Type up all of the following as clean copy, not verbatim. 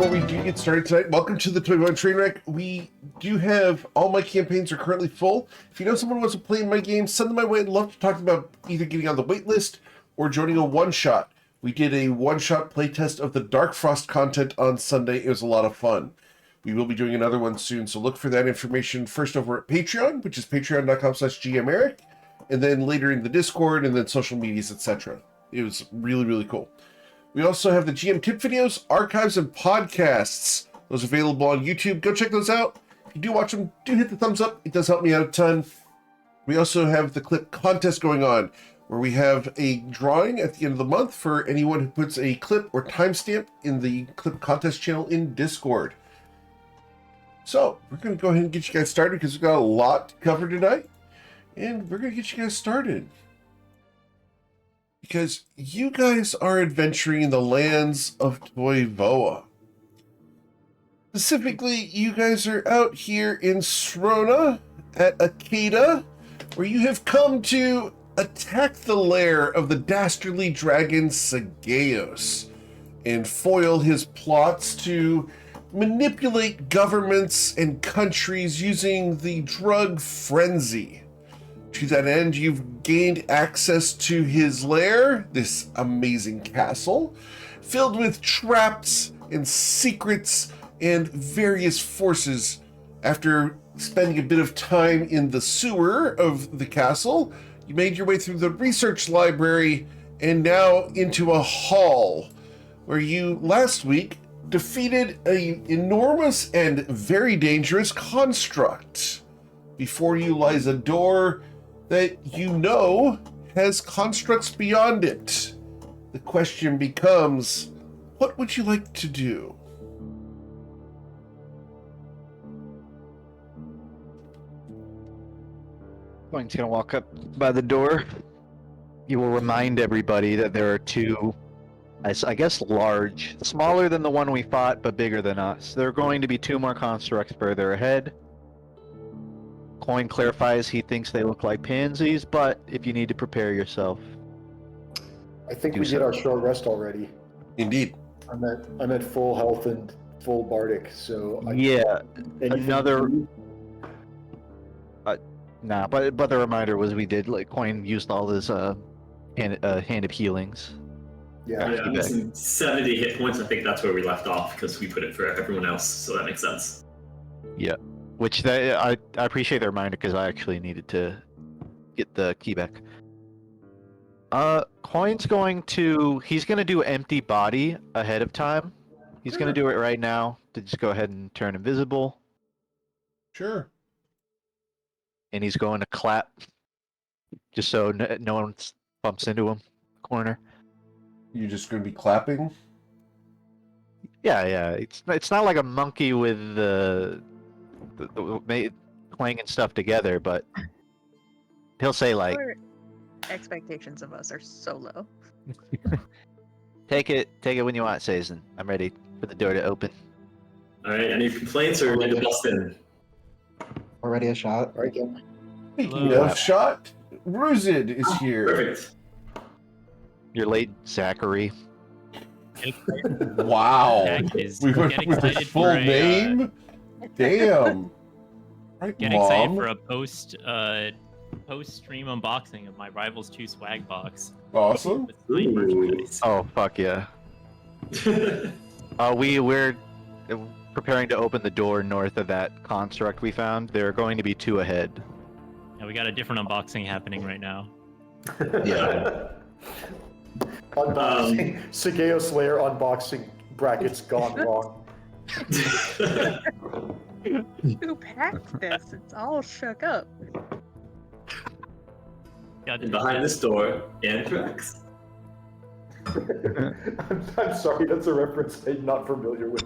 before we do get started tonight, welcome to the Toivoan Trainwreck. We do have, all my campaigns are currently full. If you know someone who wants to play in my game, send them my way. I'd love to talk about either getting on the wait list or joining a one-shot. We did a one-shot playtest of the Dark Frost content on Sunday. It was a lot of fun. We will be doing another one soon, so look for that information first over at Patreon, which is patreon.com/GMEric, and then later in the Discord, and then social medias, etc. It was really, really cool. We also have the GM tip videos, archives, and podcasts. Those are available on YouTube. Go check those out. If you do watch them, do hit the thumbs up. It does help me out a ton. We also have the clip contest going on, where we have a drawing at the end of the month for anyone who puts a clip or timestamp in the clip contest channel in Discord. So, we're going to go ahead and get you guys started because we've got a lot to cover tonight. And we're going to get you guys started. Because you guys are adventuring in the lands of Toivoa. Specifically, you guys are out here in Srona at Akeda, where you have come to attack the lair of the dastardly dragon Sageos and foil his plots to manipulate governments and countries using the drug frenzy. To that end, you've gained access to his lair, this amazing castle, filled with traps and secrets and various forces. After spending a bit of time in the sewer of the castle, you made your way through the research library and now into a hall, where you last week defeated an enormous and very dangerous construct. Before you lies a door that you know has constructs beyond it. The question becomes, what would you like to do? Going to walk up by the door. You will remind everybody that there are two, I guess, large, smaller than the one we fought, but bigger than us. There are going to be two more constructs further ahead. Coin clarifies he thinks they look like pansies, but if you need to prepare yourself. I think we did our short rest already. Indeed. I'm at full health and full bardic, so another. Nah, but the reminder was we did, like, Coin used all his hand of healings. Yeah, I'm missing 70 hit points. I think that's where we left off because we put it for everyone else, so that makes sense. Yeah, which I appreciate the reminder because I actually needed to get the key back. Coin's he's gonna do empty body ahead of time. He's gonna do it right now to just go ahead and turn invisible. Sure. And he's going to clap, just so no one bumps into him. Corner. You're just going to be clapping? Yeah. It's not like a monkey with the clanging stuff together, but he'll say like. Our expectations of us are so low. Take it when you want, Sazen. I'm ready for the door to open. All right. Any complaints or ready to bust in? Already a shot. right. Speaking of shot, Ruzid is here. Perfect. You're late, Zachary. Wow. Zach is We went getting with his excited full for a, name? Damn. Right, Getting Mom? excited for a post-stream unboxing of my Rivals 2 swag box. Awesome. With my merchandise. Oh fuck yeah. We're preparing to open the door north of that construct we found. There are going to be two ahead. Yeah, we got a different unboxing happening right now. Yeah. Unboxing. Sageo Slayer unboxing brackets gone wrong. Who packed this? It's all shook up. Yeah, And behind this door, Anthrax. I'm sorry, that's a reference I'm not familiar with.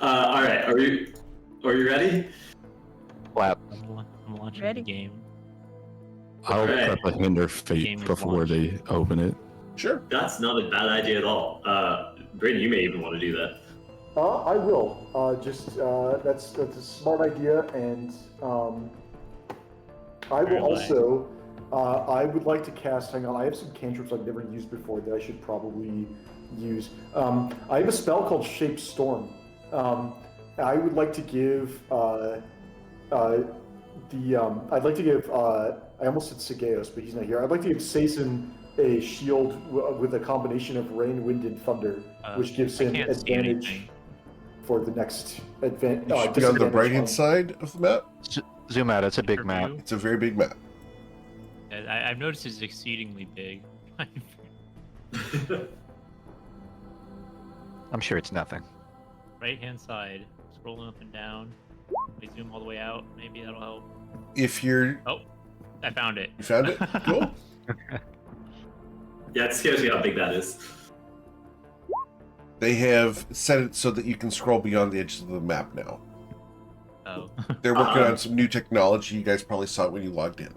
All right, are you ready? Clap. I'm launching Ready? the game. I'll Alright. prep a hinder Game fate is before launched. they open it. Sure. That's not a bad idea at all. Brayden, you may even want to do that. I will. That's a smart idea, and I will also. I would like to cast. Hang on, I have some cantrips I've never used before that I should probably use. I have a spell called Shape Storm. I would like to give I'd like to give I almost said Sageos, but he's not here. I'd like to give Saison a shield with a combination of rain, wind, and thunder, which gives him can't see advantage anything. for the next advantage. You should be on the right hand side of the map. Zoom out. It's a big For map. view. It's a very big map. I've noticed it's exceedingly big. I'm sure it's nothing. Right hand side, scrolling up and down. I zoom all the way out. Maybe that'll help. If you're, Oh, I found it. you found it. Cool. Yeah, it scares me how big that is. They have set it so that you can scroll beyond the edges of the map now. Oh. They're working on some new technology. You guys probably saw it when you logged in.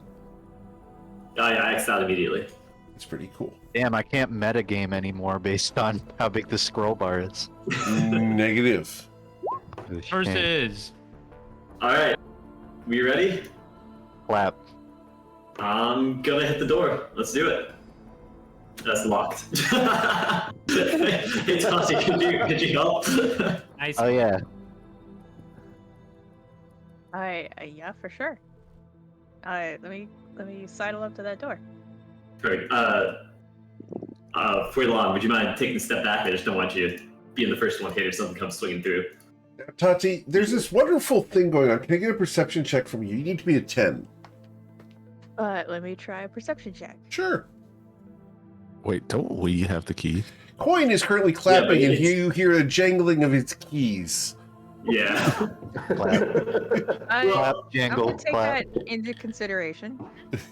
Oh yeah, I X'd out immediately. It's pretty cool. Damn, I can't metagame anymore based on how big the scroll bar is. Negative. Versus. Alright, we ready? Clap. I'm gonna hit the door. Let's do it. That's locked. Hey Tati, could you help? Nice. Oh yeah. Yeah, for sure. Let me sidle up to that door. Perfect. Toivoan, would you mind taking a step back? I just don't want you to be in the first one hit if something comes swinging through. Now, Tati, there's this wonderful thing going on. Can I get a perception check from you? You need to be a 10. Let me try a perception check. Sure. Wait, don't we have the key? Coin is currently clapping, but and it's- you hear a jangling of its keys. Yeah. Clap. I, Clap. I'm Jangle. gonna take Clap. that into consideration,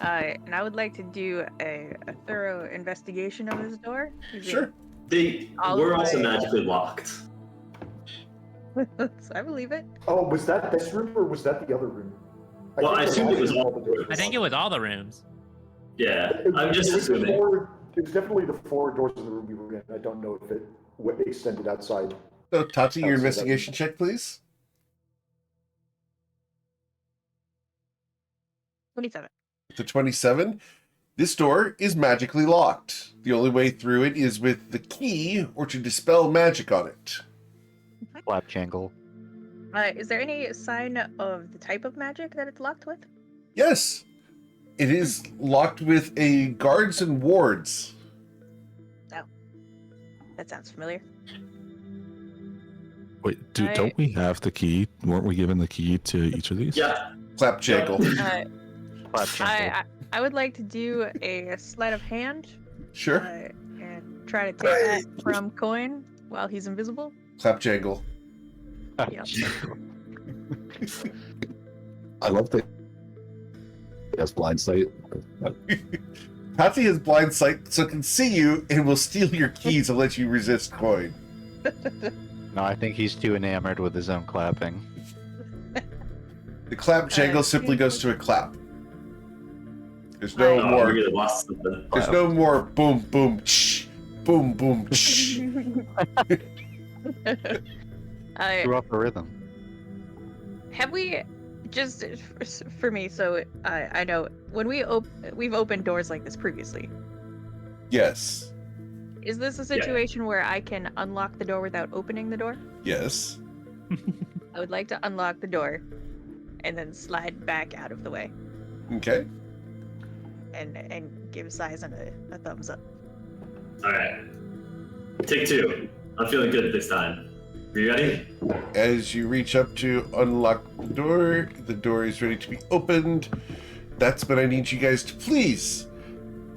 and I would like to do a thorough investigation of this door. using- Sure. We're also magically locked. I believe it. Oh, was that this room or was that the other room? Well, I think assumed it was the all last the room doors. I think it was all the rooms. Yeah, It- I'm just it was the assuming. it was definitely the 4 doors in the room we were in. I don't know if it extended outside. So, Tati, your That's- investigation check, please. 27. To 27. This door is magically locked. The only way through it is with the key or to dispel magic on it. Clap. Jangle. Is there any sign of the type of magic that it's locked with? Yes, it is locked with a guards and wards. That sounds familiar. Wait, I- don't we have the key? Weren't we given the key to each of these? Yeah. Clap jangle. Clap. Jangle. I would like to do a sleight of hand Sure. and try to take that from Coin while he's invisible. Clap jangle. Yep. I love that. Yes, blind sight. Tati has blind sight, so can see you and will steal your keys and let you resist coin. No, I think he's too enamored with his own clapping. The clap jangle simply goes to a clap. There's no Oh, more. we really lost something. There's no more boom boom ch, boom boom ch. Threw off a rhythm. Have we just for me? So I know when we've opened doors like this previously. Yes. Is this a situation where I can unlock the door without opening the door? Yes. I would like to unlock the door and then slide back out of the way Okay. and give Sizen a thumbs up. Alright. Take 2. I'm feeling good this time. Are you ready? As you reach up to unlock the door is ready to be opened. That's when I need you guys to please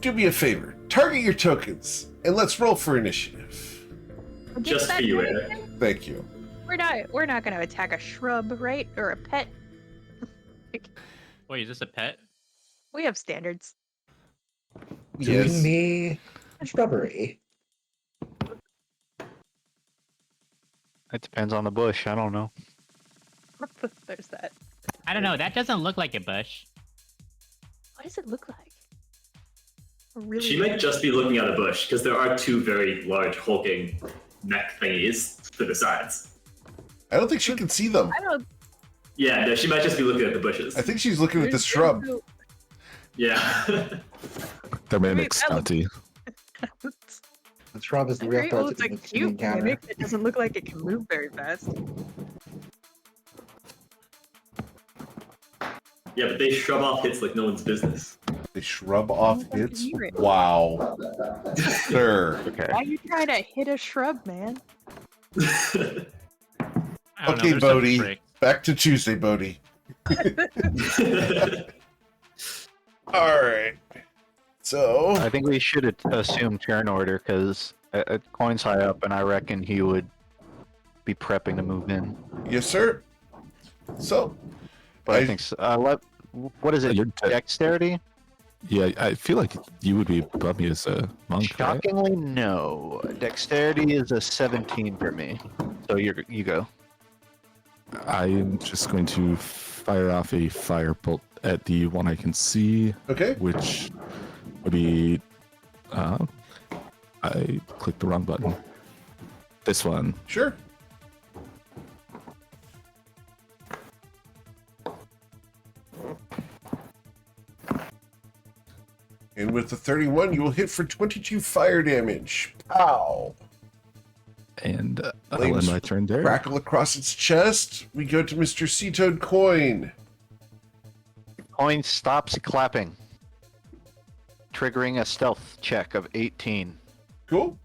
do me a favor. Target your tokens and let's roll for initiative. Just for you, Eric. Thank you. We're not gonna attack a shrub, right? Or a pet. Wait, is this a pet? We have standards. Yes. Doing me a shrubbery. It depends on the bush. I don't know. There's that. I don't know. That doesn't look like a bush. What does it look like? Really? She might just be looking at a bush, because there are 2 very large hulking neck thingies to the sides. I don't think she can see them. I don't. Yeah, no, she might just be looking at the bushes. I think she's looking at the there's shrub. no- Yeah. That mimics I mean, Tati. The shrub is the A real great threat looks to like a the cute encounter. mimic that doesn't look like it can move very fast. Yeah, but they shrub off hits like no one's business. They shrub off Don't hits. hear it. Wow, sir. Okay. Why you try to hit a shrub, man? I don't know, Okay, there's some Bodhi. trick. Back to Tuesday, Bodhi. All right. So I think we should assume turn order because coin's high up, and I reckon he would be prepping to move in. yes, sir. So But I think so. What is it? You're Dexterity? Yeah, I feel like you would be above me as a monk, right? Shockingly, no. Dexterity is a 17 for me. So you go. I'm just going to fire off a firebolt at the one I can see, okay. which would be. I clicked the wrong button. This one. Sure. And with the 31, you will hit for 22 fire damage. Pow! And I'll Flames end my turn there. Crackle across its chest. We go to Mr. Sea-Toad Coin. Coin stops clapping, triggering a stealth check of 18. Cool.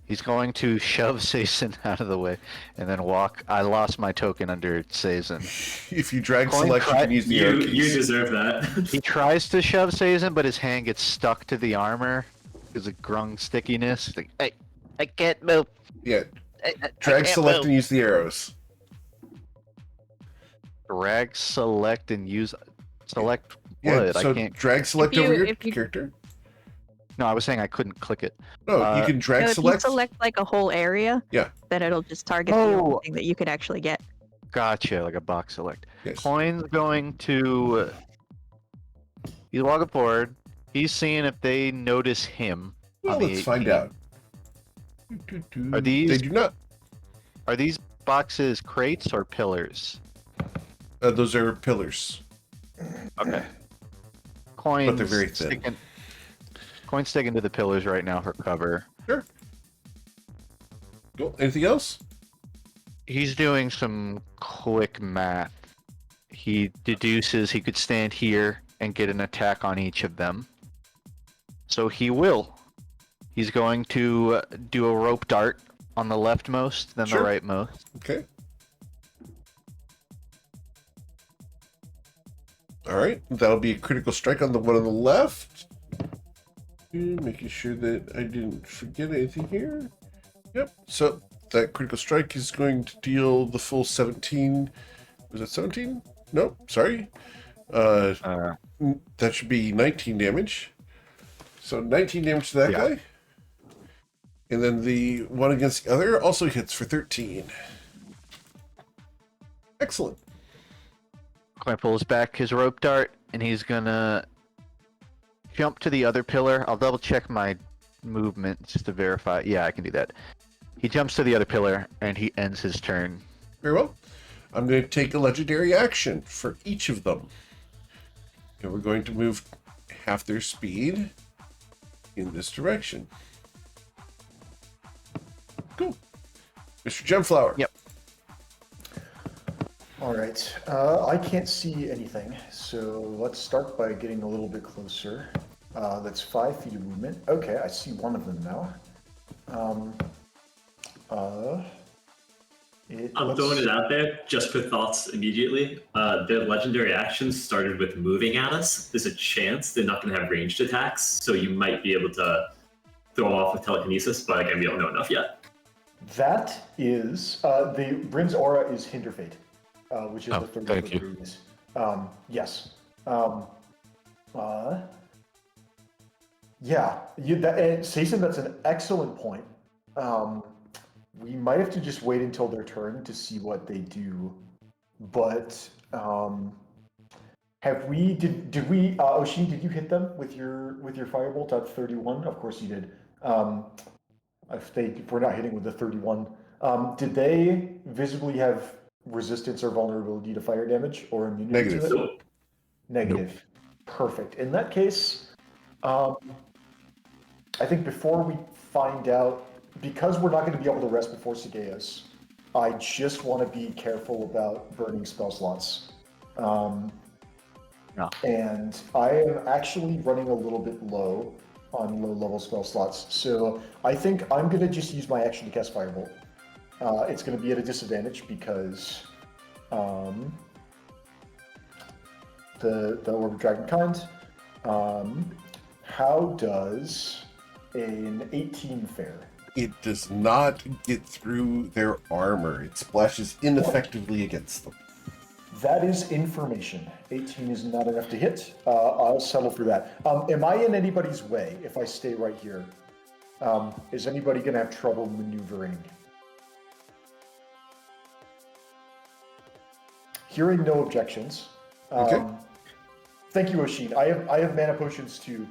He's going to shove Saison out of the way and then walk. I lost my token under Saison. If you drag Coin select, you crack- can use the arrow you keys. deserve that. He tries to shove Saison, but his hand gets stuck to the armor because of grung stickiness. He's like, hey, I can't move. Yeah. I Drag can't select move." and use the arrows. Drag, select, and use. Select Yeah, what? so I can't. drag select If you- over your if you- character. No, I was saying I couldn't click it. No, you can drag So if select. you select like a whole area, Yeah. then it'll just target the Oh. only thing that you could actually get. Gotcha, like a box select. Yes. Coin's going to. He's walking forward. He's seeing if they notice him. Well, on the let's find 18. out. Are these- They do not. Are these boxes crates or pillars? Those are pillars. Okay. Coin's But they're very thin. Coin's sticking to the pillars right now for cover. Sure. Cool. Anything else? He's doing some quick math. He deduces he could stand here and get an attack on each of them. So he will. He's going to do a rope dart on the leftmost, then Sure. the rightmost. Okay. All right. That'll be a critical strike on the one on the left. Making sure that I didn't forget anything here. Yep. So that critical strike is going to deal the full 17. Was it 17? Nope. Sorry. That should be 19 damage. So 19 damage to that Yeah. guy. And then the one against the other also hits for 13. Excellent. Coin pulls back his rope dart, and he's gonna jump to the other pillar. I'll double check my movement just to verify. Yeah, I can do that. He jumps to the other pillar, and he ends his turn. Very well. I'm going to take a legendary action for each of them. And we're going to move half their speed in this direction. Cool. Mr. Gemflower. Yep. All right. I can't see anything, so let's start by getting a little bit closer. That's 5 feet of movement. Okay, I see one of them now. I'm throwing it out there just for thoughts immediately. Their legendary actions started with moving at us. There's a chance they're not going to have ranged attacks, so you might be able to throw them off with telekinesis, but again, we don't know enough yet. That is the Bryn's aura is Hinder Fate, which is Oh, the third thank you. radius. Yes. Yeah. And Saison, that's an excellent point. We might have to just wait until their turn to see what they do. But have we? Did we? Oshin, did you hit them with your firebolt at 31? Of course you did. If we're not hitting with the 31, did they visibly have resistance or vulnerability to fire damage or immunity Negative. to it? Negative. Perfect. In that case, I think before we find out, because we're not going to be able to rest before Sageos, I just want to be careful about burning spell slots. No. And I am actually running a little bit low on low-level spell slots, so I think I'm going to just use my action to cast Firebolt. It's going to be at a disadvantage because the Orb of Dragonkind. How does an 18 fare? It does not get through their armor. It splashes ineffectively against them. That is information. 18 is not enough to hit. I'll settle for that. Am I in anybody's way if I stay right here? Is anybody going to have trouble maneuvering? Hearing no objections. Okay. Thank you, Oshin. I have mana potions too,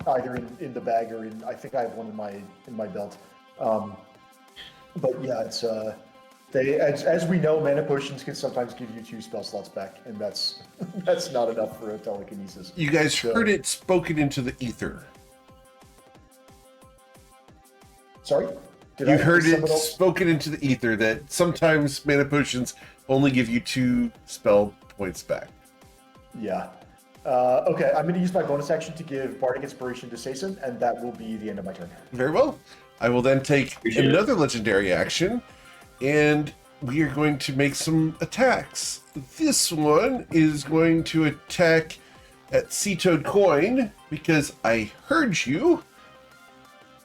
either in the bag or I think I have one in my belt. But yeah, it's as we know, mana potions can sometimes give you 2 spell slots back, and that's not enough for a telekinesis. You guys heard it spoken into the ether. Sorry? You heard it spoken into the ether that sometimes mana potions only give you 2 spell points back. Yeah. Okay, I'm going to use my bonus action to give Bardic Inspiration to Sason, and that will be the end of my turn. Very well. I will then take another legendary action, and we are going to make some attacks. This one is going to attack at Sea-Toad Coin, because I heard you.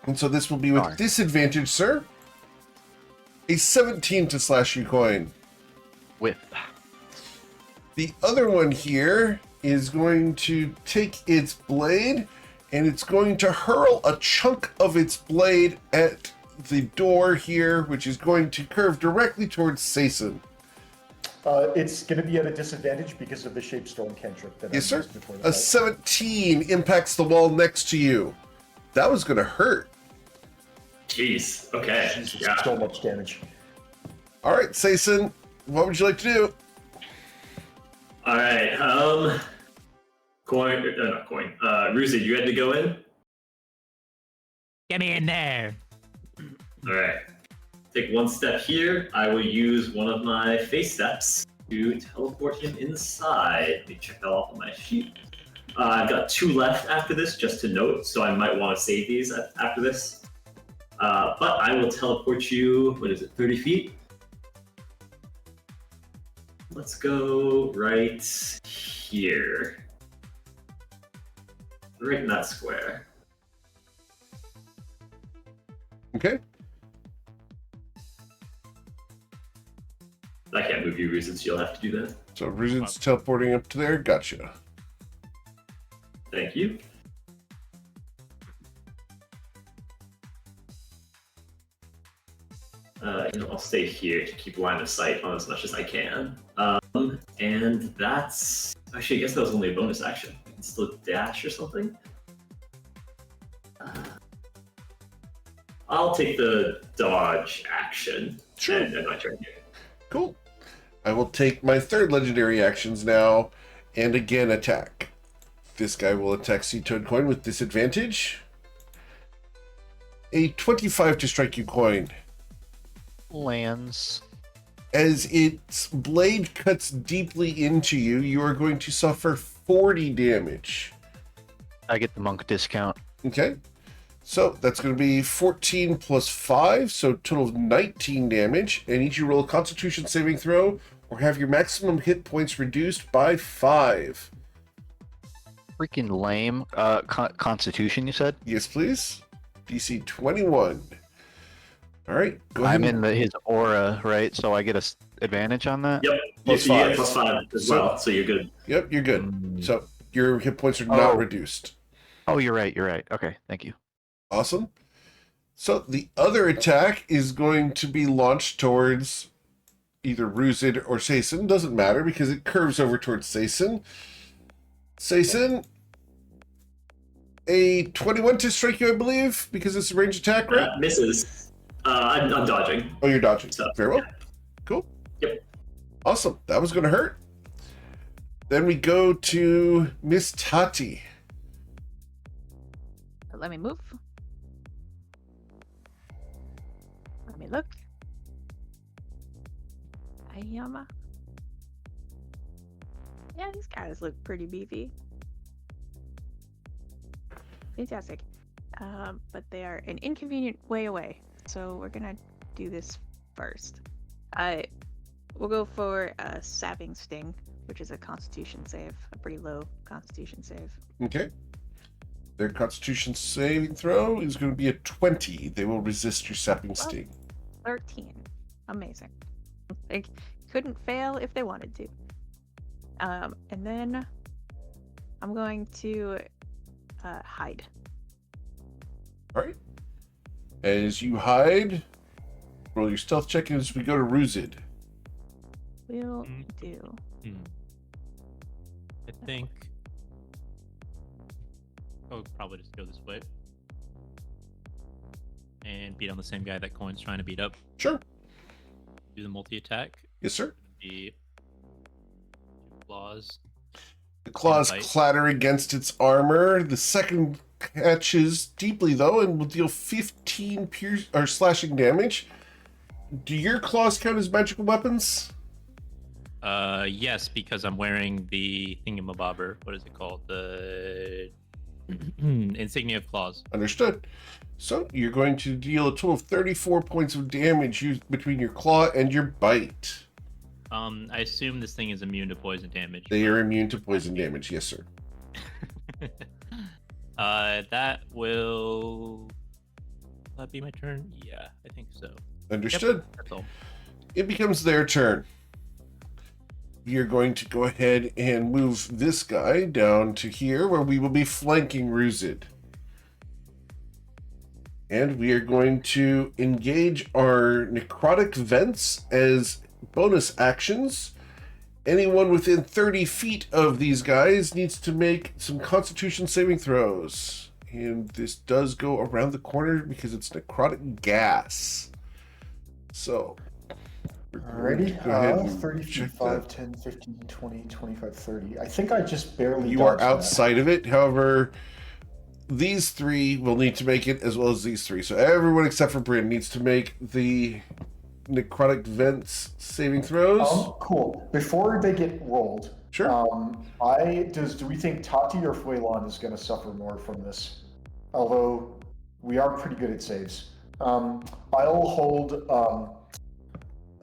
And so this will be with disadvantage, sir. A 17 to slash you, Coin. Whip. The other one here is going to take its blade, and it's going to hurl a chunk of its blade at the door here, which is going to curve directly towards Sason. It's going to be at a disadvantage because of the Shape Storm cantrip. That Yes, I sir. used before the A fight. 17 impacts the wall next to you. That was going to hurt. Jeez. Okay. Jesus, Yeah. so much damage. All right, Sason, what would you like to do? All right. Not coin. Ruzi, you had to go in. Get me in there. All right. Take one step here. I will use one of my face steps to teleport him inside. Let me check that off on my sheet. I've got 2 left after this, just to note, so I might want to save these after this. But I will teleport you, 30 feet? Let's go right here. Right in that square. Okay. I can't move you, Ruzi, so you'll have to do that. So Ruzin's teleporting up to there. Gotcha. Thank you. I'll stay here to keep line of sight on as much as I can. And that's... Actually, I guess that was only a bonus action. I can still dash or something. I'll take the dodge action. Sure. And then my turn here. Cool. I will take my 3rd legendary actions now, and again attack. This guy will attack Sea-Toad Coin with disadvantage. A 25 to strike you, Coin. Lands. As its blade cuts deeply into you, you are going to suffer 40 damage. I get the monk discount. Okay. So that's going to be 14 plus 5, so total of 19 damage. And each you roll a Constitution saving throw or have your maximum hit points reduced by 5. Freaking lame. Constitution, you said? Yes, please. DC 21. All right. Go ahead. I'm in his aura, right? So I get a advantage on that? Yep. Plus You get 5. +5 as So- well, so you're good. Yep, you're good. So your hit points are not reduced. Oh, you're right. You're right. Okay, thank you. Awesome. So the other attack is going to be launched towards either Ruzid or Sason. Doesn't matter because it curves over towards Sason. Sason, a 21 to strike you, I believe, because it's a range attack, right? Misses. I'm dodging. Oh, you're dodging. So, Very well. yeah. Cool. Yep. Awesome. That was going to hurt. Then we go to Miss Tati. Let me move. look. Yeah, these guys look pretty beefy. Fantastic. But they are an inconvenient way away, so we're gonna do this first. We'll go for a sapping sting, which is a Constitution save, a pretty low Constitution save. Okay. Their Constitution saving throw is going to be a 20. They will resist your sapping sting. 13. Amazing. They couldn't fail if they wanted to. And then I'm going to hide. All right. As you hide, roll your stealth check as we go to Ruzid. Will do. I think I'll probably just go this way and beat on the same guy that Coin's trying to beat up. Sure. Do the multi-attack. Yes, sir. The claws. The claws Bite. clatter against its armor. The second catches deeply, though, and will deal 15 slashing damage. Do your claws count as magical weapons? Yes, because I'm wearing the thingamabobber. What is it called? The insignia of claws. Understood. So you're going to deal a total of 34 points of damage between your claw and your bite. I assume this thing is immune to poison damage. They are immune to poison damage, yes, sir. That will that be my turn? Yeah, I think so. Understood. Yep, that's all. It becomes their turn. You're going to go ahead and move this guy down to here where we will be flanking Ruzid. And we are going to engage our necrotic vents as bonus actions. Anyone within 30 feet of these guys needs to make some Constitution saving throws. And this does go around the corner because it's necrotic gas. So, Alrighty, go ahead and 30 check feet, 5, that. 10, 15, 20, 25, 30. I think I just barely You are dodged that. outside of it. However, these three will need to make it as well as these three. So everyone except for Bryn needs to make the necrotic vents saving throws. Cool. Before they get rolled, Sure. do we think Tati or Fuelan is going to suffer more from this? Although we are pretty good at saves. I'll hold.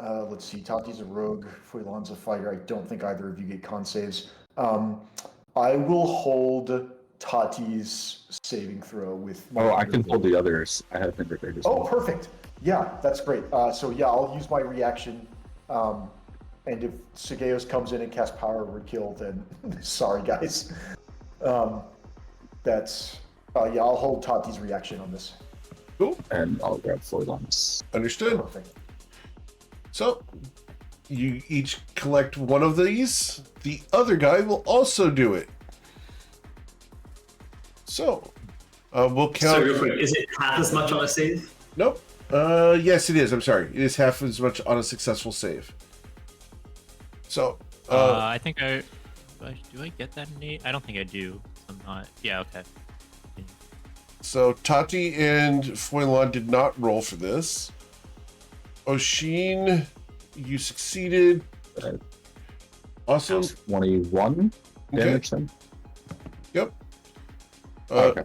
Let's see. Tati's a rogue. Fuelan's a fighter. I don't think either of you get con saves. I will hold Tati's saving throw with. Oh, I can pull the others. I have Vindicated as Oh, well. perfect. Yeah, that's great. So yeah, I'll use my reaction. And if Sageos comes in and casts Power Word Kill, then sorry guys. I'll hold Tati's reaction on this. Cool. And I'll grab Floydlands. Understood. Perfect. So you each collect one of these. The other guy will also do it. So we'll count. So real quick, is it half as much on a save? Nope. Yes, it is. I'm sorry. It is half as much on a successful save. So, I think do I get that innate? I don't think I do. I'm not. Yeah, okay. So Tati and Foilon did not roll for this. Oshin, you succeeded. Awesome. 21 damage then? Yep. Okay.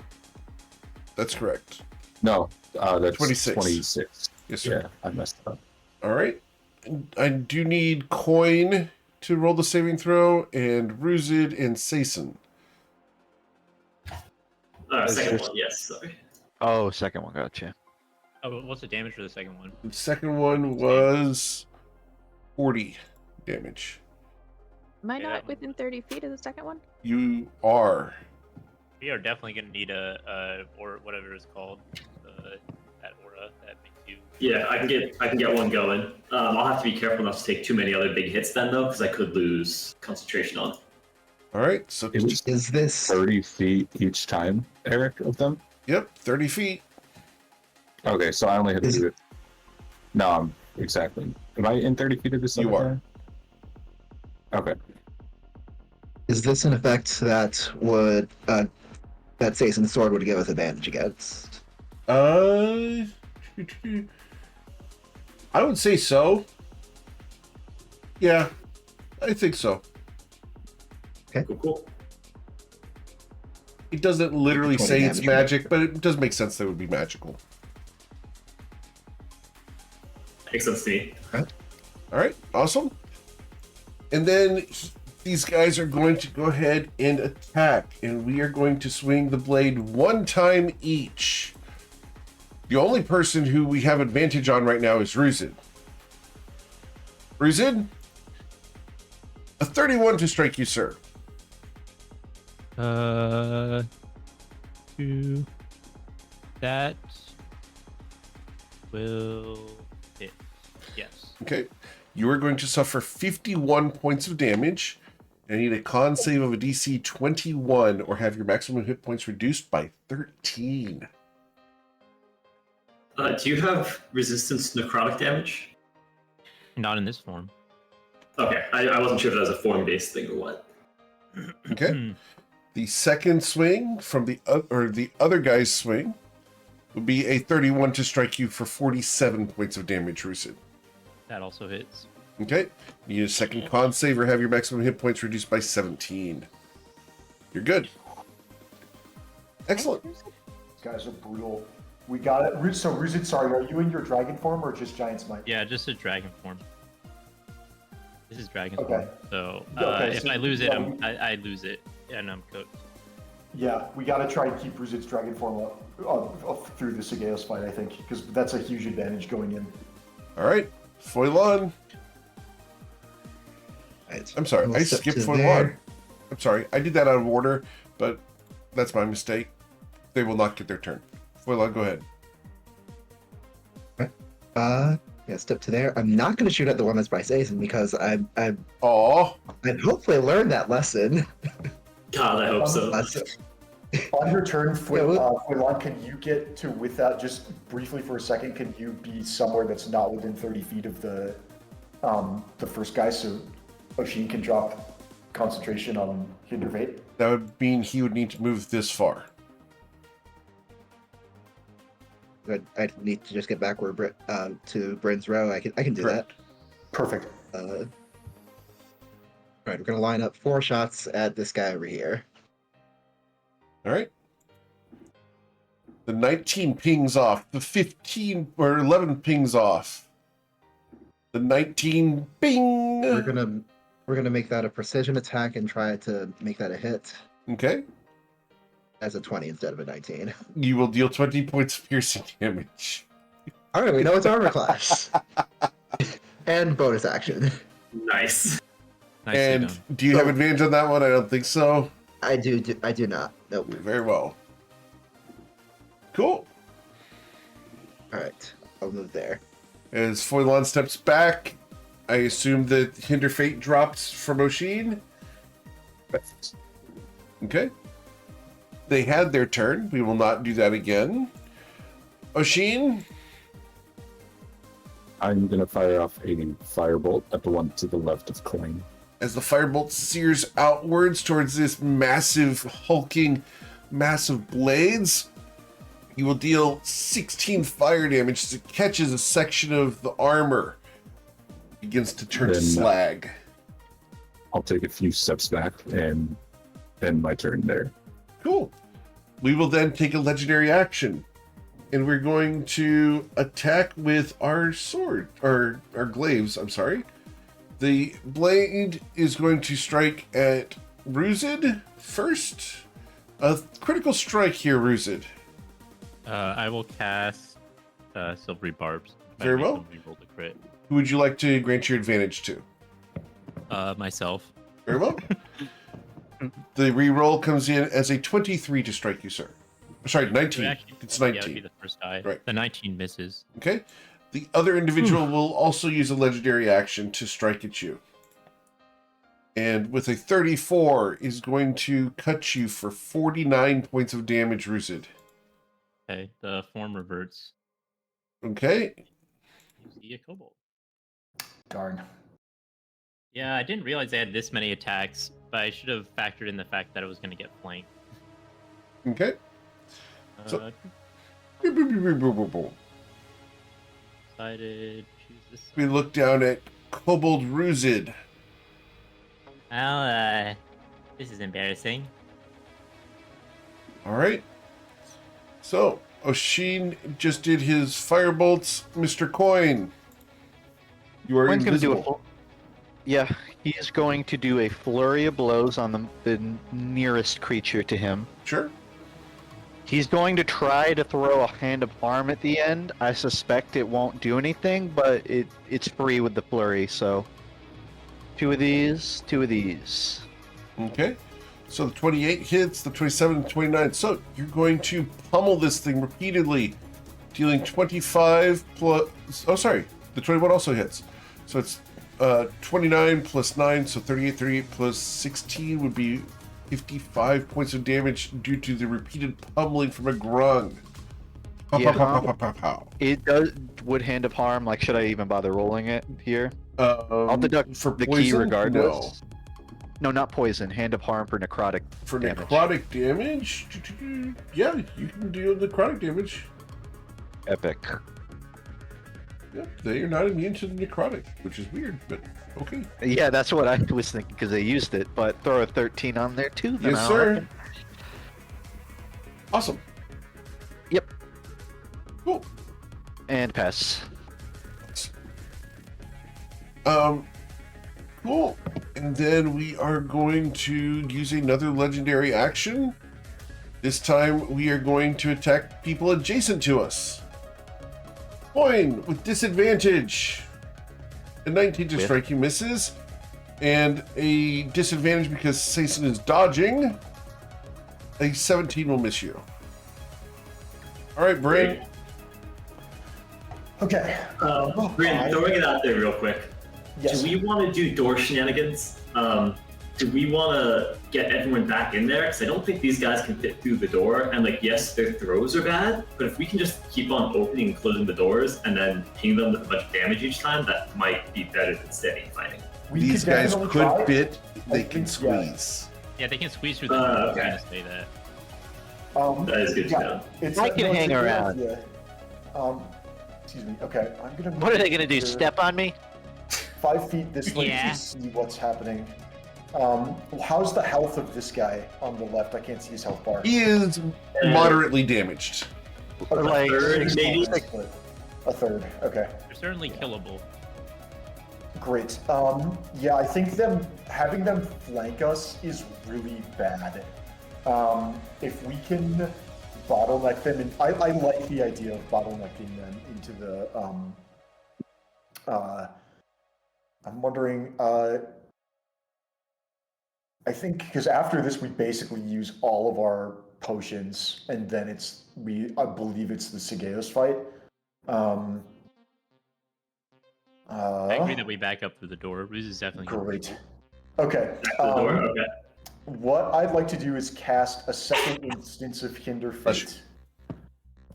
That's correct. No, that's 26. 26. Yes, sir. Yeah, I messed up. All right. I do need Coin to roll the saving throw, and Ruzid and Sason. Second one, yes, sorry. Oh, second one, gotcha. Oh, what's the damage for the second one? The second one was 40 damage. Am I Yeah, not within 30 feet of the second one? You are. We are definitely gonna need a or whatever it's called, that aura that makes you. Yeah, I can get one going. I'll have to be careful not to take too many other big hits then though, because I could lose concentration on. All right. So It was Is this 30 feet each time, Eric, of them? yep, 30 feet. Okay, so I only had to Is- do it. No, exactly. Am I in 30 feet of this? You other guy? Okay. is this an effect that would that Sason sword would give us advantage against? I would say so. Yeah, I think so. Cool. It doesn't literally 20 say it's damage. magic, but it does make sense that it would be magical. Makes sense to me. All right, awesome. And then these guys are going to go ahead and attack, and we are going to swing the blade one time each. The only person who we have advantage on right now is Ruzid. Ruzid, a 31 to strike you, sir. 2. That will hit. Yes. Okay. You are going to suffer 51 points of damage and need a con save of a DC 21 or have your maximum hit points reduced by 13. Do you have resistance to necrotic damage? Not in this form. Okay, I wasn't sure if that was a form-based thing or what. Okay. The second swing from the other guy's swing would be a 31 to strike you for 47 points of damage, Rusid. That also hits. Okay. You need a second con save or have your maximum hit points reduced by 17. You're good. Excellent. These guys are brutal. We got it. So, Ruzid, sorry, are you in your dragon form or just giant smite? Yeah, just a dragon form. This is dragon Okay. form. So Okay, if so I lose it, yeah, I lose it, and I'm cooked. Yeah, we got to try and keep Ruzid's dragon form up through the Sagaeos fight, I think, because that's a huge advantage going in. All right. Foilon. Right. I'm sorry. We'll I step skipped to Foilon. there. I'm sorry. I did that out of order, but that's my mistake. They will not get their turn. Foilon, go ahead. Yeah, step to there. I'm not going to shoot at the one that's by Saison because I've Aw. hopefully learned that lesson. God, I hope so. On your turn, Yeah, well- Foilon, can you get to, with that, just briefly for a second, can you be somewhere that's not within 30 feet of the first guy so Oshin can drop concentration on Hinder Fate? That would mean he would need to move this far. I need to just get back where to Bryn's row. I can do Correct. Perfect. that. Right, we're gonna line up 4 shots at this guy over here. All right. The 19 pings off. The 15 or 11 pings off. The 19 ping. We're gonna make that a precision attack and try to make that a hit Okay. as a 20 instead of a 19. You will deal 20 points of piercing damage. All right, we know it's armor class. And bonus action. Nice. Nicely And done. do you have advantage on that one? I don't think so. I do not. Nope. Very well. Cool. All right, I'll move there. As Foilon steps back, I assume that Hinder Fate drops from Oshin. Okay. They had their turn. We will not do that again. Oshin, I'm gonna fire off a firebolt at the one to the left of Coin. as the firebolt sears outwards towards this massive, hulking, massive blades, you will deal 16 fire damage as it catches a section of the armor. Begins to turn to Then, slag. I'll take a few steps back and end my turn there. Cool. We will then take a legendary action. And we're going to attack with our sword, or our glaives, I'm sorry. The blade is going to strike at Ruzid first. A critical strike here, Ruzid. I will cast Silvery Barbs. Very well. Somebody rolled a crit. Who would you like to grant your advantage to? Myself. Very well. The reroll comes in as a 23 to strike you, sir. Sorry, 19. Actually, It's yeah, it would be 19. the first die. Right. The 19 misses. Okay. The other individual will also use a legendary action to strike at you. And with a 34 is going to cut you for 49 points of damage, Ruzid. Okay, the form reverts. Okay. You see a kobold. Darn. Yeah, I didn't realize I had this many attacks, but I should have factored in the fact that I was going to get flanked. Okay. So- Decided choose this. We look down at Kobold Ruzid. Well, this is embarrassing. All right. So, Oshin just did his firebolts. Mr. Coin, you are Coin's gonna do invisible. Yeah, he is going to do a flurry of blows on the nearest creature to him. Sure. He's going to try to throw a hand of harm at the end. I suspect it won't do anything, but it's free with the flurry, so 2 of these, 2 of these. Okay. So the 28 hits, the 27 and 29. So you're going to pummel this thing repeatedly, dealing 25 plus. Oh, sorry. The 21 also hits. So it's 29 plus 9, so 38. 38 plus 16 would be 55 points of damage due to the repeated pummeling from a grung. Pow, Yeah. pow, pow, pow, pow, pow, It does would hand of harm. Like, should I even bother rolling it here? pow. I'll deduct for the poison? key regardless. No, not poison. Hand of harm for necrotic. For damage. necrotic damage? Yeah, you can deal necrotic damage. Epic. Yep, they are not immune to the necrotic, which is weird, but okay. Yeah, that's what I was thinking because they used it. But throw a 13 on there too. Then Yes, I'll sir. reckon. Awesome. Yep. Cool. And pass. Cool. And then we are going to use another legendary action. This time we are going to attack people adjacent to us. Coin with disadvantage. A 19 to With? strike, you misses. And a disadvantage because Sason is dodging. A 17 will miss you. All right, Brain. Okay. Brandon, throwing it out there real quick. Yes. Do we want to do door shenanigans? Do we want to get everyone back in there? Because I don't think these guys can fit through the door. And like, yes, their throws are bad, but if we can just keep on opening and closing the doors and then ping them with a bunch of damage each time, that might be better than steady fighting. We These could guys definitely could try. fit. They I can think, yeah. squeeze. Yeah, they can squeeze through the door. I was okay. gonna say that. That is good to know. It's I can no, it's hang a good around. idea. Excuse me. Okay, I'm gonna. What are they gonna do? move Step on me? 5 feet this way Yeah. to see what's happening. How's the health of this guy on the left? I can't see his health bar. He is moderately damaged. Like third, maybe? A third. Okay. They're certainly killable. Great. Yeah, I think having them flank us is really bad. If we can bottleneck them, and I like the idea of bottlenecking them into the. I'm wondering. I think because after this, we basically use all of our potions, and then I believe it's the Sigeos fight. I agree that we back up through the door. Ruse is definitely Great. Okay. Back to the door. Okay. What I'd like to do is cast a second instance of Hinder Fate.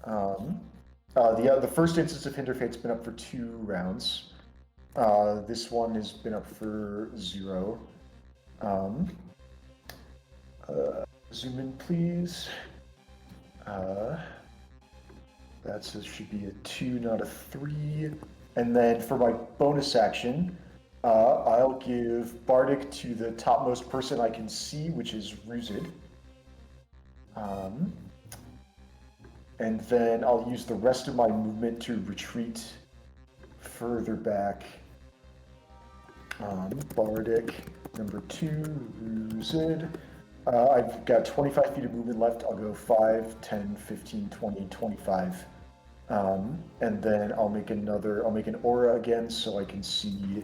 The first instance of Hinder Fate's been up for 2 rounds. This one has been up for 0. Zoom in, please. That should be a 2, not a 3. And then for my bonus action, I'll give Bardic to the topmost person I can see, which is Ruzid. And then I'll use the rest of my movement to retreat further back. Bardic, number 2, Ruzid. I've got 25 feet of movement left. I'll go 5, 10, 15, 20, 25. And then I'll make an aura again so I can see.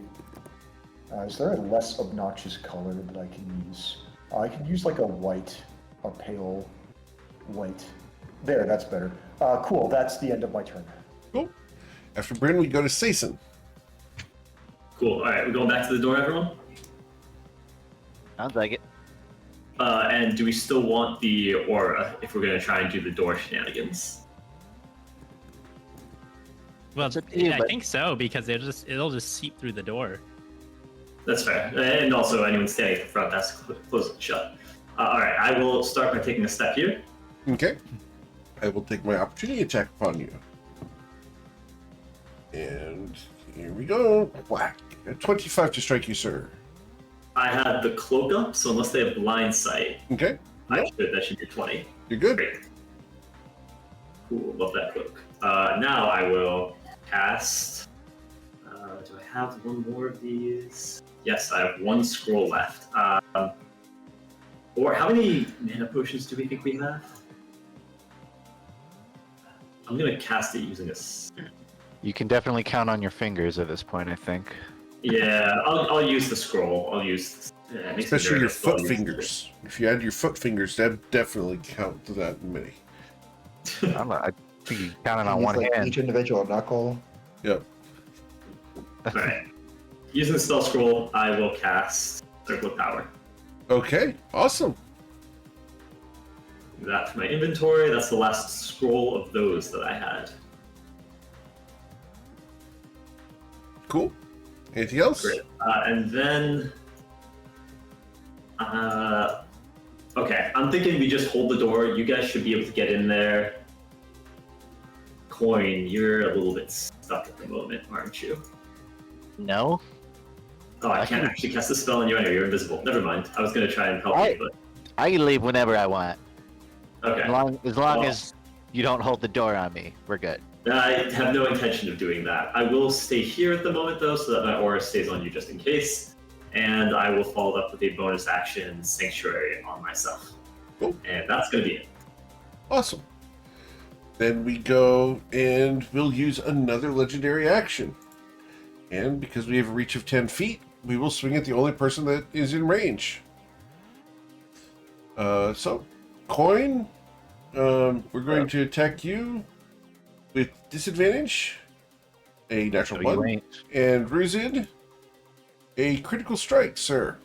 Is there a less obnoxious color that I can use? I can use like a pale white. There, that's better. Cool, that's the end of my turn. Cool. After Bryn, we go to Sason. Cool. All right, we're going back to the door, everyone. Sounds like it. And do we still want the aura if we're going to try and do the door shenanigans? Well, It's up to you, I but- think so because it'll just seep through the door. That's fair. And also, anyone standing at the front has to close it shut. All right, I will start by taking a step here. Okay. I will take my opportunity attack upon you. And Here we go. Whack. 25 to strike you, sir. I had the cloak up, so unless they have blind sight, Okay. Nope. that should be 20. You're good. Great. Cool, love that cloak. Now I will cast. Do I have one more of these? Yes, I have one scroll left. Or how many mana potions do we think we have? I'm gonna cast it using a. You can definitely count on your fingers at this point, I think. Yeah, I'll use the scroll. I'll use. Especially your foot fingers. If you add your foot fingers, that definitely count to that many. I don't know. I think you count it on Use, one like, hand. each individual knuckle. Yep. Alright. Using the spell scroll, I will cast Circle of Power. Okay. Awesome. Do that for my inventory. That's the last scroll of those that I had. Cool. Anything else? Great. And then. Okay, I'm thinking we just hold the door. You guys should be able to get in there. Coin, you're a little bit stuck at the moment, aren't you? No? Oh, I can't actually cast the spell on you. I know you're invisible. Never mind. I was going to try and help you, but. I can leave whenever I want. Okay. As long as you don't hold the door on me, we're good. I have no intention of doing that. I will stay here at the moment, though, so that my aura stays on you just in case. And I will follow up with a bonus action Sanctuary on myself. Cool. And that's going to be it. Awesome. Then we go and we'll use another legendary action. And because we have a reach of 10 feet, we will swing at the only person that is in range. So, Coin, we're going to attack you with disadvantage, a natural No, you one, ain't. and Ruzid, a critical strike, sir.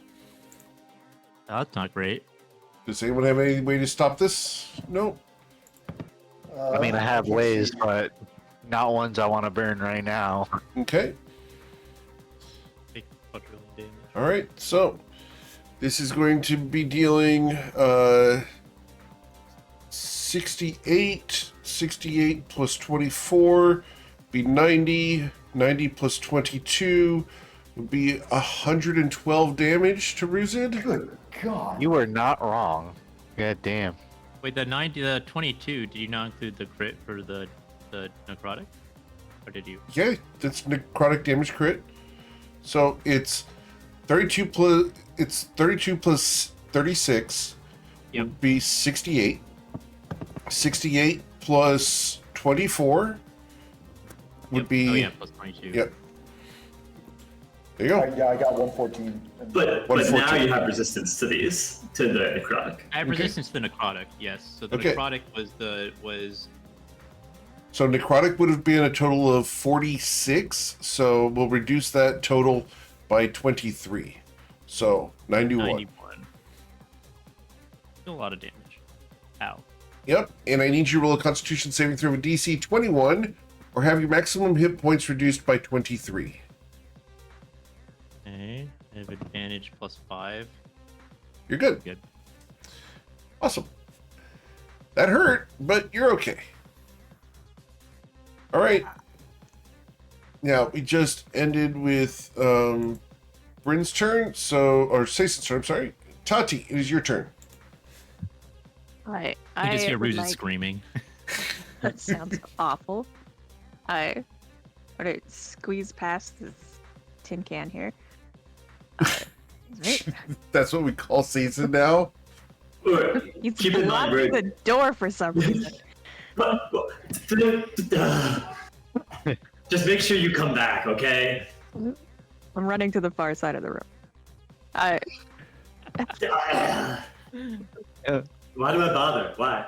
That's not great. Does anyone have any way to stop this? No. I mean, I have ways, but not ones I want to burn right now. Okay. Big quadrillion damage. All right. So this is going to be dealing 68. 68 plus 24 be 90. 90 plus 22 would be 112 damage to Ruzid. Good God. You were not wrong. God damn. Wait, the 22, did you not include the crit for the necrotic? Or did you? Yeah, that's necrotic damage crit. So it's 32 plus 36 Yep. would be 68. 68 plus 24 would Yep. be Oh yeah, plus 22. Yep. There you go. Yeah, I got 114. But now 114. you have resistance to these, to the necrotic. I have Okay. resistance to the necrotic, yes. So the Okay. necrotic was So necrotic would have been a total of 46. So we'll reduce that total by 23. So 91. 91. Still a lot of damage. Ow. Yep. And I need you to roll a Constitution saving throw of a DC 21, or have your maximum hit points reduced by 23. Okay. I have advantage plus 5. You're good. Good. Awesome. That hurt, but you're okay. All right. Now, we just ended with Bryn's turn, or Sayson's turn, I'm sorry. Tati, it is your turn. I You just hear would Ruzid like- screaming. That sounds awful. I want to squeeze past this tin can here. Right. That's what we call Sayson now. He's Keep in mind, blocking Rick. the door for some reason. Just make sure you come back, okay? I'm running to the far side of the room. I Why do I bother? Why?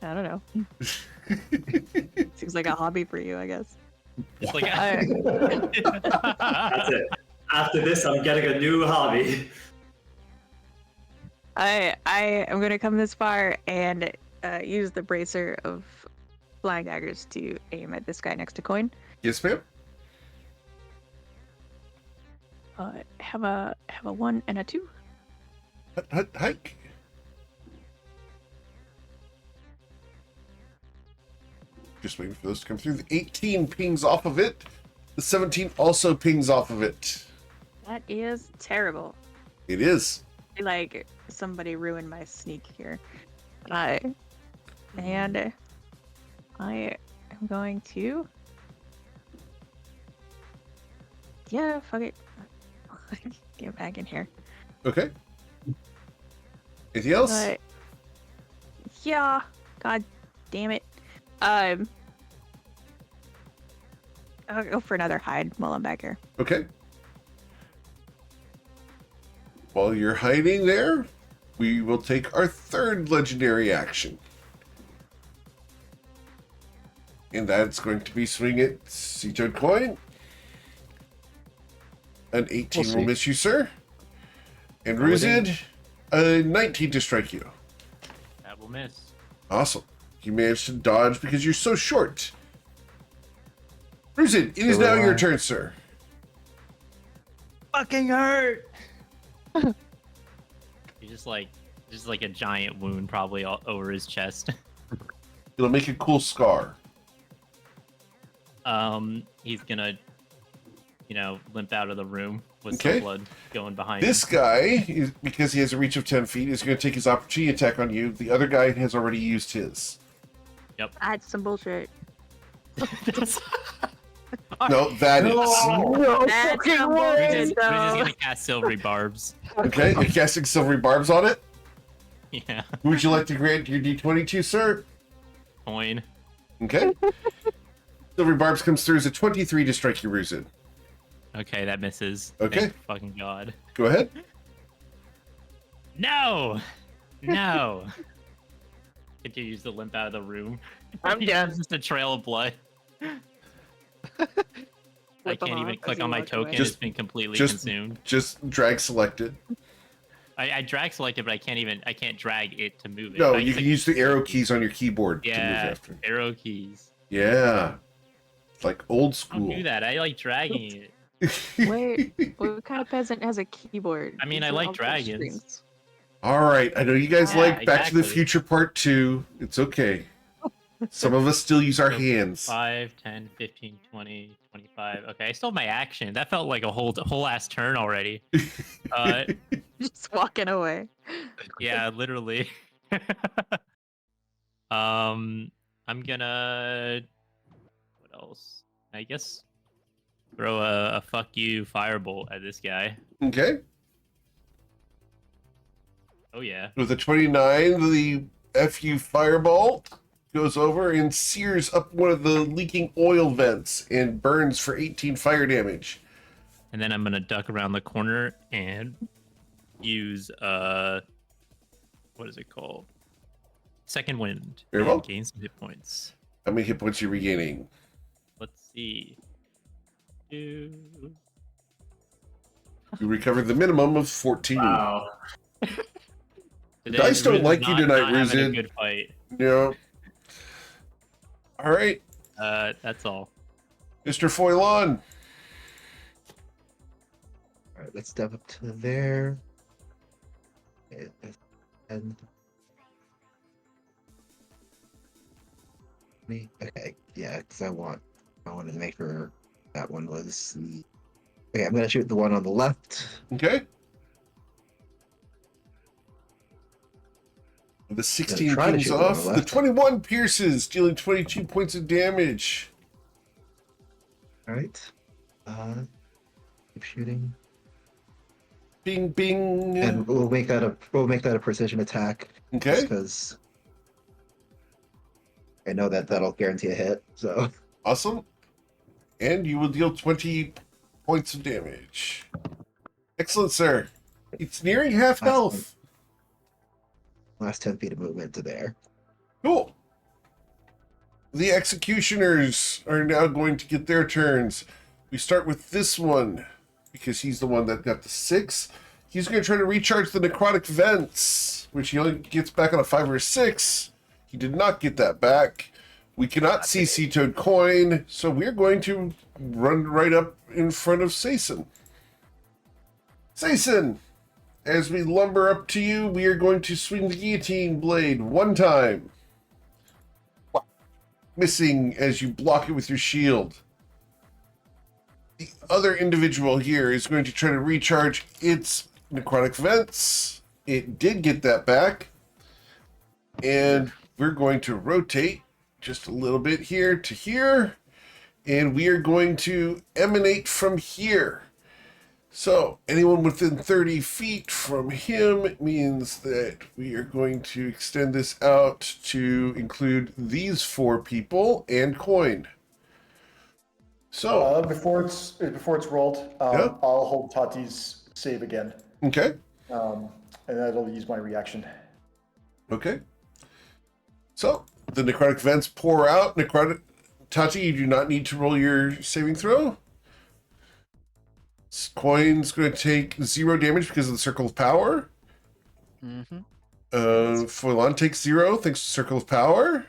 don't know. Seems like a hobby for you, I guess. It's like, I, That's it. After this, I'm getting a new hobby. I am gonna come this far and use the bracer of flying daggers to aim at this guy next to Coin. Yes, ma'am. Have a 1 and a 2. Hike. Just waiting for those to come through. The 18 pings off of it. The 17 also pings off of it. That is terrible. It is. Like somebody ruined my sneak here. And I am going to. Yeah, fuck it. Get back in here. Okay. Anything else? But yeah, god damn it. I'll go for another hide while I'm back here. Okay. While you're hiding there, we will take our third legendary action. And that's going to be swing at Sea-Toad Coin. An 18 We'll will see. miss you, sir. And Ruzid, a 19 to strike you. That will miss. Awesome. You managed to dodge because you're so short. Ruzid, it is So now will your I. turn, sir. Fucking hurt. He's just like a giant wound probably all over his chest. It'll make a cool scar. He's gonna, limp out of the room with Okay. some blood going behind This him. guy, because he has a reach of 10 feet, is going to take his opportunity attack on you. The other guy has already used his. That's some bullshit. That's No, that is. That's some bullshit, We're just though. gonna cast silvery barbs. Okay, you're casting silvery barbs on it. Yeah, Who would you like to grant your d20 to, sir? coin. Okay. Silvery barbs comes through as a 23 to strike you, Ruzid. Okay, that misses. Okay. Thank fucking God. Go ahead. No! No! Continues to limp out of the room. I'm done. Just a trail of blood. I Flip 'em can't even off click as on you my walk token. away. It's been completely just- consumed. Just drag selected. I drag selected, but I can't drag it to move it. No, I you click- can use the arrow keys on your keyboard to move Yeah, after. arrow keys. Yeah. Like old I don't school. do that. I like dragging it. Wait, what kind of peasant has a keyboard? I mean, These I are like all touch dragons. screens. All right. I know you guys Yeah, like Back to the exactly. Future Part 2. It's okay. Some of us still use our So, hands. 5, 10, 15, 20, 25. Okay, I still have my action. That felt like a whole ass turn already. Just walking away. Yeah, literally. I'm gonna. What else? I guess throw a fuck you firebolt at this guy. Okay. Oh yeah. With a 29, the FU Firebolt goes over and sears up one of the leaking oil vents and burns for 18 fire damage. And then I'm gonna duck around the corner and use what is it called? Second wind. Very and well. Gain some hit points. How many hit points are you regaining? Let's see. Two. You recovered the minimum of 14. Wow. Today, dice don't Riz is like you tonight, not having a Ruzid. good fight. Yeah. All right, That's all. Mr. Foylon. All right, let's step up to there. And me, okay, yeah, because I wanted to make sure that one was the. Okay, I'm gonna shoot the one on the left. Okay. The 16 try to pings shoot one on off. the The left. 21 pierces, dealing 22 points of damage. All right. Keep shooting, Bing, bing. and we'll make that a precision attack. Okay. Because I know that'll guarantee a hit. So Awesome. And you will deal 20 points of damage. Excellent, sir. It's nearing half Awesome. health. last 10 feet of movement to there. Cool. The executioners are now going to get their turns. We start with this one because he's the one that got the 6. He's going to try to recharge the necrotic vents, which he only gets back on a 5 or a 6. He did not get that back. We cannot see Sea-Toad Coin, so we're going to run right up in front of Sason. Sason, as we lumber up to you, we are going to swing the guillotine blade one time. Missing as you block it with your shield. The other individual here is going to try to recharge its necrotic vents. It did get that back. And we're going to rotate just a little bit here to here. And we are going to emanate from here. So anyone within 30 feet from him means that we are going to extend this out to include these 4 people and coin. So before it's rolled, Yeah. I'll hold Tati's save again, okay, and that'll use my reaction. okay. So the necrotic vents pour out. Necrotic Tati, you do not need to roll your saving throw. Coin's going to take 0 damage because of the circle of power. Mm-hmm. Foilan takes 0 thanks to Circle of Power.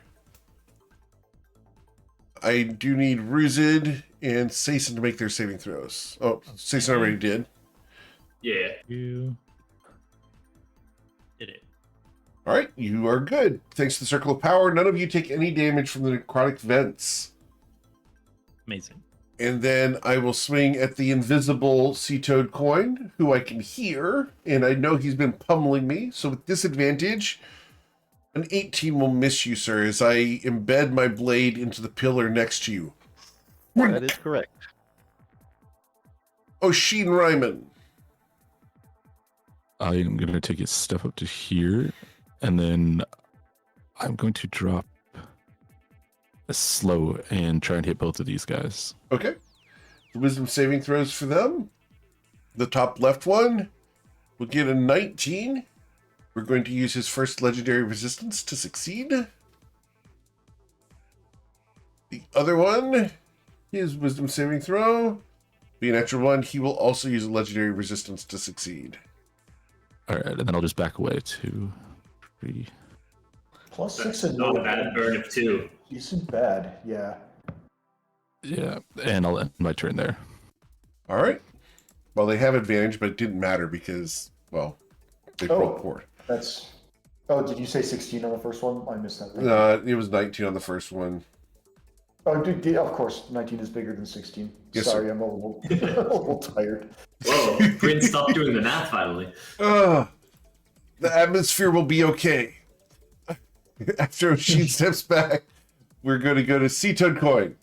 I do need Ruzid and Sason to make their saving throws. Oh, Sason already did. Yeah. You did it. All right, you are good. Thanks to the Circle of Power, none of you take any damage from the necrotic vents. Amazing. And then I will swing at the invisible Sea Toad coin, who I can hear, and I know he's been pummeling me. So with disadvantage, an 18 will miss you, sir, as I embed my blade into the pillar next to you. That is correct. Oshin Ryman. I am going to take a step up to here, and then I'm going to drop a slow and try and hit both of these guys. Okay. The wisdom saving throws for them. The top left one will get a 19. We're going to use his first legendary resistance to succeed. The other one, his wisdom saving throw, be a natural 1. He will also use a legendary resistance to succeed. All right, and then I'll just back away to 3. +6 That's and not no a bad burn of 2. isn't bad. Yeah. Yeah, and I'll end my turn there. All right. Well, they have advantage, but it didn't matter because, well, they rolled poor. That's. Oh, did you say 16 on the first one? I missed that. It was 19 on the first one. Oh, of course, 19 is bigger than 16. Yes, Sorry, sir. I'm a little tired. Whoa, Bryn stopped doing the math finally. The atmosphere will be okay. After Oshin steps back, we're going to go to Sea Toad coin.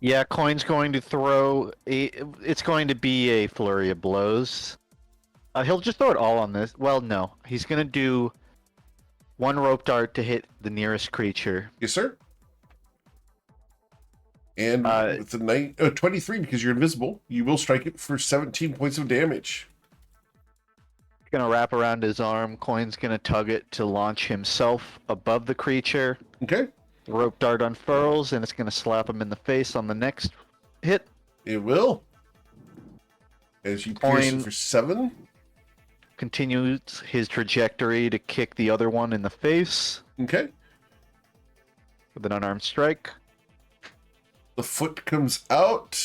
Yeah, Coin's going to throw it's going to be a flurry of blows. He'll just throw it all on this. Well, no. He's going to do 1 rope dart to hit the nearest creature. Yes, sir. And with the 23, because you're invisible, you will strike it for 17 points of damage. Going to wrap around his arm. Coin's going to tug it to launch himself above the creature. Okay. The rope dart unfurls, and it's going to slap him in the face on the next hit. It will. As you pierce it Coin for 7. continues his trajectory to kick the other one in the face Okay. with an unarmed strike. The foot comes out,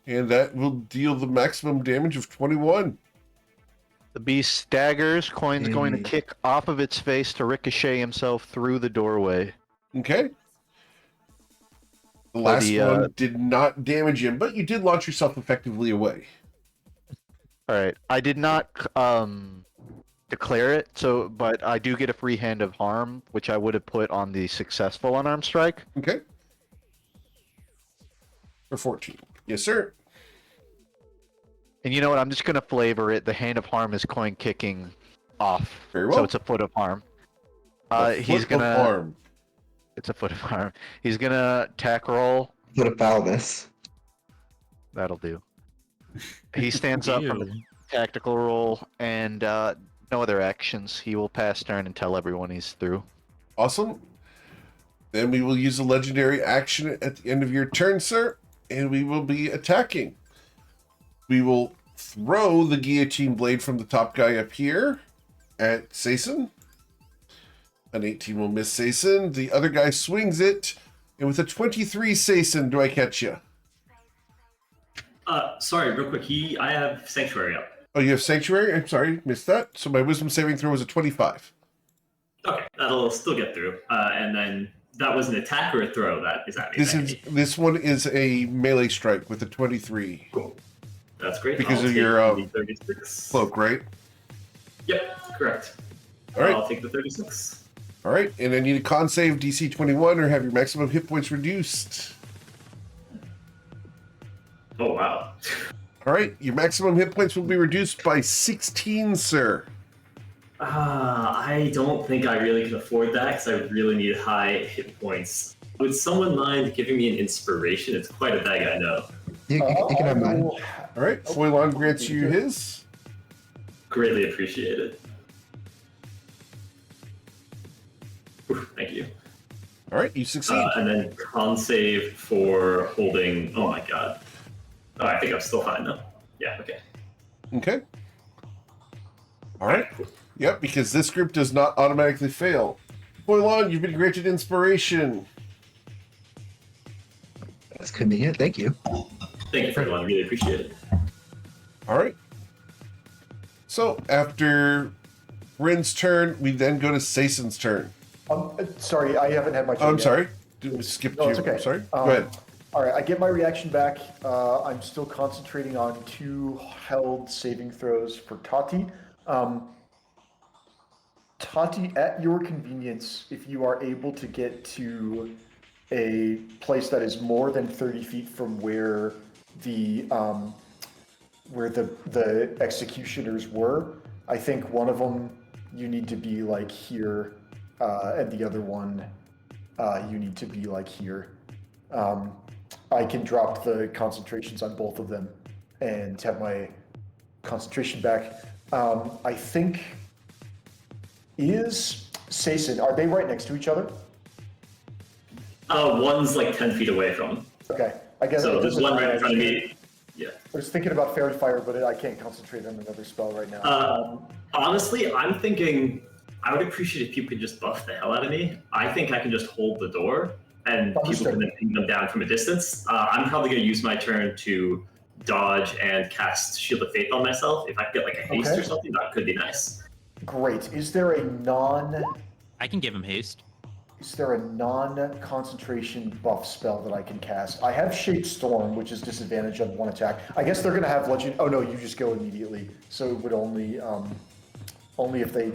and that will deal the maximum damage of 21. The beast staggers. Coin's going to kick off of its face to ricochet himself through the doorway. Okay. The last one did not damage him, but you did launch yourself effectively away. All right. I did not declare it, but I do get a free hand of harm, which I would have put on the successful unarmed strike. Okay. For 14. Yes, sir. And you know what? I'm just going to flavor it. The hand of harm is Coin kicking off. Very well. So it's a foot of harm. He's going to harm. It's a foot of harm. He's going to attack roll. Foot of foulness. That'll do. He stands up from the tactical roll and no other actions. He will pass turn and tell everyone he's through. Awesome. Then we will use a legendary action at the end of your turn, sir, and we will be attacking. We will throw the guillotine blade from the top guy up here at Sason. An 18 will miss Sason. The other guy swings it, and with a 23, Sason, do I catch you? Sorry, real quick. I have Sanctuary up. Oh, you have Sanctuary? I'm sorry, missed that. So my wisdom saving throw was a 25. Okay, that'll still get through. And then that was an attack or a throw. That is that. This one is a melee strike with a 23. Cool. That's great. Because I'll of take your the 36. cloak, right? Yep, correct. All right. I'll take the 36. All right, and I need a con save DC 21 or have your maximum hit points reduced. Oh wow. All right, your maximum hit points will be reduced by 16, sir. I don't think I really can afford that because I really need high hit points. Would someone mind giving me an inspiration? It's quite a bag, I know. You can have mine. All right, Foylon grants you his. Greatly appreciated. Thank you. All right, you succeed. And then con save for holding. Oh my god. Oh, I think I'm still fine though. Yeah. Okay. Okay. All right. Yep, because this group does not automatically fail. Foylon, you've been granted inspiration. That's convenient. Thank you. Thank you for everyone. I really appreciate it. All right. So after Bryn's turn, we then go to Sayson's turn. Sorry, I haven't had my turn Oh, I'm yet. sorry. Skipped No, you. it's okay. I'm sorry. Go ahead. All right, I get my reaction back. I'm still concentrating on 2 held saving throws for Tati. Tati, at your convenience, if you are able to get to a place that is more than 30 feet from where the executioners were, I think one of them you need to be like here, and the other one you need to be like here. I can drop the concentrations on both of them and have my concentration back. I think is Sayson, are they right next to each other? One's like 10 feet away from him. Okay, I guess. So there's one right in front of me. Yeah. I was thinking about Fairy Fire, but I can't concentrate on another spell right now. Honestly, I'm thinking I would appreciate if people could just buff the hell out of me. I think I can just hold the door and people can then ping them down from a distance. I'm probably going to use my turn to dodge and cast Shield of Faith on myself. If I could get like a haste or something, that could be nice. Great. Is there a I can give him haste. non-concentration buff spell that I can cast? I have Shape Storm, which is disadvantage on 1 attack. I guess they're going to have legend. Oh no, you just go immediately. So it would only if they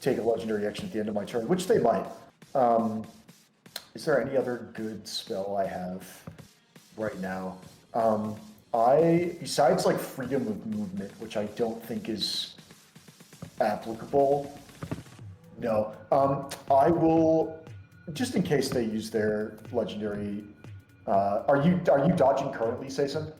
take a legendary action at the end of my turn, which they might. Is there any other good spell I have right now? Besides like freedom of movement, which I don't think is applicable. No. I will, just in case they use their legendary. Are you dodging currently, Sayson?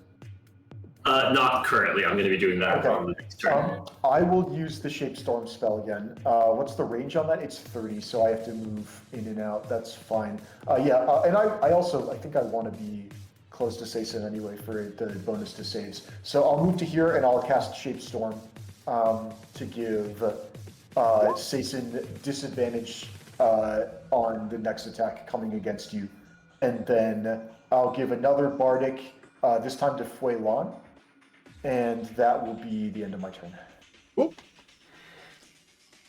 Not currently. I'm going to be doing that on the next turn. I will use the Shape Storm spell again. What's the range on that? It's 30, so I have to move in and out. That's fine. And I also, I think I want to be close to Sayson anyway for the bonus to saves. So I'll move to here and I'll cast Shape Storm to give Sayson disadvantage on the next attack coming against you. And then I'll give another Bardic, this time to Foylon. And that will be the end of my turn. Cool.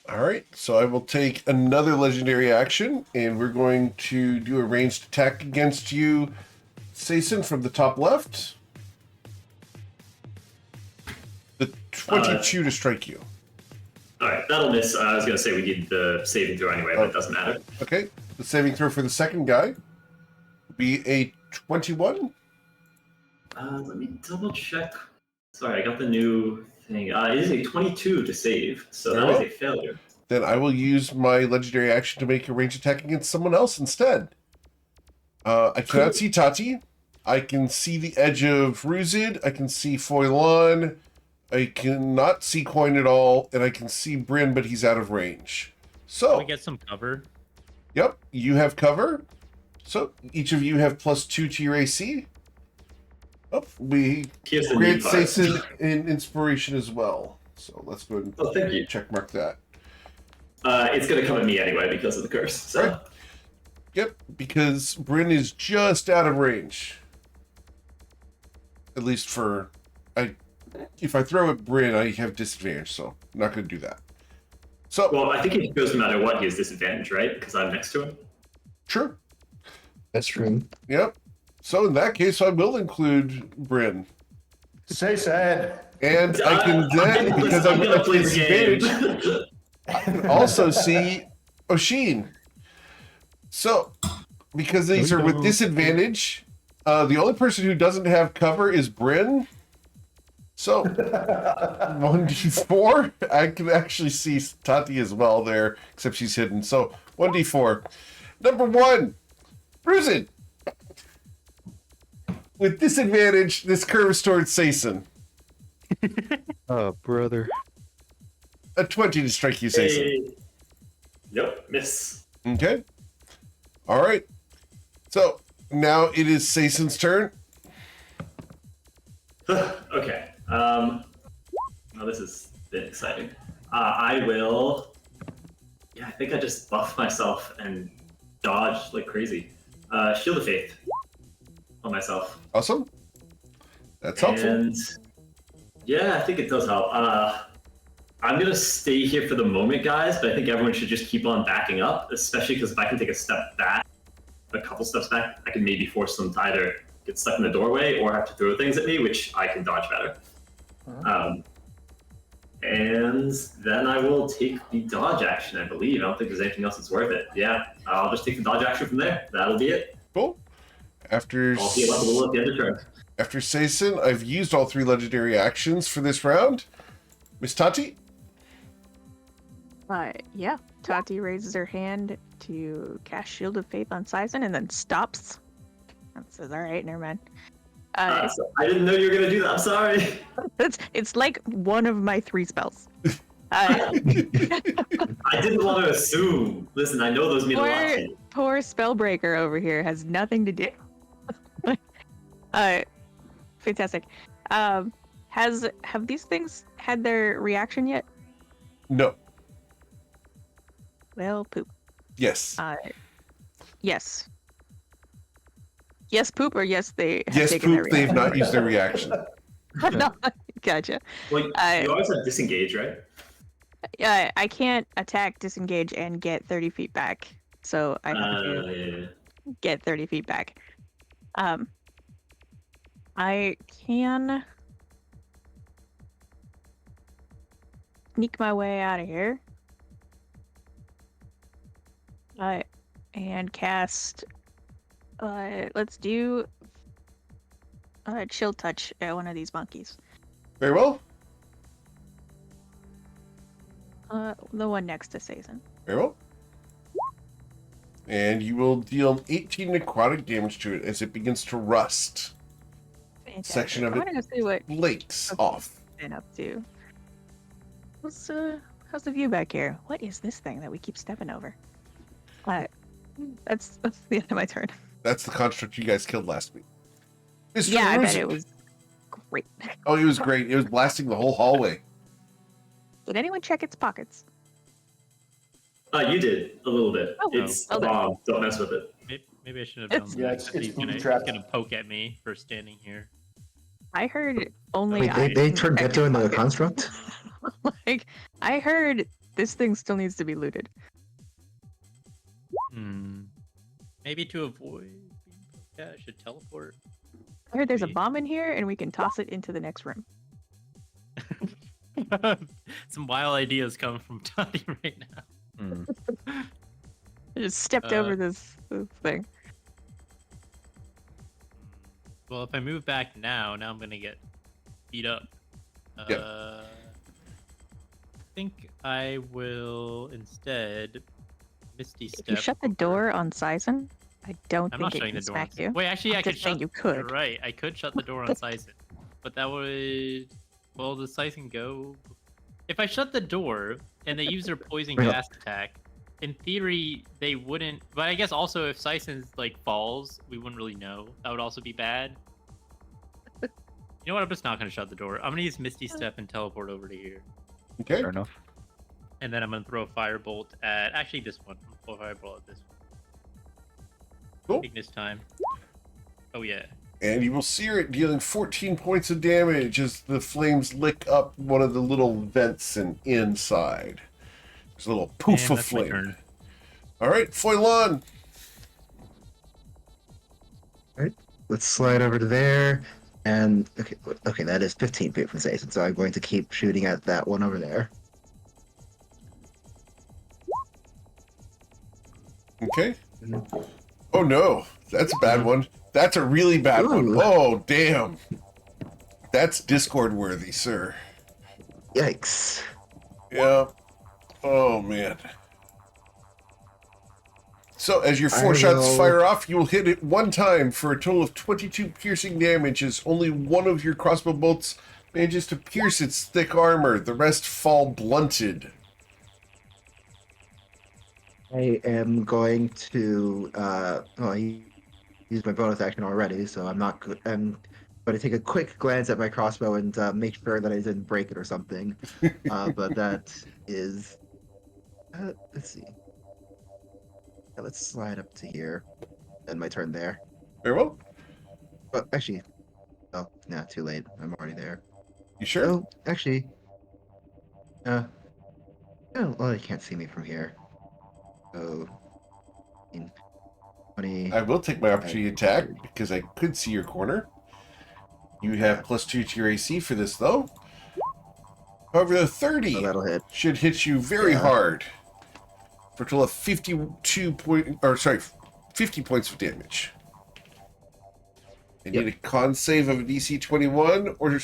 All right, so I will take another legendary action, and we're going to do a ranged attack against you, Sayson, from the top left. The 22 to strike you. All right, that'll miss. I was going to say we need the saving throw anyway, but it doesn't matter. Okay, the saving throw for the second guy will be a 21. Let me double check. Sorry, I got the new thing. It is a 22 to save, so that is a failure. Then I will use my legendary action to make a ranged attack against someone else instead. I cannot see Tati. I can see the edge of Ruzid. I can see Foylon. I cannot see Coin at all, and I can see Bryn, but he's out of range. So Can we get some cover? Yep, you have cover. So each of you have +2 to your AC. Oh, we grant Sayson an inspiration as well. So let's go ahead and check mark that. It's going to come at me anyway because of the curse. So. Right. Yep, because Bryn is just out of range. At least for... If I throw at Bryn, I have disadvantage, so I'm not going to do that. So, well, I think he goes no matter what, he has disadvantage, right? Because I'm next to him. Sure. That's room. Yep. So in that case, I will include Bryn. Say said. And I can then, because I'm gonna at play the disadvantage, game. I can also see Oshin. So, because these are with disadvantage, the only person who doesn't have cover is Bryn. So, 1d4. I can actually see Tati as well there, except she's hidden. So, 1d4. Number 1, Bruisin. With disadvantage, this curves towards Sason. Oh, brother. A 20 to strike you, Sason. Hey. Yep, miss. Okay. All right. So now it is Sason's turn. Okay. Well, this has been exciting. I will. Yeah, I think I just buffed myself and dodged like crazy. Shield of Faith on myself. Awesome. That's helpful. And yeah, I think it does help. I'm gonna stay here for the moment, guys, but I think everyone should just keep on backing up, especially because if I can take a step back, a couple steps back, I can maybe force them to either get stuck in the doorway or have to throw things at me, which I can dodge better. And then I will take the dodge action, I believe. I don't think there's anything else that's worth it. Yeah, I'll just take the dodge action from there. That'll be it. Cool. After I'll heal up a little at the end of turn. After Sason, I've used all 3 legendary actions for this round. Miss Tati? Yeah. Tati raises her hand to cast Shield of Faith on Sison and then stops. And says, all right, never mind. So I didn't know you were going to do that. I'm sorry. It's like one of my 3 spells. I didn't want to assume. Listen, I know those mean a lot to you. Poor Spellbreaker over here has nothing to do. Fantastic. Have these things had their reaction yet? No. Well, poop. Yes. Yes. Yes, poop, or yes, they have Yes, taken their poop, they've reaction? not used their reaction. No, gotcha. Well, you always have disengage, right? Yeah, I can't attack, disengage, and get 30 feet back. So I have to get 30 feet back. I can sneak my way out of here. And cast. Let's do chill touch at one of these monkeys. Very well. The one next to Sason. Very well. And you will deal 18 necrotic damage to it as it begins to rust. Fantastic. Section of I it want to see what flakes off. been up to. How's the view back here? What is this thing that we keep stepping over? That's the end of my turn. That's the construct you guys killed last week. Mr. Yeah, I bet Ruzik. it was great. Oh, it was great. It was blasting the whole hallway. Did anyone check its pockets? You did a little bit. Oh, It's well a done. bomb. Don't mess with it. Maybe I should have done Yeah, that. it's He's booby gonna, trapped. he's gonna poke at me for standing here. I heard only. Wait, I they can turned check Ghetto its into a pockets. construct? Like, I heard this thing still needs to be looted. Maybe to avoid. Yeah, I should teleport. I heard there's a Maybe. bomb in here, and we can toss it into the next room. Some wild ideas coming from Toddy right now. I just stepped over this thing. Well, if I move back now I'm gonna get beat up. Yep. I think I will instead Misty Step. If you shut the door on Sison, I don't I'm think not it shutting can the door. smack you. Wait, actually, I'm I could just saying shut. you could. You're right. I could shut the door on Sison, but that would. Well, does Sison go? If I shut the door and they use their poison Bring it gas attack, in theory they wouldn't. But I guess also if Sison's like falls, we wouldn't really know. That would also be bad. You know what? I'm just not gonna shut the door. I'm gonna use Misty Step and teleport over to here, Okay. Fair enough. and then I'm gonna throw a firebolt at actually this one. I'm gonna throw a firebolt at this one. Cool. Take this time. Oh yeah. And you will sear it, dealing 14 points of damage as the flames lick up one of the little vents and inside. There's a little poof And of that's my flame. turn. All right, Foilon. Let's slide over to there. And okay, that is 15 feet from Jason, so I'm going to keep shooting at that one over there. Okay. Oh no, that's a bad one. That's a really bad one. Ooh. Oh damn. That's Discord worthy, sir. Yikes. Yeah. Oh man. So as your I 4 shots will- fire off, you will hit it 1 time for a total of 22 piercing damage as only one of your crossbow bolts manages to pierce its thick armor. The rest fall blunted. I am going to I used my bonus action already, so I'm not good. I'm going to take a quick glance at my crossbow and make sure that I didn't break it or something. But that is, let's see. Yeah, let's slide up to here. End my turn there. Very well. But actually, oh, nah, too late. I'm already there. You sure? Oh, actually, oh, well, you can't see me from here. So, 20. I will take my opportunity attack because I could see your corner. You have +2 to your AC for this, though. However, the 30 So that'll hit. should hit you very Yeah. hard for a total of 50 points of damage. I need a con save of a DC 21 or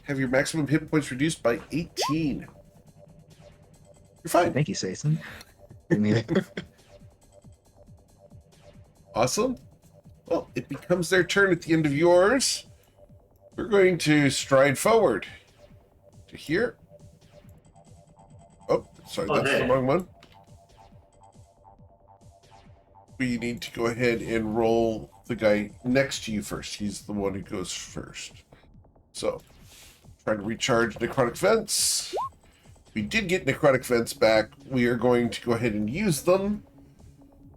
have your maximum hit points reduced by 18. You're fine. Thank you, Jason. Give me that. Awesome. Well, it becomes their turn at the end of yours. We're going to stride forward to here. Oh, sorry, that's the wrong one. We need to go ahead and roll the guy next to you first. He's the one who goes first. So, trying to recharge necrotic vents. We did get necrotic vents back. We are going to go ahead and use them.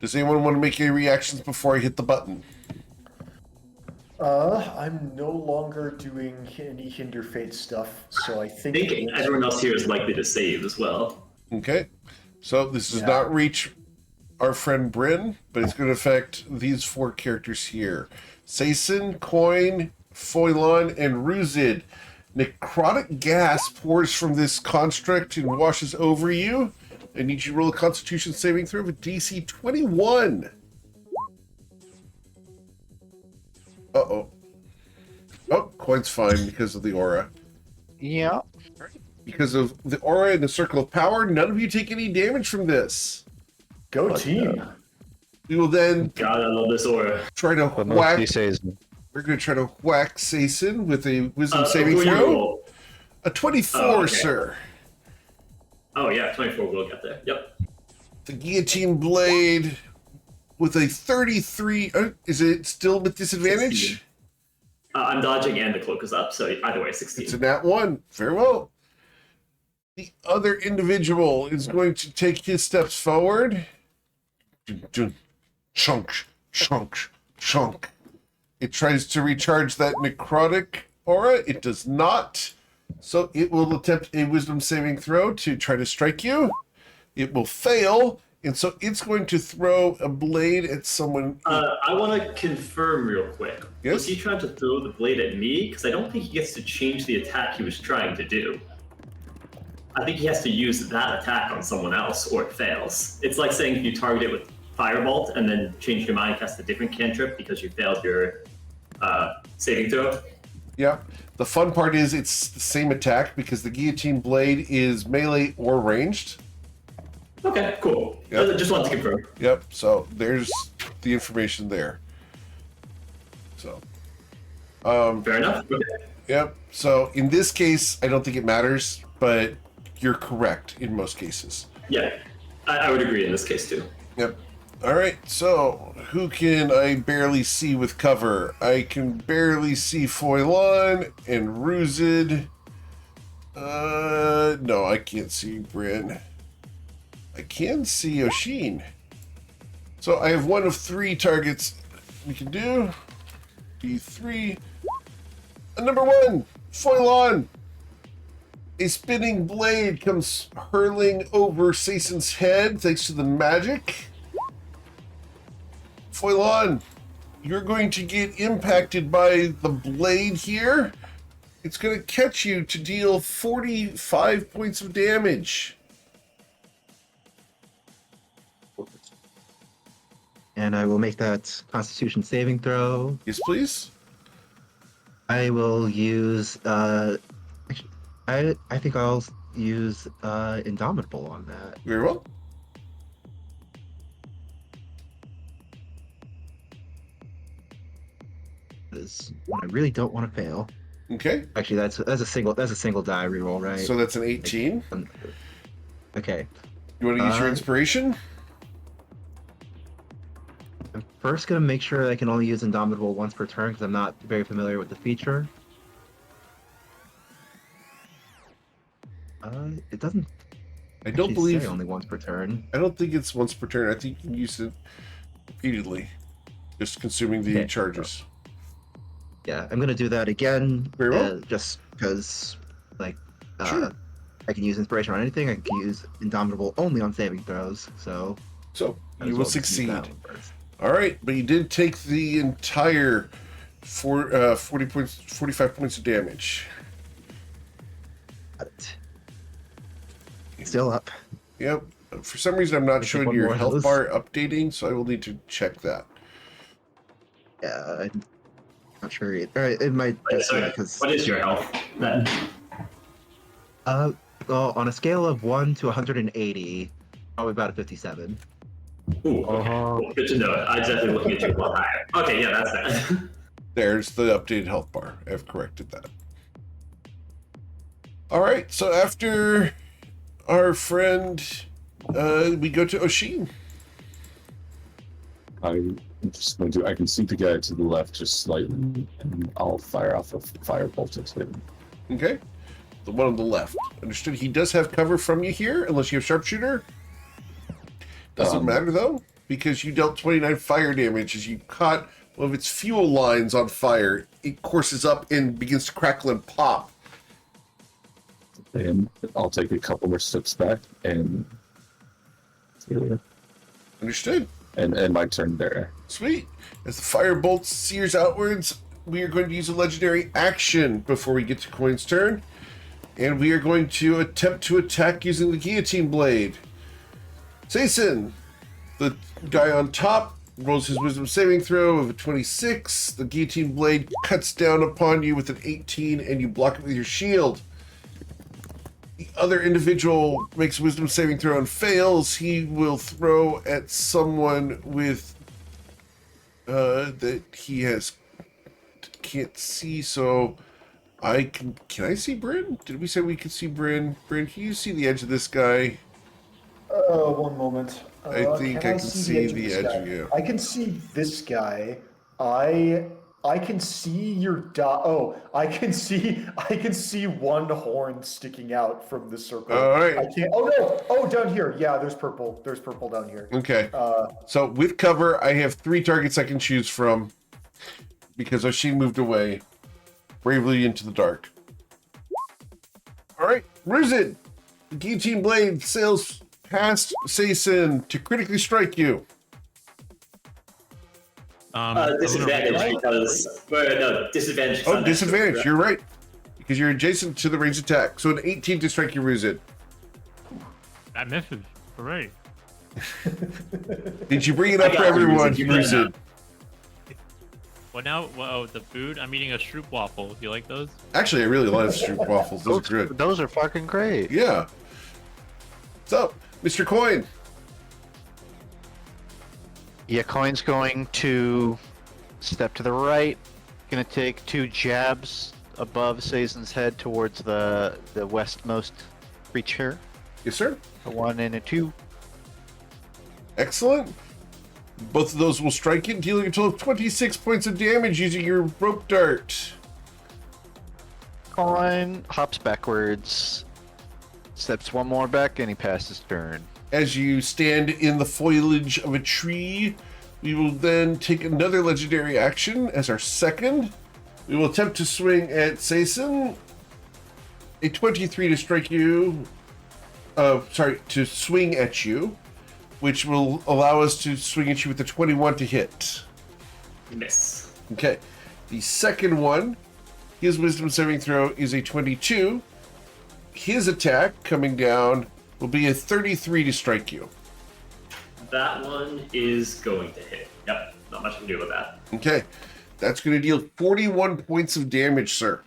Does anyone want to make any reactions before I hit the button? I'm no longer doing any hinder fate stuff, so I I think think everyone else here is likely to save as well. Okay. So this does Yeah. not reach our friend Bryn, but it's going to affect these 4 characters here. Sason, Coin, Foilon, and Ruzid. Necrotic gas pours from this construct and washes over you. I need you to roll a Constitution saving throw of a DC 21. Uh-oh. Oh, Coin's fine because of the aura. Yeah. Because of the aura and the circle of power, none of you take any damage from this. go team. We will then God, I love this aura. try to But whack. mostly says We're going to try to whack Sason with a wisdom saving Who are you throw. roll? A 24, Oh, okay. sir. Oh yeah, 24 will get there. Yep. The guillotine blade with a 33. Is it still with disadvantage? 16. I'm dodging and the cloak is up, so either way, 16. It's a nat 1. Very well. The other individual is going to take his steps forward. Chunk, chunk, chunk. It tries to recharge that necrotic aura. It does not. So it will attempt a wisdom saving throw to try to strike you. It will fail. And so it's going to throw a blade at someone. I want to confirm real quick. Yes? Was he trying to throw the blade at me? Because I don't think he gets to change the attack he was trying to do. I think he has to use that attack on someone else, or it fails. It's like saying if you target it with Firebolt and then change your mind, cast a different cantrip because you failed your saving throw. Yeah. The fun part is it's the same attack because the guillotine blade is melee or ranged. Okay, cool. Yep. I just wanted to confirm. Yep. So there's the information there. So, Fair enough. Okay. yep. So in this case, I don't think it matters, but you're correct in most cases. Yeah, I would agree in this case too. Yep. All right. So who can I barely see with cover? I can barely see Foilon and Ruzid. No, I can't see Bryn. I can see Oshin. So I have one of 3 targets we can do. D3. Number 1, Foilon. A spinning blade comes hurling over Sason's head thanks to the magic. Foilon, you're going to get impacted by the blade here. It's going to catch you to deal 45 points of damage. And I will make that Constitution saving throw. Yes, please. I will use. I think I'll use Indomitable on that. Very well. Because I really don't want to fail. Okay. Actually, that's a single die reroll, right? So that's an 18. Okay. You want to use your inspiration? I'm first gonna make sure I can only use Indomitable once per turn because I'm not very familiar with the feature. It doesn't. I don't believe say only once per turn. I don't think it's once per turn. I think you can use it repeatedly, just consuming the charges. Yeah, I'm gonna do that again. Very well. Just because, like, Sure. I can use inspiration on anything. I can use Indomitable only on saving throws. So you might as will well just use succeed. that one first. All right, but you did take the entire 45 points of damage. Got it. Still up. Yep. For some reason, I'm not Take showing one your more health dose. bar updating, so I will need to check that. Yeah, I'm not sure. It might Wait, just sorry, be because. what is your health then? Well, on a scale of 1 to 180, probably about a 57. Ooh, okay. Good to know. I definitely looking at you a lot higher. Okay, yeah, that's that. There's the updated health bar. I've corrected that. All right, so after our friend, we go to Oshin. I'm just going to. I can see the guy to the left just slightly, and I'll fire off a firebolt at him. Okay. The one on the left. Understood. He does have cover from you here, unless you have sharpshooter. Doesn't matter, though, because you dealt 29 fire damage as you caught one of its fuel lines on fire. It courses up and begins to crackle and pop. And I'll take a couple more steps back and Understood. and my turn there. Sweet. As the firebolt sears outwards, we are going to use a legendary action before we get to Coin's turn. And we are going to attempt to attack using the guillotine blade. Sason, the guy on top, rolls his wisdom saving throw of a 26. The guillotine blade cuts down upon you with an 18, and you block it with your shield. The other individual makes a wisdom saving throw and fails. He will throw at someone with that he can't see. So I can I see Bryn? Did we say we could see Bryn? Bryn, can you see the edge of this guy? One moment. I think I can see the edge of you. I can see this guy. I can see your I can see one horn sticking out from the circle. All right. I can't. Oh no! Oh, down here. Yeah, there's purple. There's purple down here. Okay. So with cover, I have 3 targets I can choose from because Oshin moved away bravely into the dark. All right, Ruzid. The guillotine blade sails past Sason to critically strike you. Disadvantage because disadvantage. Oh, disadvantage. You're right. Because you're adjacent to the ranged attack. So an 18 to strike you, Ruzid. That misses. Hooray. Did you bring it up for everyone, Ruzid? What now? Oh, the food? I'm eating a Stroop waffle. You like those? Actually, I really love Stroop waffles. Those are good. Those are fucking great. Yeah. So, Mr. Coin. Yeah, Coin's going to step to the right. Gonna take 2 jabs above Sazon's head towards the westmost creature. Yes, sir. A 1 and a 2. Excellent. Both of those will strike you, dealing a total of 26 points of damage using your rope dart. Coin hops backwards, steps 1 more back, and he passes turn. As you stand in the foliage of a tree, we will then take another legendary action as our second. We will attempt to swing at Sason. A 23 to strike you. To swing at you, which will allow us to swing at you with a 21 to hit. Miss. Okay. The second one, his wisdom saving throw is a 22. His attack coming down will be a 33 to strike you. That one is going to hit. Yep, not much I can do with that. Okay. That's going to deal 41 points of damage, sir.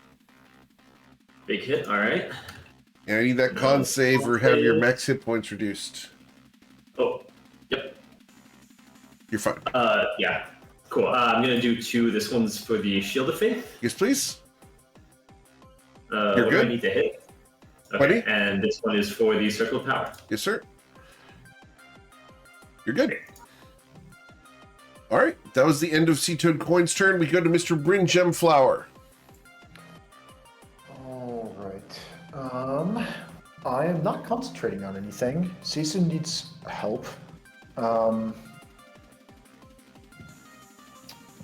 Big hit, alright. And I need that con save or have your max hit points reduced. Oh, yep. You're fine. Yeah. Cool. I'm going to do 2. This one's for the Shield of Faith. Yes, please. What You're do I good. need to hit? 20. And this one is for the Circle of Power. Yes, sir. You're good. All right. That was the end of Sea-Toad Coin's turn. We go to Mr. Bryn Gemflower. All right. I am not concentrating on anything. Season needs help.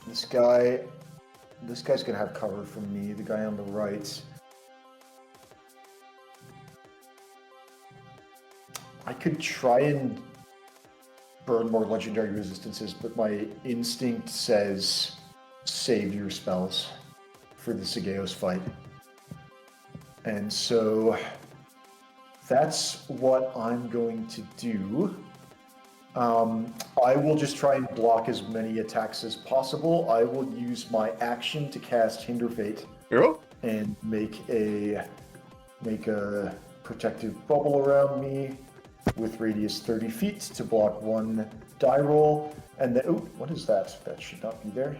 This guy's gonna have cover from me. The guy on the right. I could try and burn more legendary resistances, but my instinct says save your spells for the Sagaeos fight. And so that's what I'm going to do. I will just try and block as many attacks as possible. I will use my action to cast Hinder Fate and make a protective bubble around me with radius 30 feet to block 1 die roll. And then, oh, what is that? That should not be there.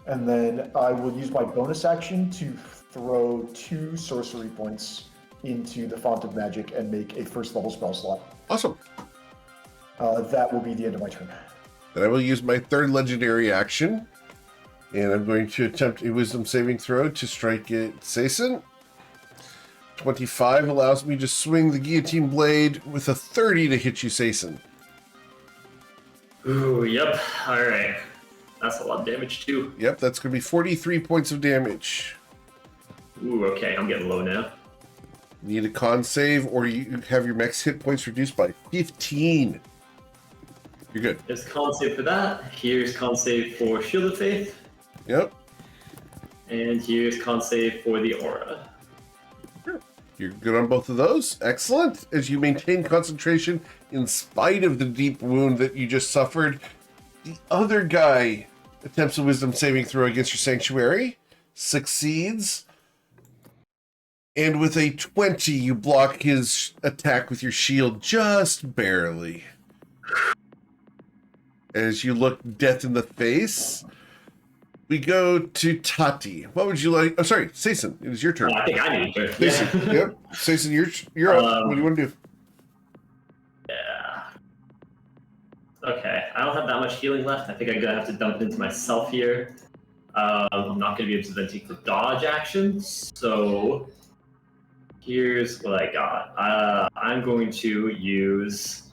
And then I will use my bonus action to throw 2 sorcery points into the Font of Magic and make a first level spell slot. Awesome. That will be the end of my turn. Then I will use my third legendary action. And I'm going to attempt a wisdom saving throw to strike at Sason. 25 allows me to swing the guillotine blade with a 30 to hit you, Sason. Ooh, yep. Alright. That's a lot of damage, too. Yep, that's going to be 43 points of damage. Ooh, okay. I'm getting low now. Need a con save, or you have your max hit points reduced by 15. You're good. There's con save for that. Here's con save for Shield of Faith. Yep. And here's con save for the Aura. You're good on both of those. Excellent. As you maintain concentration in spite of the deep wound that you just suffered, the other guy attempts a wisdom saving throw against your sanctuary, succeeds, and with a 20, you block his attack with your shield just barely. As you look death in the face, we go to Tati. What would you like? Oh, sorry, Sason. It is your turn. I think I need to. Sason, yep. Sason, you're up. What do you want to do? Yeah. Okay, I don't have that much healing left. I think I'm gonna have to dump it into myself here. I'm not gonna be able to then take the dodge action, so here's what I got. I'm going to use.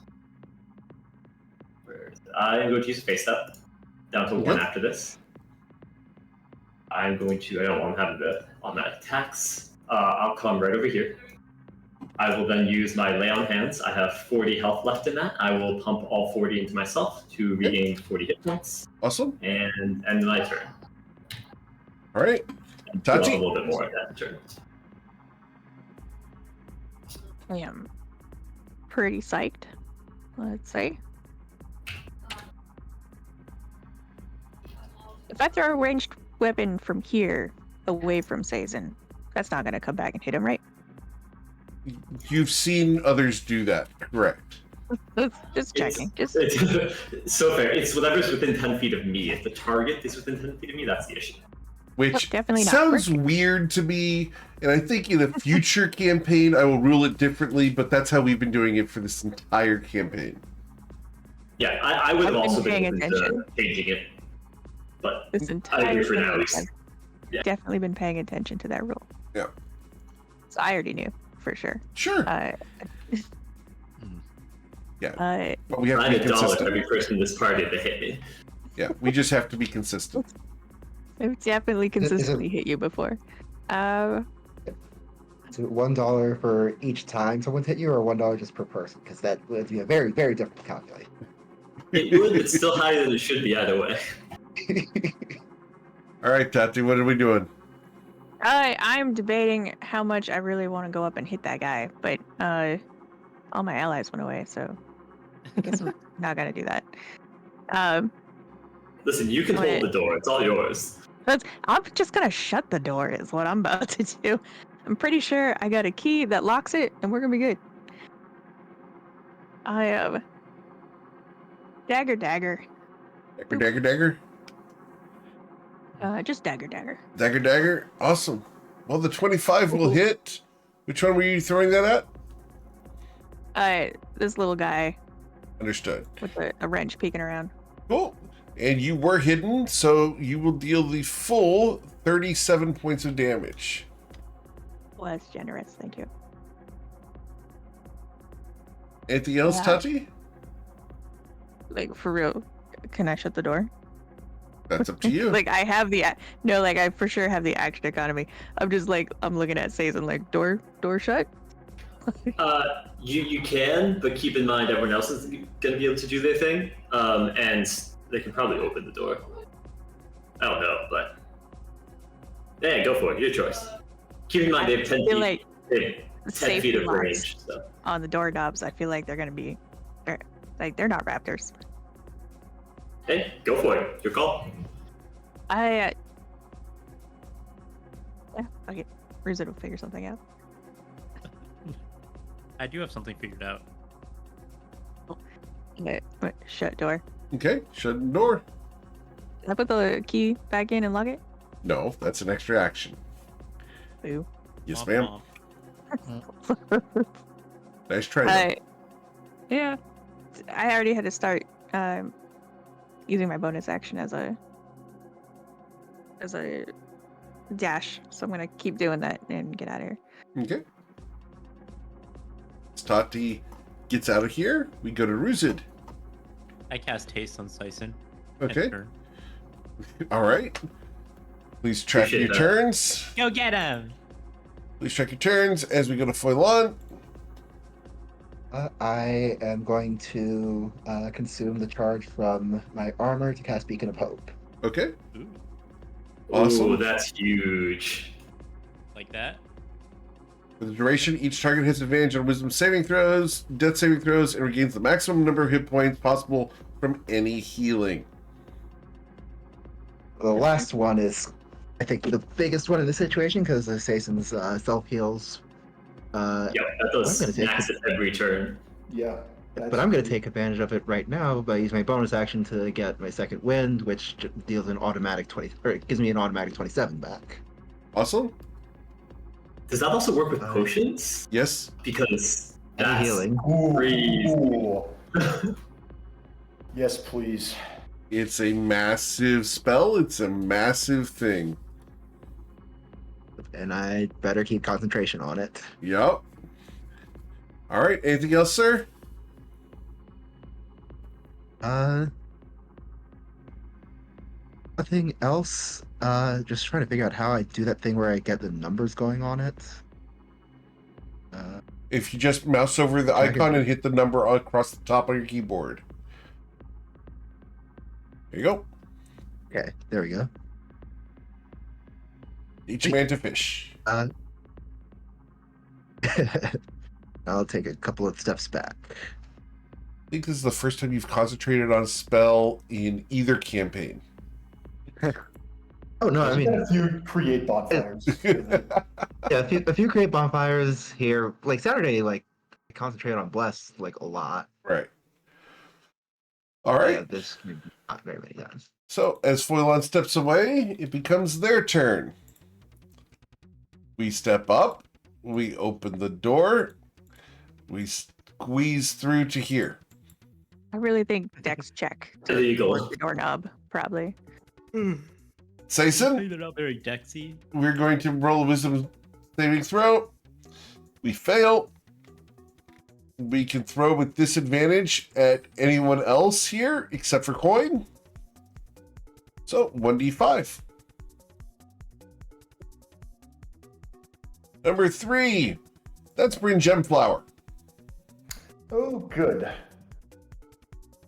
I'm going to use a face step down to 1 after this. I'm going to. I don't want to have the automatic attacks. I'll come right over here. I will then use my lay on hands. I have 40 health left in that. I will pump all 40 into myself to regain 40 hit points. Awesome. And end my turn. All right. And Tachi? a little bit more at that turn. I am pretty psyched, let's say. If I throw a ranged weapon from here away from Sazen, that's not going to come back and hit him, right? You've seen others do that, correct? Just checking. It's so fair. It's whatever's within 10 feet of me. If the target is within 10 feet of me, that's the issue. Which definitely not sounds working. weird to me, and I think in a future campaign I will rule it differently, but that's how we've been doing it for this entire campaign. Yeah, I would have I've been also paying been open attention. to changing it. But This I entire agree for now, at thing, least. I've Yeah. definitely been paying attention to that rule. Yeah. So I already knew, for sure. Sure. Yeah. But we have I to be had $1 for consistent. every person in this party that hit me. Yeah, we just have to be consistent. I've definitely consistently hit you before. Is it $1 for each time someone's hit you, or $1 just per person? Because that would be a very, very difficult to calculate. It would, but still higher than it should be either way. All right, Tati, what are we doing? I'm debating how much I really want to go up and hit that guy, but all my allies went away, so I guess I'm not gonna do that. Listen, you can hold the door. It's all yours. I'm just gonna shut the door. Is what I'm about to do. I'm pretty sure I got a key that locks it, and we're gonna be good. I dagger. Dagger, dagger, dagger. Just dagger. Dagger, dagger. Awesome. Well, the 25 will hit. Which one were you throwing that at? This little guy Understood. with a wrench peeking around. Cool. And you were hidden, so you will deal the full 37 points of damage. Well, that's generous. Thank you. Anything else, Yeah. Tati? Like, for real, can I shut the door? That's up to you. Like, I have I for sure have the action economy. I'm just like, I'm looking at Sazin like, door shut? You can, but keep in mind everyone else is gonna be able to do their thing, and they can probably open the door. I don't know, but yeah, go for it. Your choice. Keep in mind they have 10 feel feet. like They have 10 safety feet of locks range. So. on the doorknobs, I feel like they're gonna be, they're not raptors. Hey, go for it. Your call. Yeah, okay. Rizzo will figure something out. I do have something figured out. Okay, shut door. Okay, shut the door. Can I put the key back in and lock it? No, that's an extra action. Boo. Yes, Womp ma'am. womp. Nice try. though. Yeah. I already had to start using my bonus action as a dash, so I'm gonna keep doing that and get out of here. Okay. As Tati gets out of here, we go to Ruzid. I cast haste on Sison. Okay. Turn. All right. Please track Appreciate your that. turns. Go get him! Please track your turns as we go to Foilan. I am going to consume the charge from my armor to cast Beacon of Hope. Okay. Ooh, Awesome. Ooh, that's huge. like that? For the duration, each target has advantage on wisdom saving throws, death saving throws, and regains the maximum number of hit points possible from any healing. The last one is, I think, the biggest one in this situation because of Sason's self heals. Yep, that I'm gonna does take max it every turn. Yeah. But I'm going to take advantage of it right now by using my bonus action to get my second wind, which deals an automatic 20, or it gives me an automatic 27 back. Awesome. Does that also work with potions? Yes. Because And that's healing. crazy. Ooh. Yes, please. It's a massive spell. It's a massive thing. And I better keep concentration on it. Yep. All right. Anything else, sir? Nothing else. Just trying to figure out how I do that thing where I get the numbers going on it. If you just mouse over the icon and hit the number across the top of your keyboard. There you go. Okay, there we go. Each man to fish. I'll take a couple of steps back. I think this is the first time you've concentrated on a spell in either campaign. Oh no, I mean, If you create bonfires. yeah, if you create bonfires here, like Saturday, like I concentrated on bless like a lot. Right. All right. Yeah, this not very many times. So as Foilan steps away, it becomes their turn. We step up. We open the door. We squeeze through to here. I really think Dex check to Illegal. work the doorknob, probably. Sayson, They're not very dexy. we're going to roll a wisdom saving throw. We fail. We can throw with disadvantage at anyone else here except for Coin. So 1d5. Number 3. That's Bryn Gemflower. Oh, good.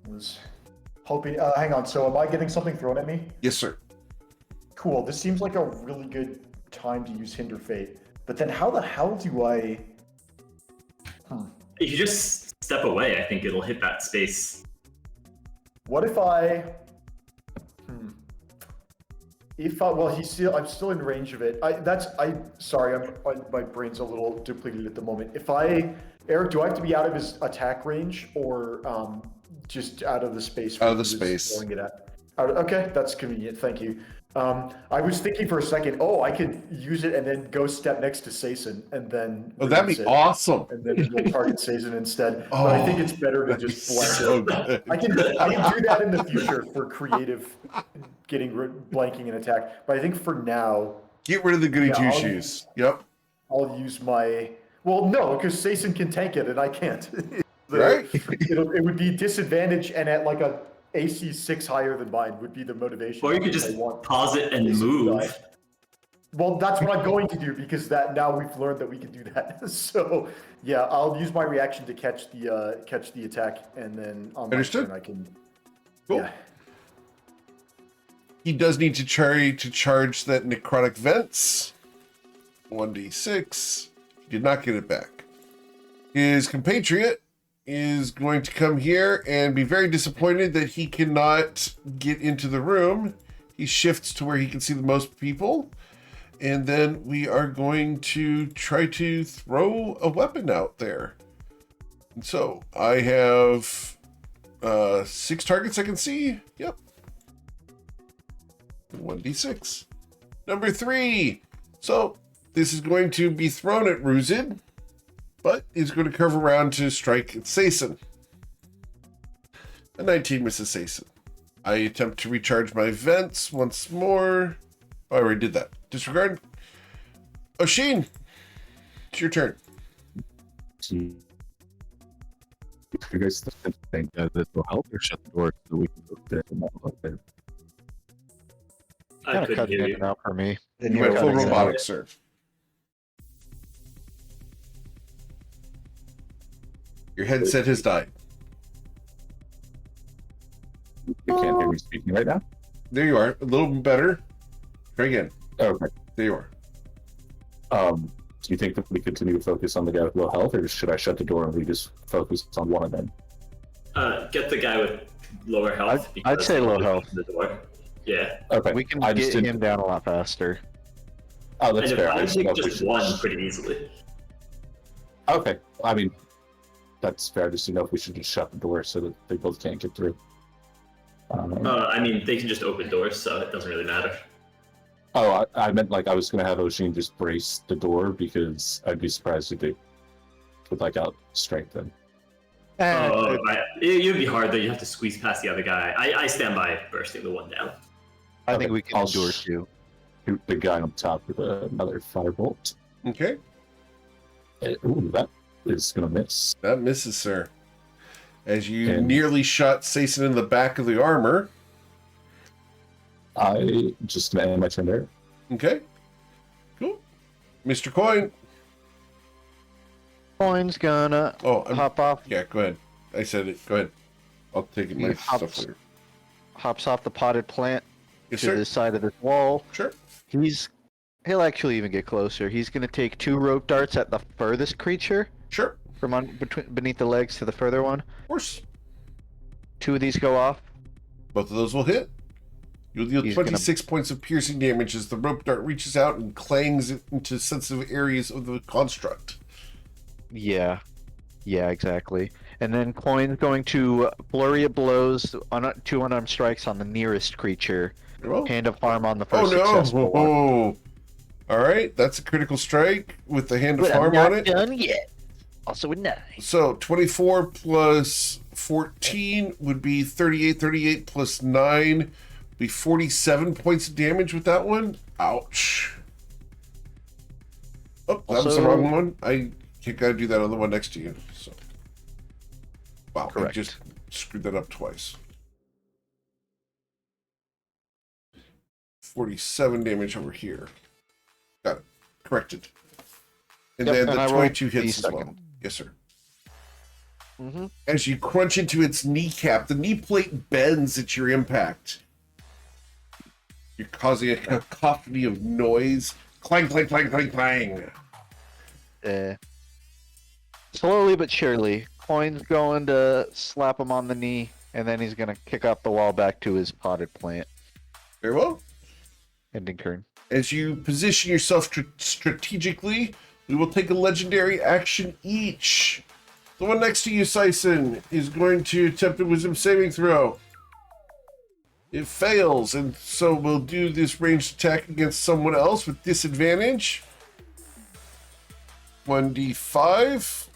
Was hoping. Hang on. So, am I getting something thrown at me? Yes, sir. Cool. This seems like a really good time to use Hinder Fate. But then, how the hell do I? If you just step away, I think it'll hit that space. What if I? Well, I'm still in range of it. Sorry, my brain's a little depleted at the moment. Eric, do I have to be out of his attack range or just out of the space? Out of the space. Throwing it at? Okay, that's convenient. Thank you. I was thinking for a second, I could use it and then go step next to Saison and then. Oh, that'd be awesome. And then we'll target Saison instead. But I think it's better to just blank so it. good. I can do that in the future for creative, blanking an attack. But I think for now. Get rid of the goody two shoes. Yep. I'll use my. Well, no, because Saison can tank it and I can't. Right. It would be disadvantage and at like a AC 6 higher than mine would be the motivation. Or you could just pause it and move. Well, that's what I'm going to do because now we've learned that we can do that. So yeah, I'll use my reaction to catch the attack, and then on my turn I can. Cool. Yeah. He does need to charge that necrotic vents. 1d6. He did not get it back. His compatriot is going to come here and be very disappointed that he cannot get into the room. He shifts to where he can see the most people. And then we are going to try to throw a weapon out there. And so I have 6 targets I can see. Yep. 1d6. Number 3. So this is going to be thrown at Ruzid, but is going to curve around to strike at Saison. A 19 misses Saison. I attempt to recharge my vents once more. Oh, I already did that. Disregard. Oshin, it's your turn. You guys think that this will help or shut the door so we can go there and not look there? I Kind of couldn't cut hear in you. and out for me. You went full robotics, sir. Your headset has died. You can't hear me speaking right now? There you are. A little better. Try again. Okay. There you are. Do you think that we continue to focus on the guy with low health, or should I shut the door and we just focus on one of them? Get the guy with lower health. I'd say low health. The door. Yeah. Okay. We can I get just didn't- him down a lot faster. Oh, that's And fair. I I just know think if we just should- one pretty easily. Okay. I mean, that's fair. Just to know if we should just shut the door so that they both can't get through. I mean, they can just open doors, so it doesn't really matter. Oh, I meant like I was going to have Oshin just brace the door because I'd be surprised if they would like out strength then. It'd be hard though. You have to squeeze past the other guy. I stand by bursting the one down. I think we can I'll endure too. Shoot the guy on top with another firebolt. Okay. Ooh, that is going to miss. That misses, sir. As you And- nearly shot Saison in the back of the armor. I just going to end my turn there. Okay. Cool. Mr. Coin. Coin's gonna hop off. Yeah, go ahead. I said it. Go ahead. I'll take it my stuff later. Hops off the potted plant Yes, to sir. the side of this wall. Sure. He'll actually even get closer. He's gonna take 2 rope darts at the furthest creature. Sure. From beneath the legs to the further one. Of course. 2 of these go off. Both of those will hit. You'll deal He's 26 points of piercing damage as the rope dart reaches out and clangs into sensitive areas of the construct. Yeah, exactly. And then Coin's going to flurry of blows on 2 unarmed strikes on the nearest creature. Oh, Hand of harm on the oh first successful one. no! All right, that's a critical strike with the hand of But harm I'm on not it. done yet. Also a 9. So 24 plus 14 would be 38. 38 plus 9 would be 47 points of damage with that one. Ouch. Oh, that was the Also- wrong one. I gotta do that on the one next to you. So, wow, I Correct. just screwed that up twice. 47 damage over here. Got it. Corrected. And Yep, then and the I rolled 22 the hits as well. second. Yes, sir. Mm-hmm. As you crunch into its kneecap, the knee plate bends at your impact. You're causing a cacophony of noise. Clang, clang, clang, clang, clang. Slowly but surely, Coin's going to slap him on the knee, and then he's going to kick up the wall back to his potted plant. Very well. Ending turn. As you position yourself strategically, we will take a legendary action each. The one next to you, Sison, is going to attempt a wisdom saving throw. It fails, and so we'll do this ranged attack against someone else with disadvantage. 1d5.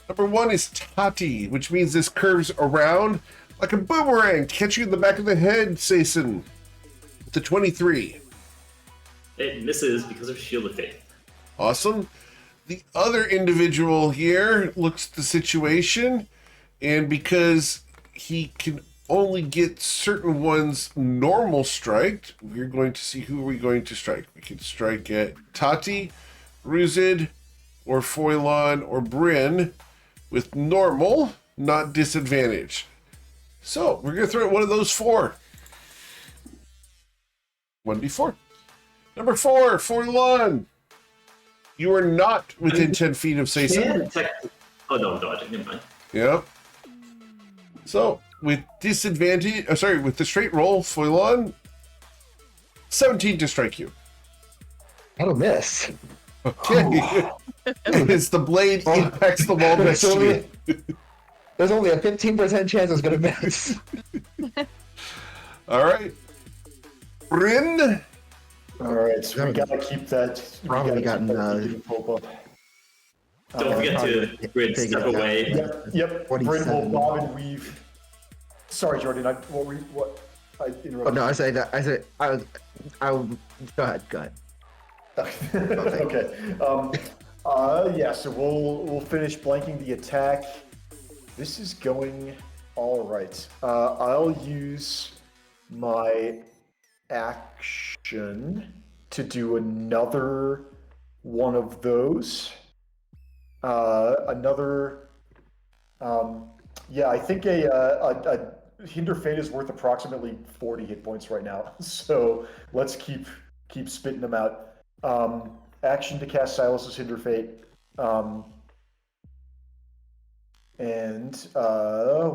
Number 1 is Tati, which means this curves around like a boomerang to catch you in the back of the head, Sison. The 23. It misses because of Shield of Faith. Awesome. The other individual here looks at the situation, and because he can only get certain ones normal striked, we're going to see who are we going to strike. We can strike at Tati, Ruzid, or Foilon, or Bryn with normal, not disadvantage. So we're going to throw at one of those 4. 1d4. Number 4, Foilon. You are not within 10 feet of Sison. Oh, no, I'm dodging. Never mind. Yep. So, with disadvantage, with the straight roll, Foilon, 17 to strike you. That'll miss. Okay. As the blade impacts the wall next to you. There's only a 15% chance it's gonna miss. All right. Bryn. All right, so we gotta keep that. Probably gotten, Don't forget to grid step away. Yep. Bryn will bob and weave. Sorry, Jordan. I interrupted. Oh no, I said go ahead. Okay. Yeah. So we'll finish blanking the attack. This is going all right. I'll use my action to do another one of those. Yeah, I think a Hinder Fate is worth approximately 40 hit points right now. So let's keep spitting them out. Action to cast Silas's Hinder Fate.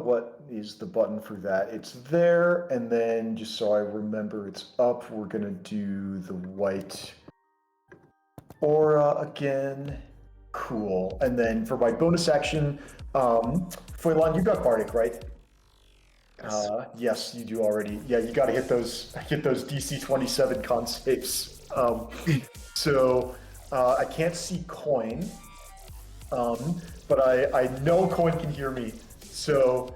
What is the button for that? It's there, and then just so I remember it's up, we're gonna do the white aura again. Cool. And then for my bonus action, Foilon, you got Bardic, right? Yes. Yes, you do already. Yeah, you got to hit those DC 27 con saves. So I can't see Coin, but I know Coin can hear me. So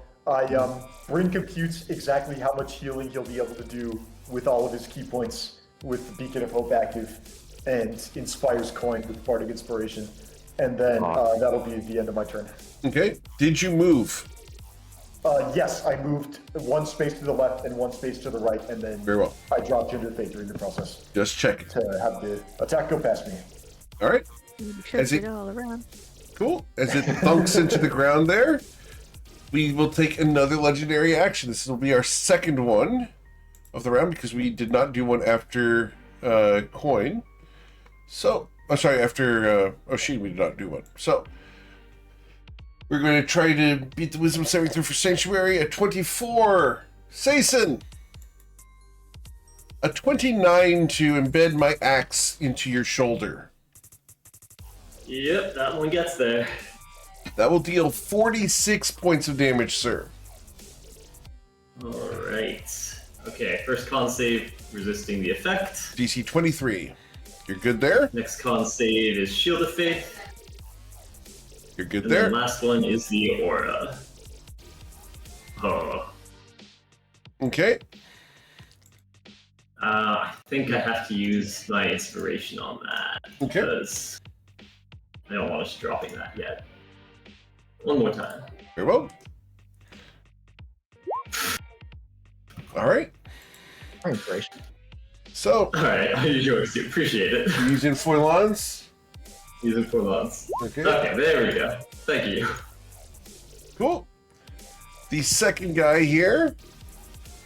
Bryn computes exactly how much healing he'll be able to do with all of his key points with the Beacon of Hope active, and inspires Coin with Bardic Inspiration. And then that'll be the end of my turn. Okay. Did you move? Yes, I moved one space to the left and one space to the right, and then Very well. I dropped Hinder Fate during the process Just check. to have the attack go past me. All right. Shows it all around. Cool. As it thunks into the ground there, we will take another legendary action. This will be our second one of the round because we did not do one after Coin. So, after Oshin, we did not do one. So, we're going to try to beat the Wisdom saving throw for Sanctuary. A 24. Sison. A 29 to embed my axe into your shoulder. Yep, that one gets there. That will deal 46 points of damage, sir. Alright. Okay, first con save, resisting the effect. DC 23. You're good there? Next con save is Shield of Faith. You're good And there? then last one is the Aura. Oh. Okay. I think I have to use my inspiration on that. Okay. Because I don't want us dropping that yet. One more time. Very well. All right. Inspiration. So, Alright, I'll use yours too. Appreciate it. using Foilons. Using 4 months. Okay. Okay, there we go. Thank you. Cool. The second guy here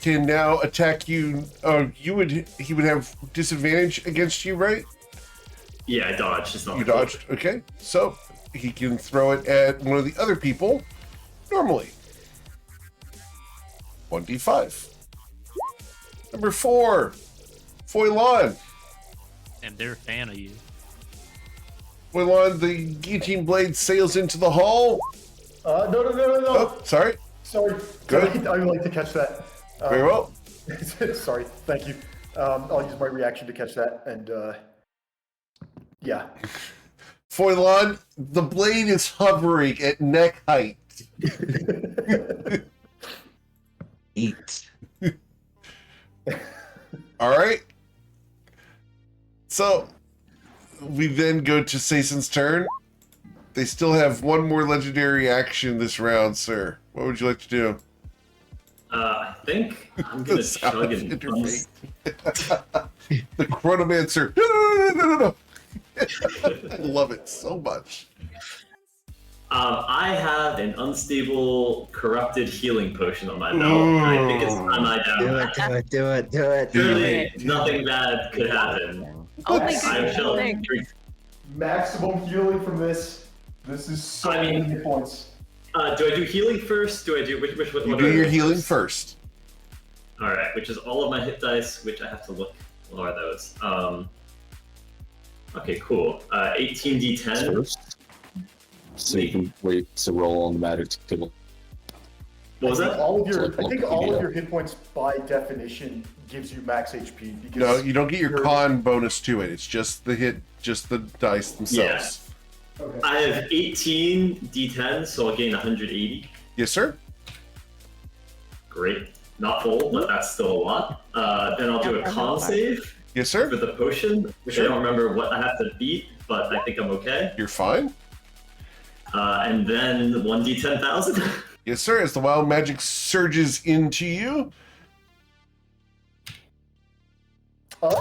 can now attack you. He would have disadvantage against you, right? Yeah, I dodged. It's not You close. dodged. Okay. So he can throw it at one of the other people normally. 1d5. Number 4. Toivoan. And they're a fan of you. Toivoan, the guillotine blade sails into the hall. No. Oh, sorry. Sorry. Good. I would like to catch that. Very well. Sorry. Thank you. I'll use my reaction to catch that, and yeah. Toivoan, the blade is hovering at neck height. Eat. All right. So we then go to Saison's turn. They still have one more legendary action this round, sir. What would you like to do? I think I'm gonna chug and Interface. The Chronomancer. No. I love it so much. I have an unstable, corrupted healing potion on my belt. I think it's time I Do it. Surely nothing bad could happen. Only Yes. I good shall thing. drink. Maximum healing from this. This is so I mean- many points. Do I do healing first? Do I do which You what do I your roll healing first. All right, which is all of my hit dice, which I have to look. What are those? Okay, cool. 18d10. First. So you can wait to roll on the magic table. What was I think that? all of your, So I think like, all yeah. of your hit points by definition gives you max HP because No, you don't get your you're- con bonus to it. It's just the hit, just the dice themselves. Okay. I have 18 d10, so I'll gain 180. Yes, sir. Great. Not full, but that's still a lot. Then I'll do a con save Yes, sir. for the potion, which Sure. I don't remember what I have to beat, but I think I'm okay. You're fine. And then 1d10,000. Yes, sir. As the wild magic surges into you,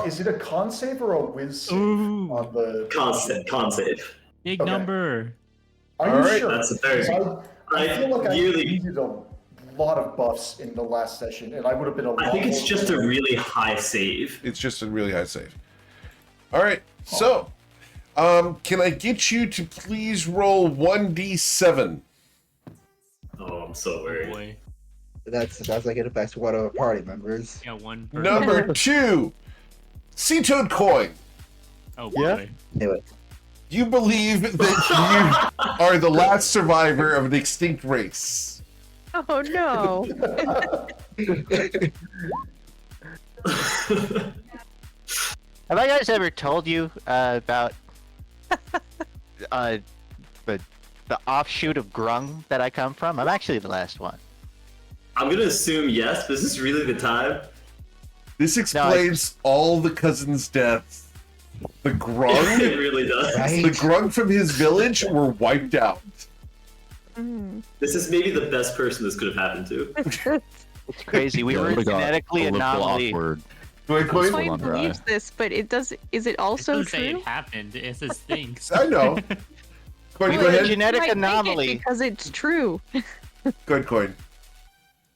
Is it a con save or a whiz save Ooh. on the Con save. Big Okay. number. Are you Alright, sure? that's a very- Because I feel like I really- needed a lot of buffs in the last session, and I would have been a lot I think it's more just a prepared. really high save. it's just a really high save. All right. So, can I get you to please roll 1d7? Oh, I'm so Oh worried. boy. That's like it affects one of our party members. I got one per- Number 2, Sea Toad Coin. Oh Yeah. boy. Do it. You believe that you are the last survivor of an extinct race. Oh no. Have I guys ever told you about the offshoot of Grung that I come from? I'm actually the last one. I'm gonna assume yes, but is this really the time? This explains all the cousins' deaths. The It Grung, really does. Right? the Grung from his village were wiped out. Mm. This is maybe the best person this could have happened to. It's crazy. We Yeah, were would've got genetically a little anomaly. awkward. Wait, wait, Coin on, Rye. believes this, but it does. Is it It also doesn't say true? it happened. It says things. I know. Coin, We go were a ahead. genetic You might think it anomaly. because it's true. Good coin.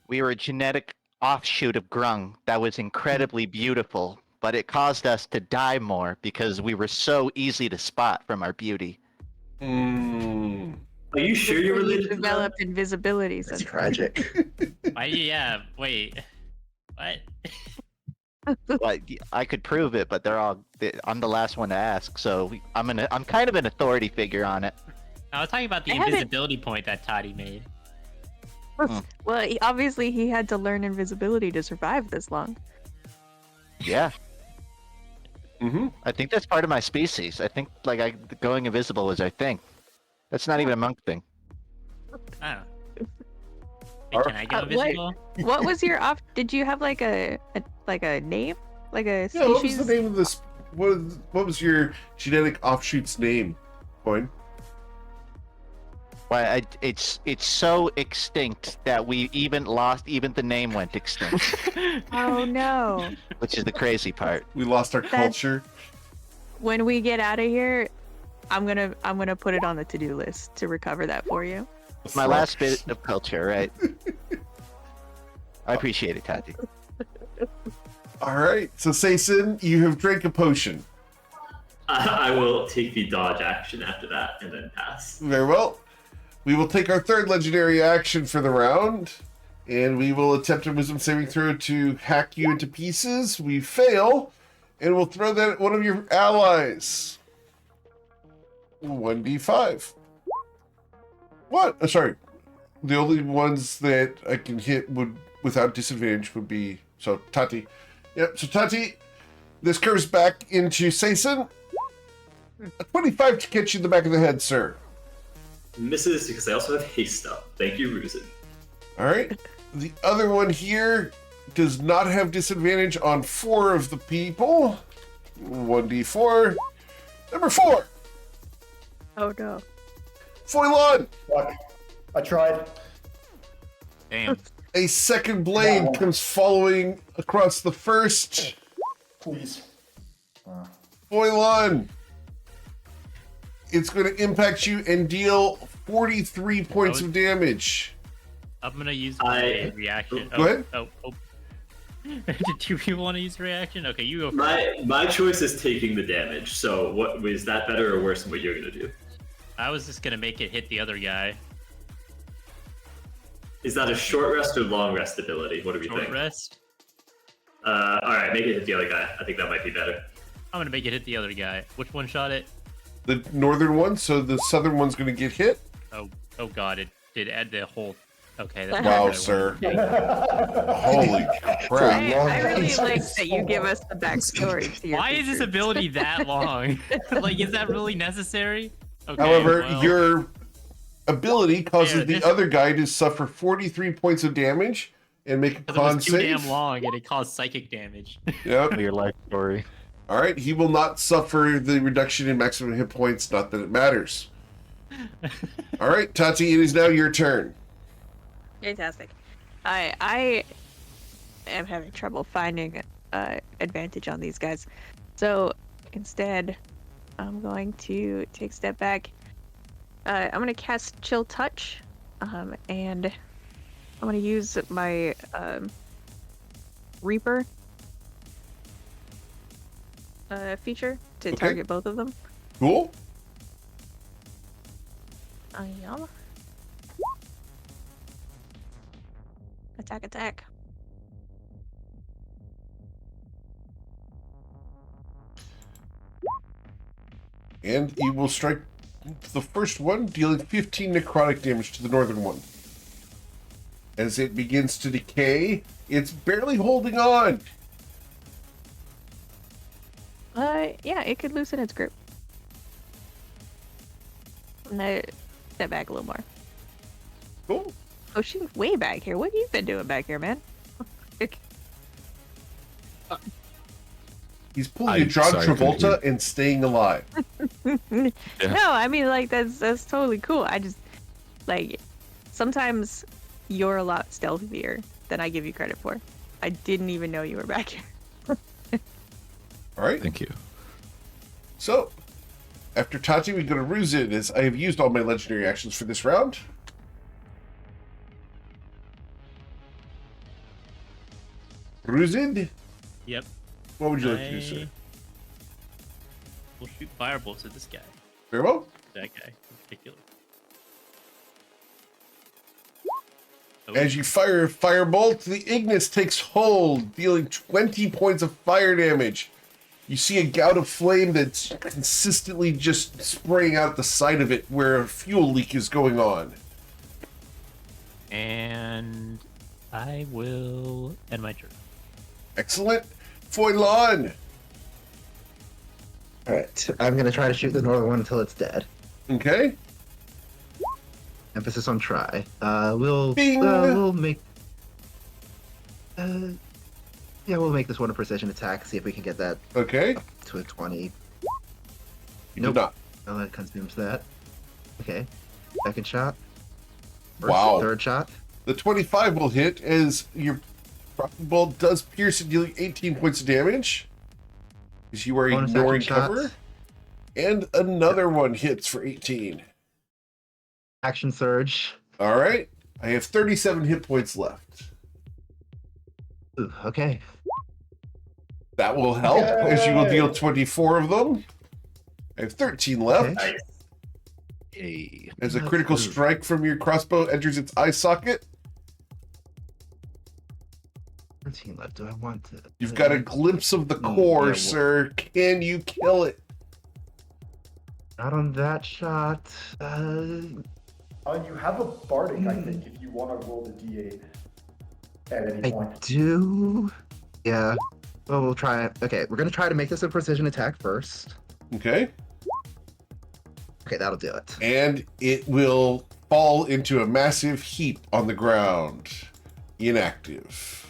We were a genetic offshoot of Grung that was incredibly beautiful, but it caused us to die more because we were so easy to spot from our beauty. Mm. Are you sure you're Before you related to that? developed invisibility. That's Since tragic. Yeah. Wait. What? Like I could prove it, but I'm the last one to ask, so I'm kind of an authority figure on it. I was talking about the I haven't- invisibility point that Toddy made. well, obviously he had to learn invisibility to survive this long. Yeah, Mm-hmm. I think that's part of my species. I think going invisible is our thing. That's not even a monk thing. Oh. Hey, Alright. can I go What? invisible? What was your off? Did you have like a name, like a Yeah, what was species? the name of this? What was your genetic offshoot's name? Coin. Why? It's so extinct that we even the name went extinct, Oh no! which is the crazy part. We lost our culture. When we get out of here, I'm gonna put it on the to-do list to recover that for you. My last bit of culture, right? I appreciate it, Tati. All right. So, Sayson, you have drank a potion. I will take the dodge action after that and then pass. Very well. We will take our third legendary action for the round, and we will attempt a wisdom saving throw to hack you into pieces. We fail, and we'll throw that at one of your allies. 1d5. What? Oh, sorry. The only ones that I can hit would without disadvantage would be so Tati. Yep. So Tati, this curves back into Sayson. A 25 to catch you in the back of the head, sir. Misses because I also have haste up. Thank you, Ruzin. All right. The other one here does not have disadvantage on 4 of the people. 1d4. Number 4. Oh no. Foilon. Fuck. I tried. Damn. A second blade comes following across the first. Please. Foilon. It's going to impact you and deal 43 points of damage. I'm gonna use my reaction. Go ahead. Oh. Did 2 people want to use reaction? Okay, you go first. My choice is taking the damage. So what is that better or worse than what you're gonna do? I was just gonna make it hit the other guy. Is that a short rest or long rest ability? What do we Short think? rest. All right, make it hit the other guy. I think that might be better. I'm gonna make it hit the other guy. Which one shot it? The northern one, so the southern one's going to get hit. Oh god, it did add the whole. Okay, that's Wow, what I sir. wanted. Holy crap. I really like that you give us the backstory to your Why is this creature. ability that long? Like, is that really necessary? Okay, However, well, your ability causes Yeah, the this- other guy to suffer 43 points of damage and make a 'cause it was con too save. damn long and it caused psychic damage. Yep. Your life story. All right. He will not suffer the reduction in maximum hit points. Not that it matters. All right, Tati, it is now your turn. Fantastic. I am having trouble finding advantage on these guys. So instead, I'm going to take a step back. I'm going to cast Chill Touch. And I'm going to use my Reaper feature to Okay. target both of them. Cool. Yeah. Attack. And you will strike the first one, dealing 15 necrotic damage to the northern one. As it begins to decay, it's barely holding on. Yeah, it could loosen its grip. And I step back a little more. Cool. Oh, she's way back here. What have you been doing back here, man? He's pulling I'm a John sorry, couldn't Travolta and staying alive. No, I mean, like, that's totally cool. I just, like, sometimes you're a lot stealthier than I give you credit for. I didn't even know you were back here. All right. Thank you. So, after Tati, we go to Ruzin, as I have used all my legendary actions for this round. Ruzin, Yep. what would you like to do, sir? We'll shoot firebolts at this guy. Very well. That guy in particular. Oh, As you fire a firebolt, the Ignis takes hold, dealing 20 points of fire damage. You see a gout of flame that's consistently just spraying out the side of it where a fuel leak is going on. and I will end my turn. Excellent. Foilon. Alright, I'm gonna try to shoot the northern one until it's dead. Okay. Emphasis on try. We'll make. We'll make this one a precision attack. See if we can get that Okay. to a 20. You Nope. did not. Oh, that consumes that. Okay. Second shot. Wow. Third shot. The 25 will hit as your rocket bolt does pierce it, dealing 18 points of damage. Because you are Bonus ignoring action shot. cover. And another one hits for 18. Action surge. All right. I have 37 hit points left. Ooh, okay. That will help, as you will deal Yay! 24 of them. I have 13 left. Okay. Nice. Hey. As a Let's critical move. strike from your crossbow enters its eye socket, 13 left. Do I want to? you've got a glimpse of the Mm, core, yeah, well- sir. Can you kill it? Not on that shot. You have a bardic, I think, if you want to roll the d8 at any I point. do. Yeah. Well, we'll try it. Okay, we're gonna try to make this a precision attack first. Okay. Okay, that'll do it. And it will fall into a massive heap on the ground. Inactive.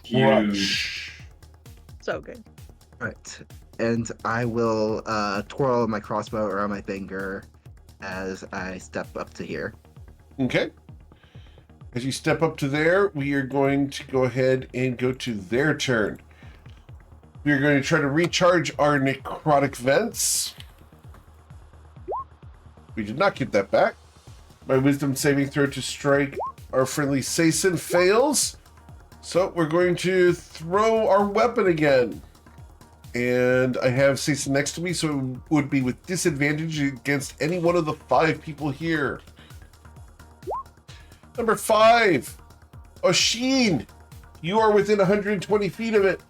Huge. So good. Right. And I will twirl my crossbow around my finger as I step up to here. Okay. As you step up to there, we are going to go ahead and go to their turn. We are going to try to recharge our necrotic vents. We did not get that back. My wisdom saving throw to strike our friendly Sason fails. So we're going to throw our weapon again. And I have Sason next to me, so it would be with disadvantage against any one of the 5 people here. Number 5, Oshin. You are within 120 feet of it.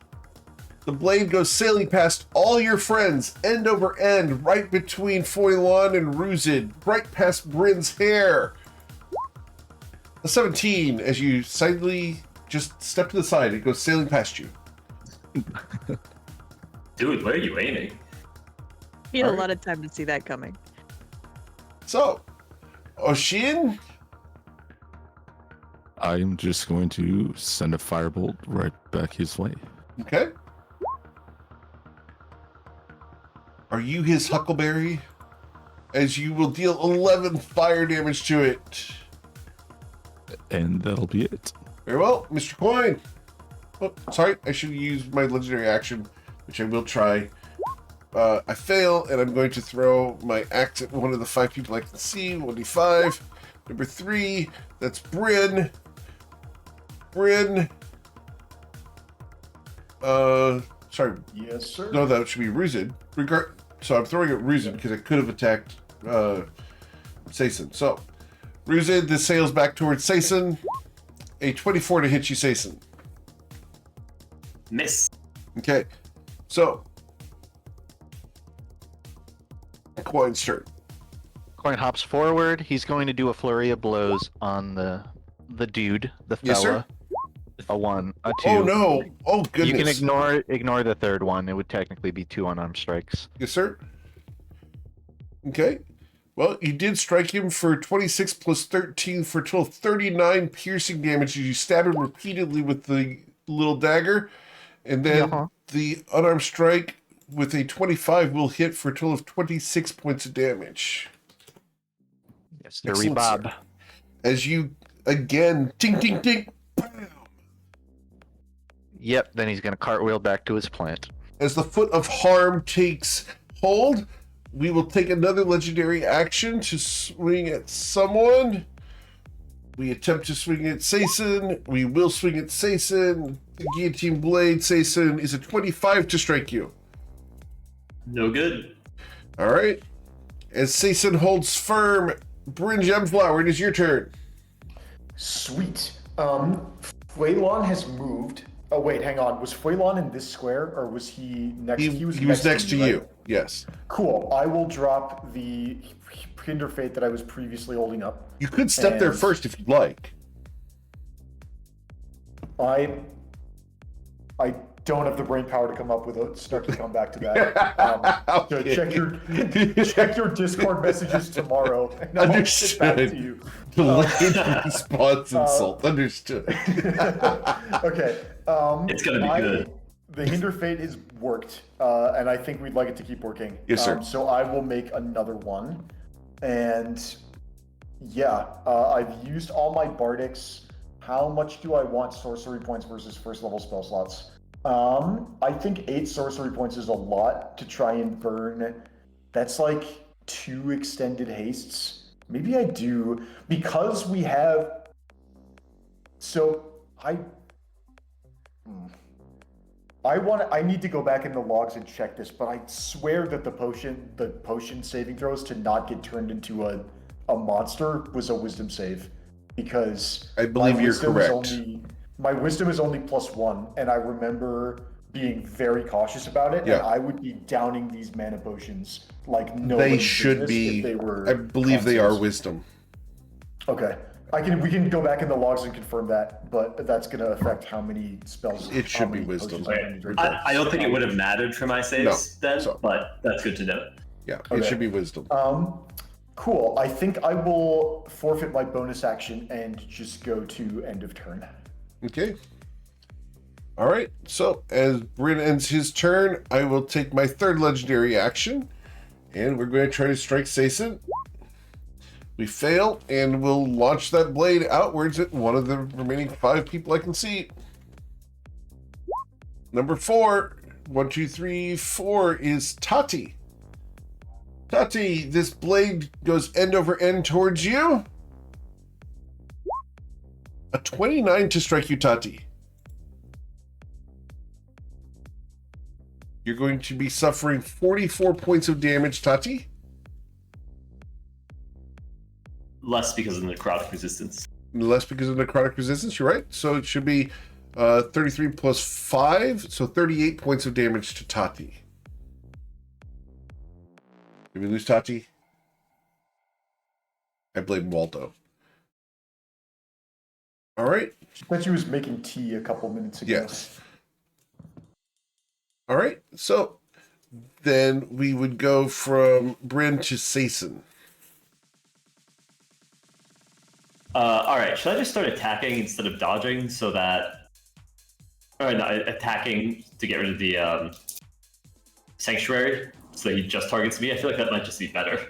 The blade goes sailing past all your friends, end over end, right between Foilon and Ruzid, right past Bryn's hair. A 17, as you silently just step to the side, it goes sailing past you. Dude, where are you aiming? You had a Alright. lot of time to see that coming. So, Oshin, I'm just going to send a firebolt right back his way. okay. Are you his Huckleberry? As you will deal 11 fire damage to it. And that'll be it. Very well, Mr. Coin. Oh, sorry, I should use my legendary action, which I will try. I fail, and I'm going to throw my axe at one of the 5 people I can see. 1d5. Number 3, that's Bryn. Bryn. Sorry. Yes, sir. No, that should be Ruzid. So I'm throwing at Ruzid because I could have attacked Sason. So, Ruzid, this sails back towards Sason. A 24 to hit you, Sason. Miss. Okay. So, Coin's turn. Coin hops forward. He's going to do a flurry of blows on the dude, the fella. Yes, sir. A 1, a 2. Oh no! Oh goodness! You can ignore the third one. It would technically be 2 unarmed strikes. Yes, sir. Okay. Well, you did strike him for 26 plus 13 for a total of 39 piercing damage as you stab him repeatedly with the little dagger. And then Uh-huh. the unarmed strike with a 25 will hit for a total of 26 points of damage. Yes, sir. Excellent, Bob. sir. As you again, ting, ting, ting, bam. Yep. Then he's gonna cartwheel back to his plant. As the foot of harm takes hold, we will take another legendary action to swing at someone. We attempt to swing at Sason. We will swing at Sason. The guillotine blade, Sason, is a 25 to strike you. No good. All right. As Sason holds firm, Bryn Gemflower, it is your turn. Sweet. Fuelon has moved. Oh wait, hang on. Was Fuelon in this square, or was he next? He was next to right? you. Yes. Cool. I will drop the Hinder Fate that I was previously holding up. You could step there And- first if you'd like. I don't have the brain power to come up with a start to come back to that. So Okay. check your Discord messages tomorrow, and I'll get back to Understood. you. Delayed response insult. Understood. Okay. It's gonna be good. The Hinder Fate has worked, and I think we'd like it to keep working. Yes, sir. So I will make another one, and yeah, I've used all my bardics. How much do I want sorcery points versus first level spell slots? I think 8 sorcery points is a lot to try and burn. That's like 2 extended hastes. Maybe I do, because we have. So I need to go back in the logs and check this, but I swear that the potion saving throws to not get turned into a monster was a wisdom save, because I believe you're correct. My wisdom is only +1, and I remember being very cautious about it. Yeah. And I would be downing these mana potions like no. They should be. If they were. I believe they are consoles. wisdom. Okay. We can go back in the logs and confirm that, but that's going to affect how many spells. It should how be many wisdom. potions I need to drink. I don't think it would have mattered for my saves then, so- but that's good to know. Yeah, it Okay. should be wisdom. Cool. I think I will forfeit my bonus action and just go to end of turn. Okay. All right. So as Bryn ends his turn, I will take my third legendary action, and we're going to try to strike Sason. We fail, and we'll launch that blade outwards at one of the remaining 5 people I can see. Number 4, 1, 2, 3, 4 is Tati. Tati, this blade goes end over end towards you. A 29 to strike you, Tati. You're going to be suffering 44 points of damage, Tati. Less because of the necrotic resistance. Less because of necrotic resistance, you're right. So it should be 33 plus 5, so 38 points of damage to Tati. Did we lose Tati? I blame Waldo. All right. She thought she was making tea a couple minutes ago. Yes. All right. So then we would go from Bryn to Sason. All right, should I just start attacking instead of dodging so that... Or no, attacking to get rid of the sanctuary so that he just targets me? I feel like that might just be better.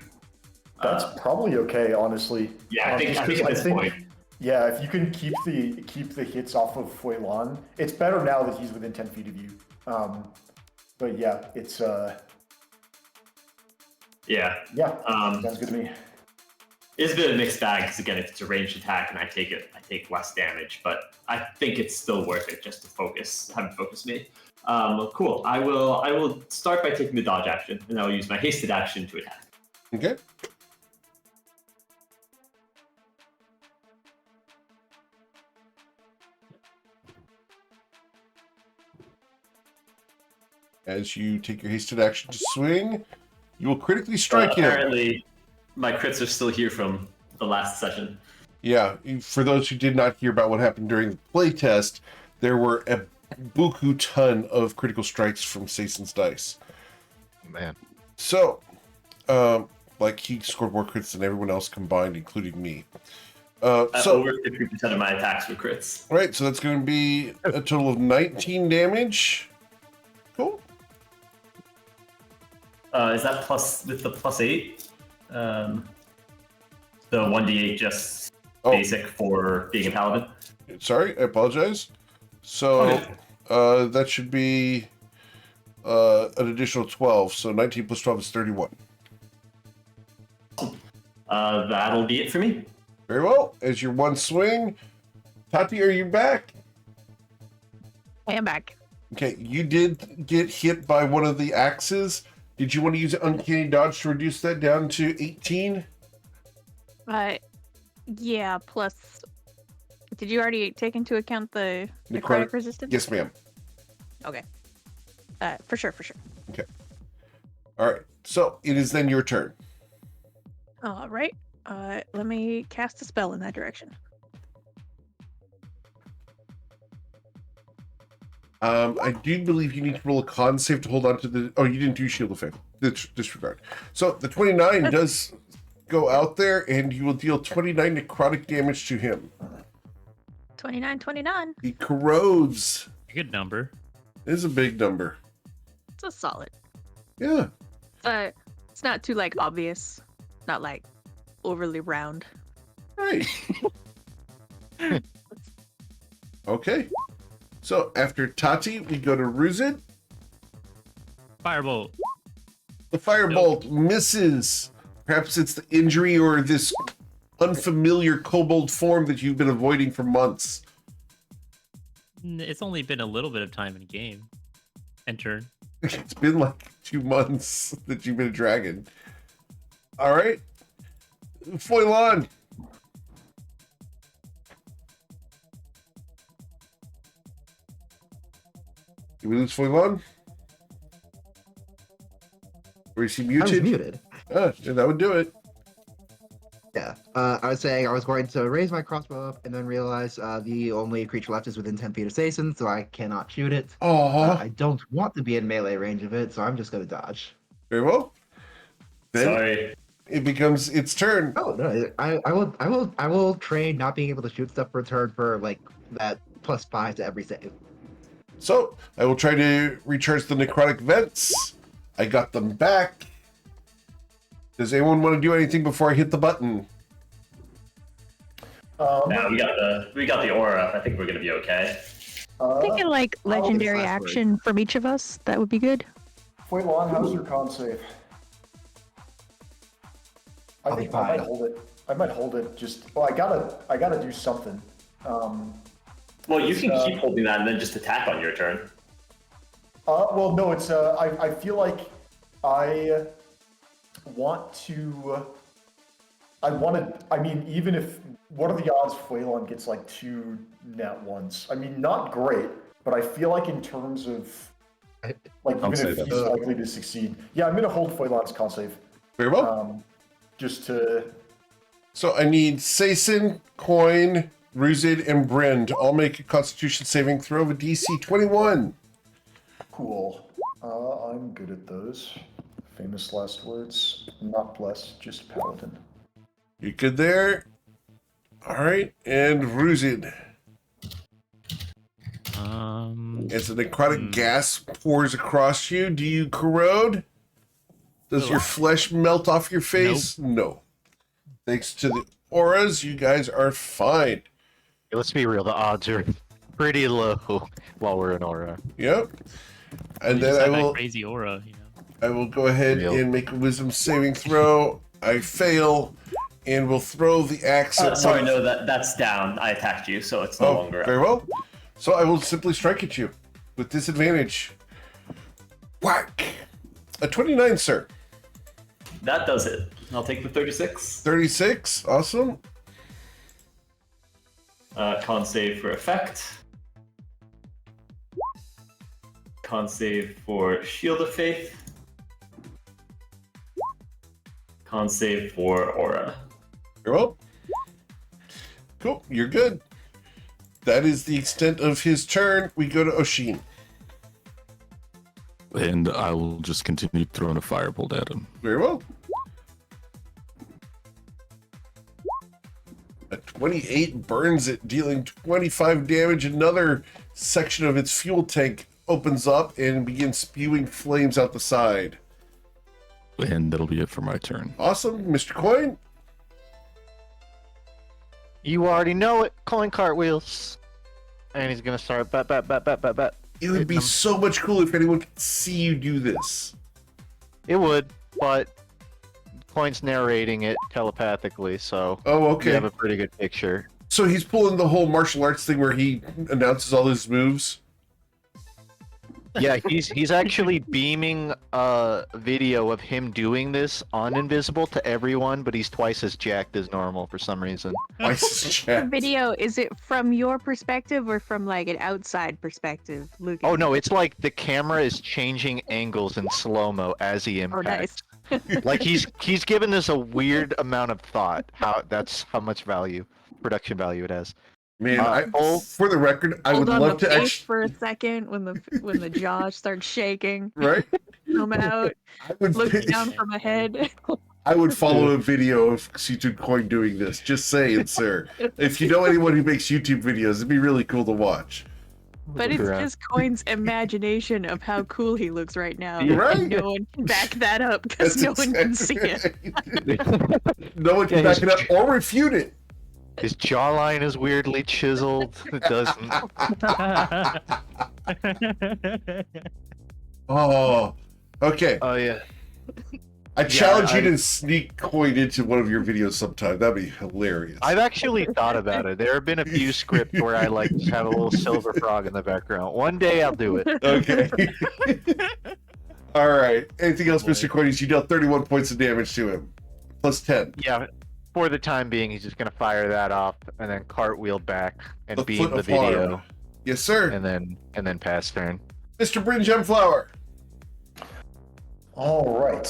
That's probably okay, honestly. Yeah, I think at this point... Yeah, if you can keep the hits off of Fuelan, it's better now that he's within 10 feet of you. But yeah, it's Yeah. Sounds good to me. It's a bit of a mixed bag because again, if it's a ranged attack and I take less damage, but I think it's still worth it just to have him focus me. Cool. I will start by taking the dodge action, and I will use my hasted action to attack. Okay. As you take your hasted action to swing, you will critically strike him. Apparently, my crits are still here from the last session. Yeah, for those who did not hear about what happened during the playtest, there were a buku ton of critical strikes from Sason's dice. Man. So, like he scored more crits than everyone else combined, including me. So over 50% of my attacks were crits. Right, so that's going to be a total of 19 damage. Cool. Is that plus with the +8? The 1d8 just basic for being a paladin? Sorry, I apologize. So that should be an additional 12. So 19 plus 12 is 31. That'll be it for me. Very well. As your one swing, Tati, are you back? I am back. Okay, you did get hit by one of the axes. Did you want to use an uncanny dodge to reduce that down to 18? Yeah, plus... Did you already take into account the necrotic resistance? Yes, ma'am. Okay. For sure. Okay. All right, so it is then your turn. All right. Let me cast a spell in that direction. I do believe you need to roll a con save to hold on to the... Oh, you didn't do Shield of Faith. Disregard. So the 29 does go out there, and you will deal 29 necrotic damage to him. 29. He corrodes. Good number. It is a big number. It's a solid. Yeah. It's not too, like, obvious. Not, like, overly round. Right. Okay. So after Tati, we go to Ruzid. Firebolt. The firebolt misses Perhaps it's the injury or this unfamiliar kobold form that you've been avoiding for months. It's only been a little bit of time in game. And turn. It's been like 2 months that you've been a dragon. All right. Foilon. Did we lose Foilon? Or is he I muted? was muted. Ah, yeah, that would do it. Yeah. I was saying I was going to raise my crossbow up and then realize the only creature left is within 10 feet of Sason, so I cannot shoot it. Aww. I don't want to be in melee range of it, so I'm just going to dodge. Very well. Then Sorry. it becomes its turn. Oh no! I will trade not being able to shoot stuff for a turn for like that +5 to every save. So I will try to recharge the necrotic vents. I got them back. Does anyone want to do anything before I hit the button? Now we got the aura. I think we're gonna be okay. Thinking like I'll get legendary last word. action from each of us. That would be good. Foilon, how's your con save? I I'll think be I might fine. hold it. I might hold it. Just well, I gotta do something. Well, you can keep holding that and then just attack on your turn. Well, no, it's I feel like I want to. I mean, even if what are the odds Foilon gets like 2 nat ones? I mean, not great, but I feel like in terms of like I'll even say if that. he's likely to succeed, yeah, I'm gonna hold Foilon's con save. Very well. Just to So I need Sason, Coin, Ruzid, and Bryn to all make a Constitution saving throw of a DC 21. cool. I'm good at those. Famous last words. Not blessed, just paladin. You good there? All right, and Ruzid. As the necrotic gas pours across you, do you corrode? Does your flesh melt off your face? No. Thanks to the auras, you guys are fine. Let's be real, the odds are pretty low while we're in aura. Yep. And You just then have I that will crazy aura, you know. I will go ahead Real. and make a wisdom saving throw. I fail, and will throw the axe at Sorry, one- no, that's down. I attacked you, so it's no Oh, longer very up. well. So I will simply strike at you with disadvantage. Whack! A 29, sir. That does it. I'll take the 36. 36, awesome. Con save for effect. Con save for Shield of Faith. Con save for Aura. Very well. Cool, you're good. That is the extent of his turn. We go to Oshin. And I will just continue throwing a firebolt at him. Very well. A 28 burns it, dealing 25 damage. Another section of its fuel tank opens up and begins spewing flames out the side. And that'll be it for my turn. Awesome. Mr. Coin? You already know it. Coin cartwheels. And he's gonna start bat. It would be so much cooler if anyone could see you do this. It would, but Coin's narrating it telepathically, so Oh, you okay. have a pretty good picture. So he's pulling the whole martial arts thing where he announces all his moves. Yeah, he's actually beaming a video of him doing this on invisible to everyone, but he's twice as jacked as normal for some reason. Twice The chat. video, is it from your perspective or from like an outside perspective, Luke? Oh no, it's like the camera is changing angles in slow-mo as he Oh, impacts. nice. Like he's given this a weird amount of thought. That's how much production value it has. Man, oh. for the record, I would Hold on love the to face actually. for a second when the jaw starts shaking. Right? Come out, I would, look down from ahead. I would follow a video of YouTube Coin doing this. Just saying, sir. If you know anyone who makes YouTube videos, it'd be really cool to watch. But it's Correct. just Coin's imagination of how cool he looks right now. You're right. And no one can back that up because That's no one can see exactly it. right. No one can Yeah, back it up or refute it. His jawline is weirdly chiseled. It doesn't. Oh, okay. Oh yeah. I challenge you to sneak coin into one of your videos sometime. That'd be hilarious. I've actually thought about it. There have been a few scripts where I like just have a little silver frog in the background. One day I'll do it. Okay. All right. Anything else, Mr. Coinies? You dealt 31 points of damage to him. Plus 10. Yeah, for the time being, he's just gonna fire that off and then cartwheel back and The beat foot the of harm. video, Yes, sir. and then pass turn. Mr. Bryn Gemflower. All right,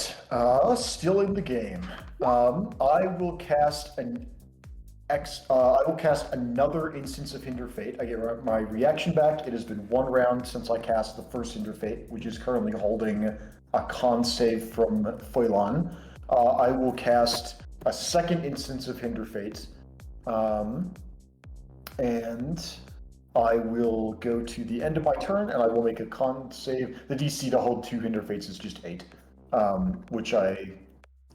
still in the game. I will cast another instance of Hinder Fate. I get my reaction back. It has been 1 round since I cast the first Hinder Fate, which is currently holding a con save from Toivoan. I will cast a second instance of Hinder Fate, and I will go to the end of my turn, and I will make a con save. The DC to hold 2 Hinder Fates is just 8, which I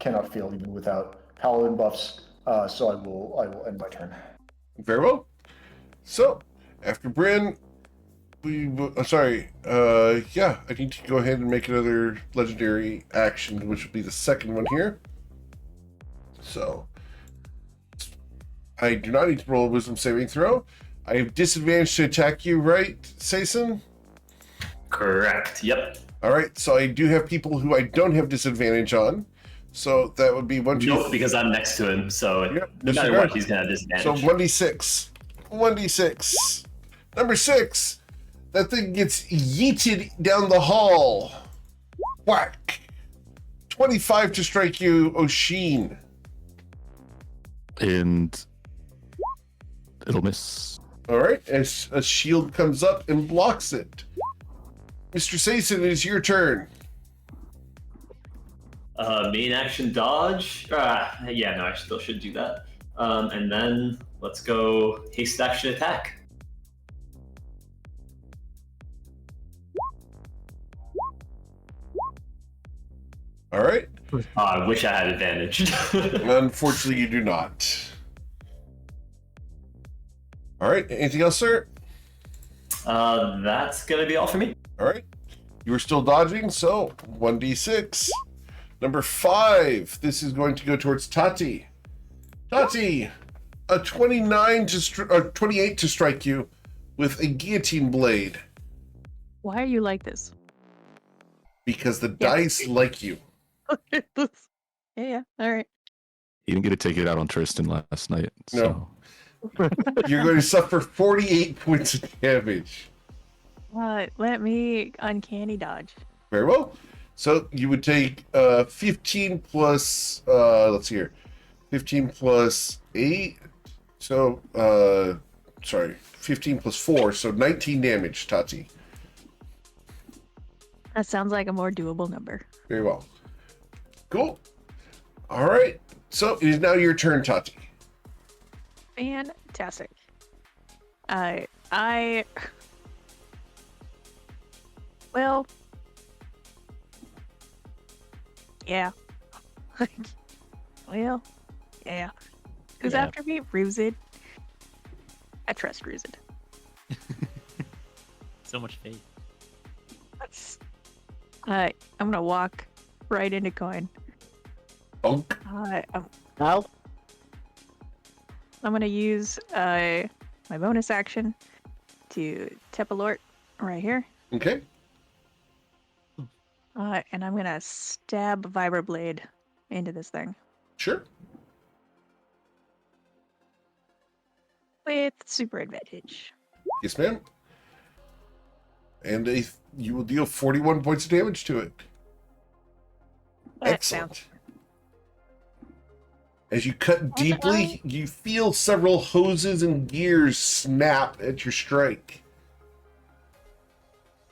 cannot fail even without Paladin buffs. So I will end my turn. Very well. So, after Bryn, I need to go ahead and make another legendary action, which will be the second one here. So, I do not need to roll a wisdom saving throw. I have disadvantage to attack you, right, Sason? Correct. Yep. All right, so I do have people who I don't have disadvantage on. So that would be 1, 2. Nope, because I'm next to him, so Yep, no matter what, he's gonna have disadvantage. So 1d6. 1d6. Number 6. That thing gets yeeted down the hall. Whack. 25 to strike you, Oshin. And it'll miss. All right, as a shield comes up and blocks it. Mr. Sason, it is your turn. Main action dodge. Yeah, no, I still should do that. And then let's go haste action attack. All right. I wish I had advantage. Unfortunately, you do not. All right. Anything else, sir? That's gonna be all for me. All right. You are still dodging, so 1d6. Number 5. This is going to go towards Tati. Tati, a 28 to strike you with a guillotine blade Why are you like this? because the dice like you. Yeah, all right. You didn't get to take it out on Tristan last night. No. So. You're going to suffer 48 points of damage. Let me uncanny dodge. Very well. So you would take 15 plus, let's see here, 15 plus 8. So, 15 plus 4. So 19 damage, Tati. That sounds like a more doable number. Very well. Cool. All right. So it is now your turn, Tati. Fantastic. Well, yeah. Well, yeah. Who's Yeah. after me? Ruzid. I trust Ruzid. So much faith. I'm gonna walk right into coin. Bonk. Now, I'm gonna use my bonus action to Tepalort right here. Okay. And I'm gonna stab Vibroblade into this thing Sure. with super advantage. Yes, ma'am. And you will deal 41 points of damage to it. That Excellent. sounds- As you cut deeply, you feel several hoses and gears snap at your strike.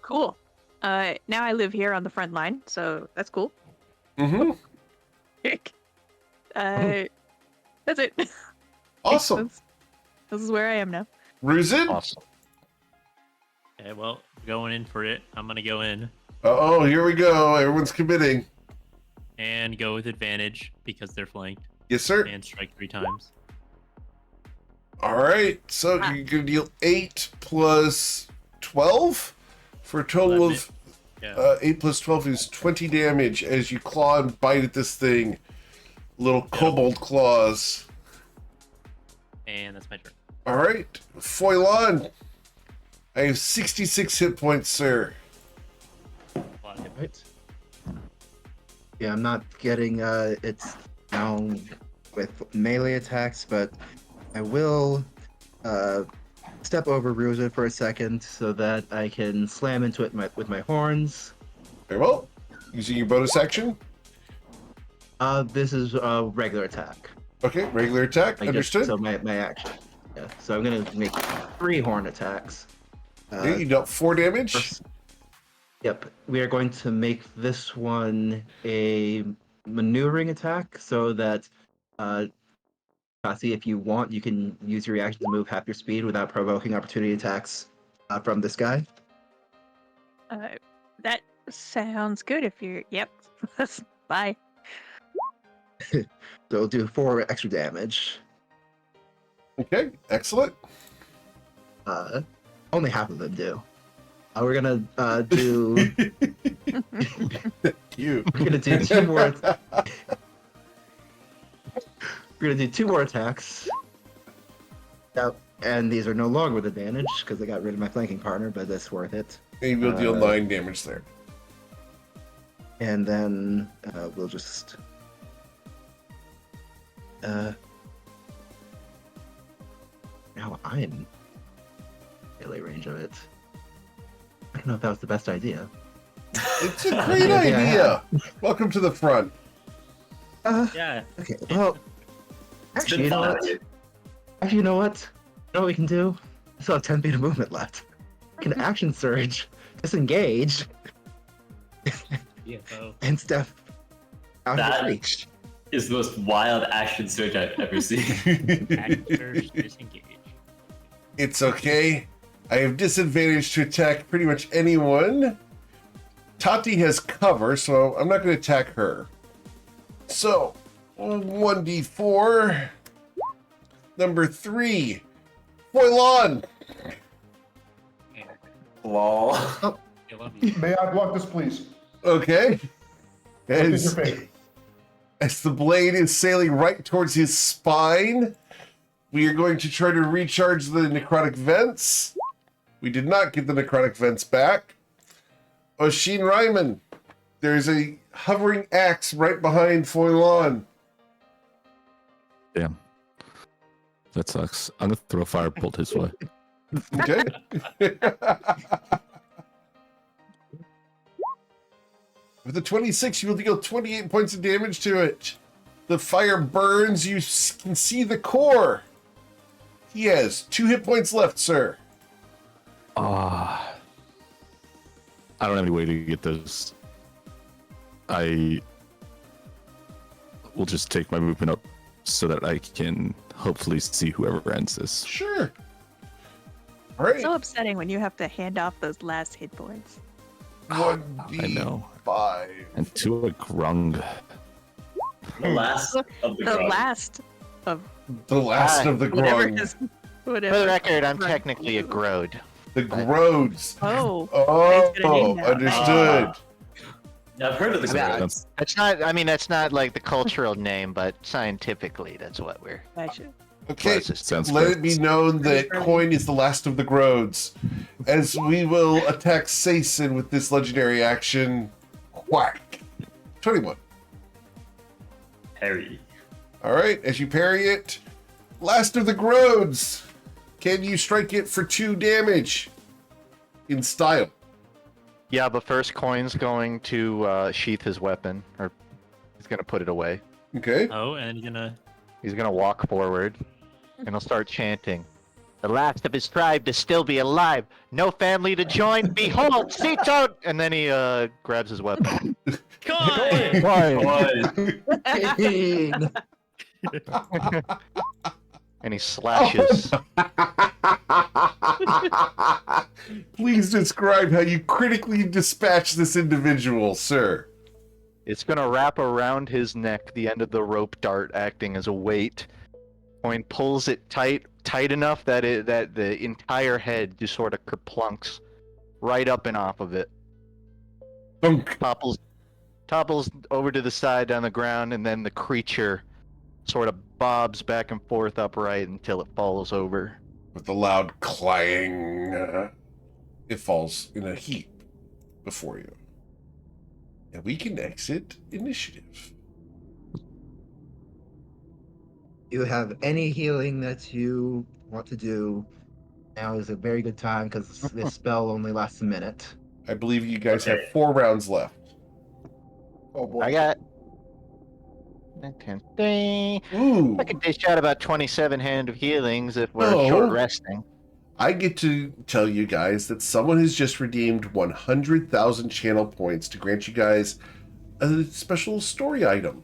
Cool. Now I live here on the front line, so that's cool. Mm-hmm. That's it. Awesome. This is where I am now. Ruzid? awesome. Okay, well, going in for it. I'm gonna go in Uh-oh, here we go. Everyone's committing. and go with advantage because they're flanked Yes, sir. and strike 3 times. All right. So you're going to deal 8 plus 12 for a total 11. of Yeah. 8 plus 12 is 20 damage as you claw and bite at this thing. Little kobold claws. And that's my turn. All right, Foilon. I have 66 hit points, sir. A lot of hit points. Yeah, I'm not getting it's down with melee attacks, but I will step over Ruza for a second so that I can slam into it with my horns. Very well. Using your bonus action. This is a regular attack. Okay, regular attack. Understood. So my action. Yeah. So I'm gonna make 3 horn attacks. Okay, you dealt 4 damage. First, yep. We are going to make this one a maneuvering attack so that Cassie, if you want, you can use your reaction to move half your speed without provoking opportunity attacks from this guy. That sounds good if you're. Yep. Bye. So it'll do 4 extra damage. Okay, excellent. Only half of them do. We're gonna do. Cute. We're gonna do 2 more. We're gonna do 2 more attacks. Yep. And these are no longer with advantage because I got rid of my flanking partner, but that's worth it. And you will deal 9 damage there. And then we'll just. Now I'm melee range of it. I don't know if that was the best idea. It's a great idea. Welcome to the front. Yeah. Okay. Well, actually, you know what? Actually, you know what? You know what we can do? We still have 10 feet of movement left. We can action surge, disengage, CFO. and step out That- of reach. Is the most wild action surge I've ever seen. Actors disengage. It's okay. I have disadvantage to attack pretty much anyone. Tati has cover, so I'm not going to attack her. So, 1d4. Number 3. Foilon. Lol. I love you. May I block this, please? Okay. What is your As, fate? as the blade is sailing right towards his spine, we are going to try to recharge the necrotic vents. We did not get the necrotic vents back. Oshin Ryman, there's a hovering axe right behind Foilon. Damn. That sucks. I'm gonna throw a firebolt his way. Okay. With the 26, you will deal 28 points of damage to it. The fire burns. You can see the core. He has 2 hit points left, sir. I don't have any way to get those. I will just take my movement up so that I can hopefully see whoever ends this. Sure. All right. So upsetting when you have to hand off those last hit points. 1d5. I know. And to a grung. The last of the The grog. last of The last of the whatever grung. is For whatever. the record, I'm Right. technically a grode. The grodes. Oh. Oh, Thanks for the name now. understood. Yeah, I've heard of the I mean, grogs. That's not. I mean, that's not like the cultural name, but scientifically, that's what we're. Gotcha. Okay, Well, it's- Sounds let correct. it be known that Coin is the last of the Grodes. As we will attack Saison with this legendary action. Whack. 21. Harry. Alright, as you parry it, last of the Grodes. Can you strike it for 2 damage? In style. Yeah, but first, Coin's going to sheath his weapon, or he's gonna put it away. Okay. Oh, and you're gonna. He's gonna walk forward, and he'll start chanting. The last of his tribe to still be alive. No family to join. Behold, Seaton! And then he grabs his weapon. Coin! Boy, And he slashes. Please describe how you critically dispatch this individual, sir. It's gonna wrap around his neck, the end of the rope dart acting as a weight. Coin pulls it tight enough that that the entire head just sort of kerplunks right up and off of it. Thunk. topples over to the side down the ground, and then the creature sort of bobs back and forth upright until it falls over. With a loud clang, it falls in a heap before you. And we can exit initiative. You have any healing that you want to do, now is a very good time because this spell only lasts a minute. I believe you guys Okay. have 4 rounds left. Oh boy. I got 10, Ooh. I could dish out about 27 hand of healings if we're No. short resting. I get to tell you guys that someone has just redeemed 100,000 channel points to grant you guys a special story item.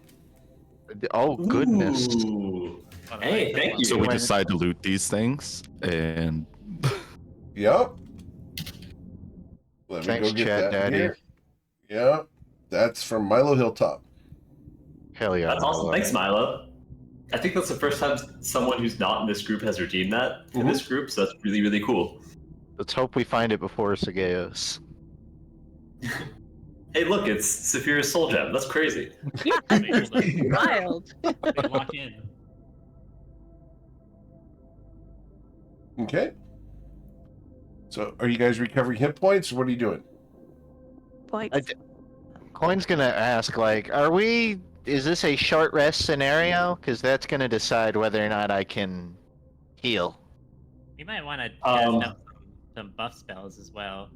Oh goodness! Ooh. Hey, thank you. So we decide to loot these things, and Yep. Let me Thanks, go get Chad that Daddy. here. Yep. That's from Milo Hilltop. Hell yeah! That's awesome. Thanks, Milo. I think that's the first time someone who's not in this group has redeemed that in this group, so that's really, really cool. Let's hope we find it before Sageos. Hey, look, it's Saphira's soul gem. That's crazy. Wild. Lock in. Okay. So, are you guys recovering hit points, or what are you doing? Points. Coin's gonna ask, like, is this a short rest scenario? Because that's gonna decide whether or not I can heal. We might want to Um, cast out some buff spells as well.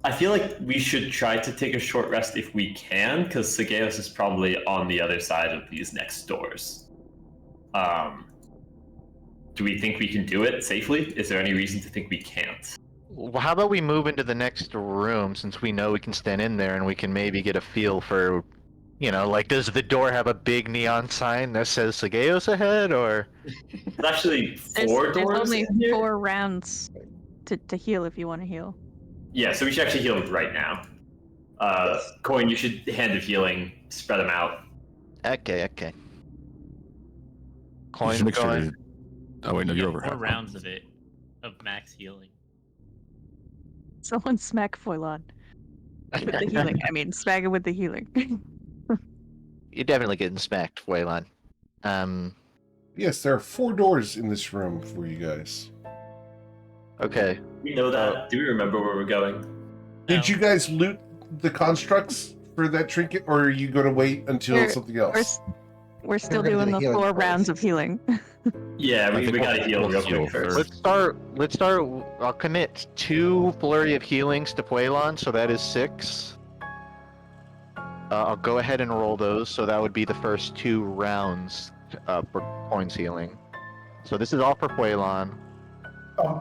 I feel like we should try to take a short rest if we can, because Sageos is probably on the other side of these next doors. Do we think we can do it safely? Is there any reason to think we can't? Well, how about we move into the next room, since we know we can stand in there and we can maybe get a feel for, like, does the door have a big neon sign that says Sageos ahead, or? There's actually There's, four there's doors only in here? 4 rounds to heal if you want to heal. Yeah, so we should actually heal right now. Coin, you should hand of healing, spread them out. Okay. you Coin's should make sure. going. Oh wait, no, you're over. 4 half. rounds of it, of max healing. Someone smack Foilon. With the healing. I mean, smack it with the healing. You're definitely getting smacked, Waylon. Yes, there are 4 doors in this room for you guys. Okay. We know that. Do we remember where we're going? Did you guys loot the constructs for that trinket, or are you going to wait until We're- something We're, else? we're still We're gonna doing do the the healing 4 first. rounds of healing. Yeah, I we think gotta heal we'll real heal quick first. Let's start. I'll commit 2 flurry of healings to Waylon, so that is 6. I'll go ahead and roll those, so that would be the first 2 rounds for Coin's healing. So this is all for Waylon.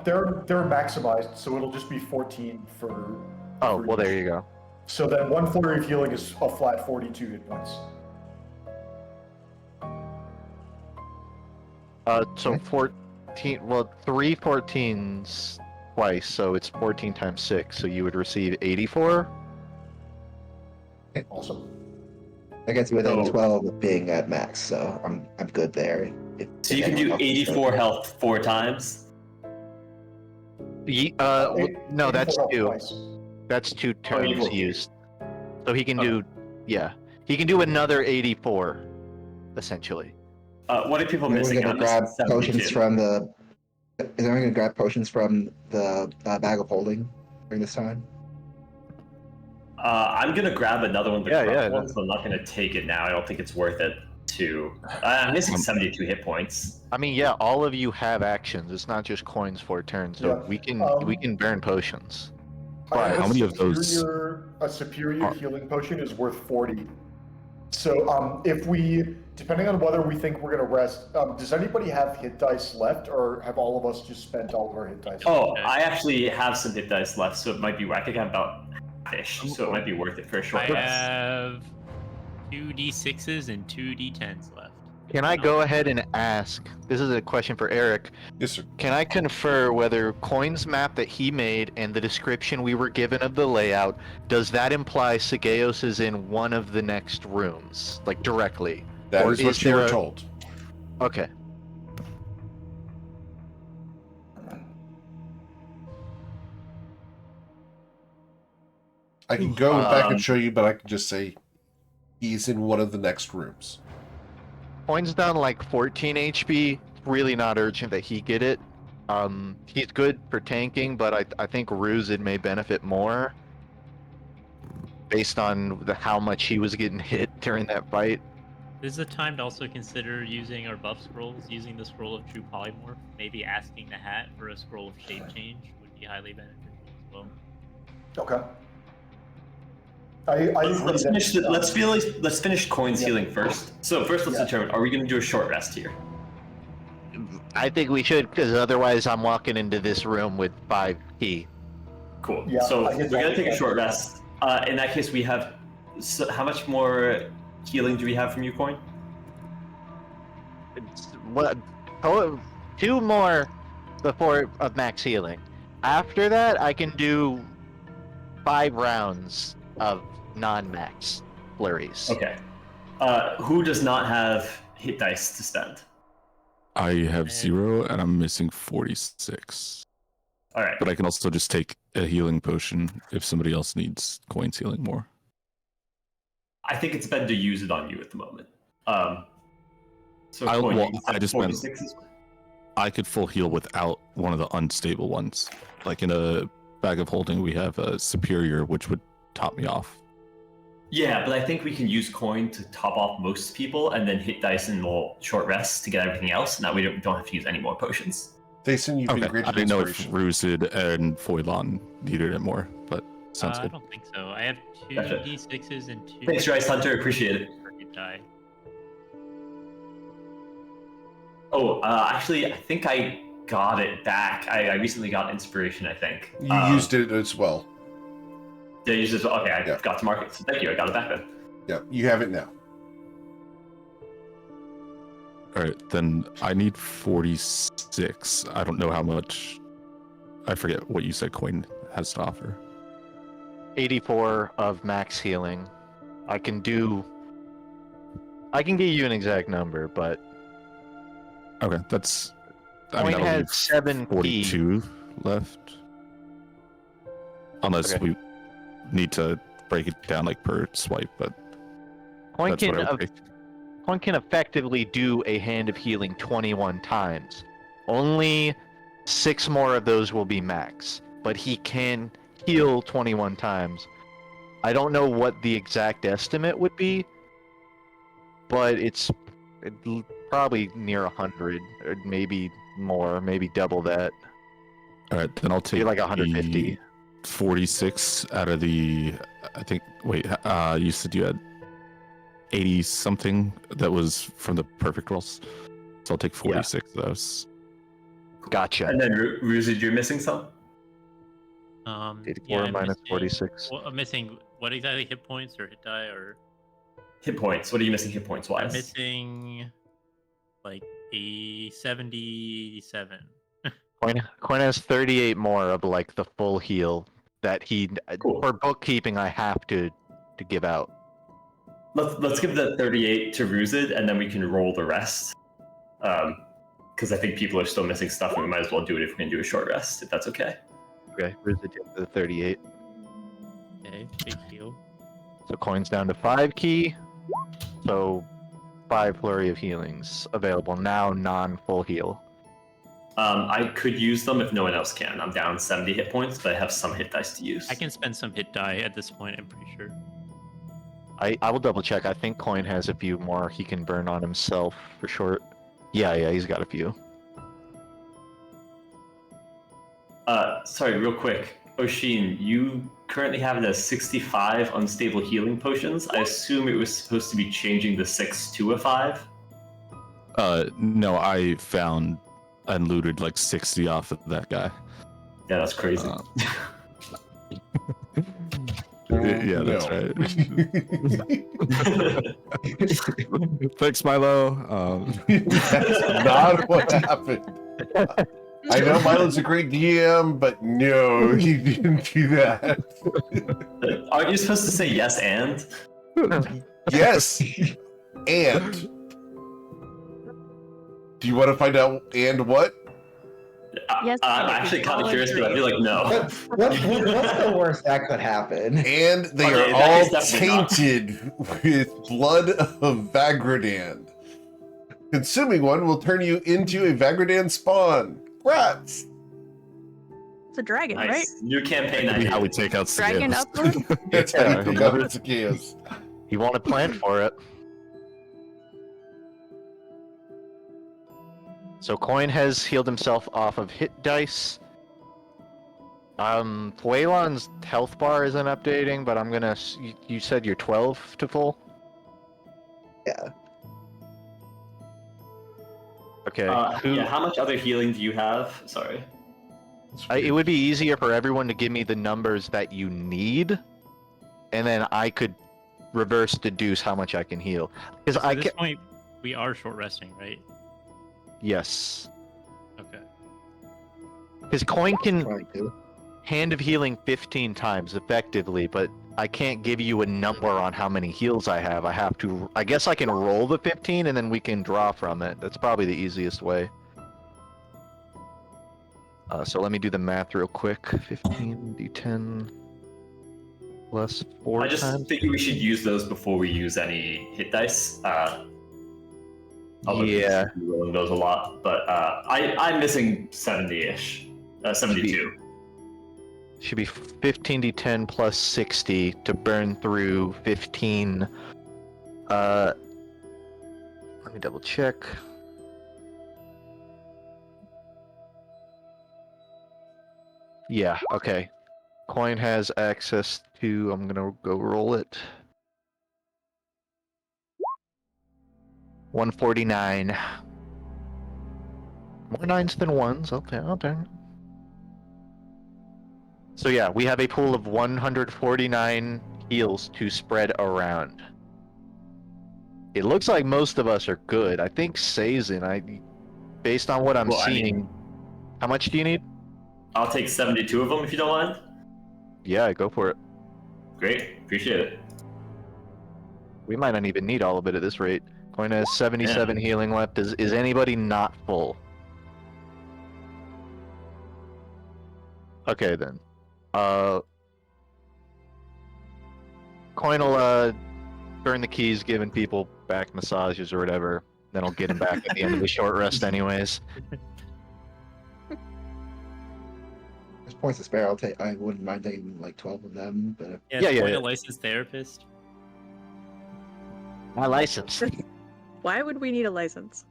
They're maximized, so it'll just be 14 for. Oh, for well, there each. you go. So then 1 flurry of healing is a flat 42 hit points. So 14. Well, 3 14s twice, so it's 14 times 6. So you would receive 84. Awesome. I guess within Oh. 12 of being at max, so I'm good there. So you can do 84 health 4 times? No, that's 84 2. twice. That's 2 turns 84. used. So he can do, he can do another 84, essentially. What are people Is missing anyone out? gonna grab This is 72. potions from the? Is anyone gonna grab potions from the bag of holding during this time? I'm gonna grab another one of the Yeah, corrupt yeah, ones, but I'm not gonna take it now. I don't think it's worth it to. I'm missing 72 hit points. I mean, yeah, all of you have actions. It's not just coins for turns, so Yeah, we can burn potions. I have How a many of those- A superior healing potion is worth 40. So if we, depending on whether we think we're gonna rest, does anybody have hit dice left, or have all of us just spent all of our hit dice? Oh, I actually have some hit dice left, so it might be. I think I'm about half-ish, so it might be worth it for a short I rest. have 2 d6s and 2 d10s left. Can I go ahead and ask? This is a question for Eric. Yes, sir. Can I confer whether Coin's map that he made and the description we were given of the layout, does that imply Sageos is in one of the next rooms, like directly? That Or is what is you there were a- told. Okay. I can go back and show you, but I can just say he's in one of the next rooms. Coin's down like 14 HP. Really not urgent that he get it. He's good for tanking, but I think Ruzid may benefit more based on how much he was getting hit during that fight. This is a time to also consider using our buff scrolls, using the scroll of true polymorph. Maybe asking the hat for a scroll of shape change would be highly beneficial as well. Okay. I agree Let's that, let's finish coins healing first. So first, let's determine: are we going to do a short rest here? I think we should, because otherwise I'm walking into this room with 5 key. Cool. Yeah, So I we're get going to that. take a short rest. In that case, we have. So how much more healing do we have from you, coin? What? 2 more before of max healing. After that, I can do 5 rounds of non-max flurries. Okay. Who does not have hit dice to spend? I have 0 and I'm missing 46. All right. But I can also just take a healing potion if somebody else needs coins healing more. I think it's better to use it on you at the moment. So I- coin, well, you can I spend just meant- 46 as well. I could full heal without one of the unstable ones. Like in a bag of holding, we have a superior, which would top me off. Yeah, but I think we can use coin to top off most people, and then hit dice and more short rests to get everything else. Now we don't have to use any more potions. Jason, you've been Okay, great I didn't know if inspiration. Rusid and Foilon needed it more, but sounds I good. don't think so. I have 2 Gotcha. d6s and 2. Thanks, Rice Hunter. Appreciate it. for hit die. Oh, actually, I think I got it back. I recently got inspiration, I think. You used it as well. Did I use this? Okay, I Yeah. forgot to mark it. So thank you. I got it back then. Yeah, you have it now. All right, then I need 46. I don't know how much. I forget what you said coin has to offer. 84 of max healing. I can give you an exact number, but Okay, that's. Coin that'll has leave 7 key. 42 left. Unless Okay. we need to break it down like per swipe, but Coin that's what I would take. Coin can effectively do a hand of healing 21 times. Only 6 more of those will be max, but he can heal 21 times. I don't know what the exact estimate would be, but it's probably near 100, or maybe more, maybe double that. All right, then I'll take Maybe like 150. the 46 out of the. I think. Wait, you said you had 80 something that was from the perfect rolls, so I'll take 46 of those. Gotcha. And then Ruzid, you're missing some? 84 I'm minus missing- 46. Well, I'm missing what exactly? Hit points or hit die or? Hit points. What are you missing hit points I'm wise? missing like a 77. Coin has 38 more of like the full heal that he Cool. for bookkeeping I have to give out. Let's give the 38 to Ruzid, and then we can roll the rest. Because I think people are still missing stuff, and we might as well do it if we can do a short rest, if that's okay. Okay, where's the 38? Okay, big deal. So coin's down to 5 key. So 5 flurry of healings available now, non-full heal. I could use them if no one else can. I'm down 70 hit points, but I have some hit dice to use. I can spend some hit die at this point, I'm pretty sure. I will double check. I think coin has a few more he can burn on himself for short. Yeah, he's got a few. Sorry, real quick. Oshin, you currently have the 65 unstable healing potions. I assume it was supposed to be changing the 6 to a 5. No, I found and looted like 60 off of that guy. Yeah, that's crazy. Yeah, that's No. right. Thanks, Milo. That's not what happened. I know Milo's a great DM, but no, he didn't do that. Aren't you supposed to say yes and? Yes, and do you want to find out and what? Yes, I'm we actually kind all of curious, but I agree. feel like no. What's the worst that could happen? And they Okay, are in that all case, definitely not. tainted with blood of Vagradan. Consuming one will turn you into a Vagradan spawn. Grats! It's a dragon, right? Nice. New campaign That could be how we idea. take out Dragon Skittles. upload? That's how Yeah, you take yeah. out its chaos. You want to plan for it. So Coin has healed himself off of hit dice. Toivoan's health bar isn't updating, but I'm gonna. You said you're 12 to full. Yeah. Okay. Yeah, how much other healing do you have? Sorry. It would be easier for everyone to give me the numbers that you need, and then I could reverse deduce how much I can heal. Because At this point, we are short resting, right? Yes. Okay. Because Coin can Trying to. Hand of Healing 15 times effectively, but I can't give you a number on how many heals I have. I guess I can roll the 15 and then we can draw from it. That's probably the easiest way. So let me do the math real quick. 15 d10 plus 4 I just times. think we should use those before we use any hit dice. Although Yeah. I'm rolling those a lot, but I'm missing 70-ish, 72. Should be 15d10 plus 60 to burn through 15. Let me double check. Yeah, okay. Coin has access to. I'm gonna go roll it. 149. More nines than ones. Okay, okay. So yeah, we have a pool of 149 heals to spread around. It looks like most of us are good. I think Sazin, based on what I'm Well, I seeing. mean- How much do you need? I'll take 72 of them if you don't mind. Yeah, go for it. Great, appreciate it. We might not even need all of it at this rate. Coin has 77 healing left. Is anybody not full? Okay then. Coin will burn the keys, giving people back massages or whatever. Then I'll get him back at the end of the short rest anyways. There's points to spare. I wouldn't mind taking like 12 of them, but Yeah, Is yeah, Coin yeah. a licensed therapist? My license. Why would we need a license?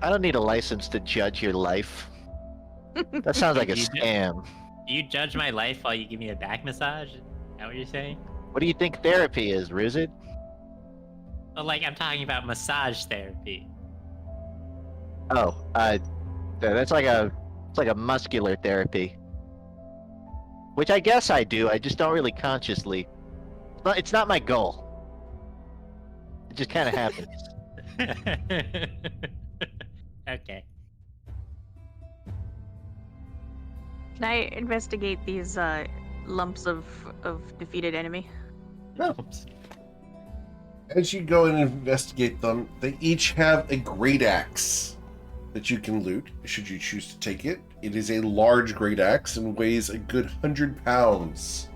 I don't need a license to judge your life. That sounds like a You do- scam. Do you judge my life while you give me a back massage? Is that what you're saying? What do you think therapy is, Rizid? Oh, like I'm talking about massage therapy. Oh, that's like it's like a muscular therapy. Which I guess I do, I just don't really consciously. It's not my goal. It just kind of happens. Okay. Can I investigate these lumps of defeated enemy? Oops. As you go and investigate them, they each have a great axe that you can loot, should you choose to take it. It is a large great axe and weighs a good 100 pounds.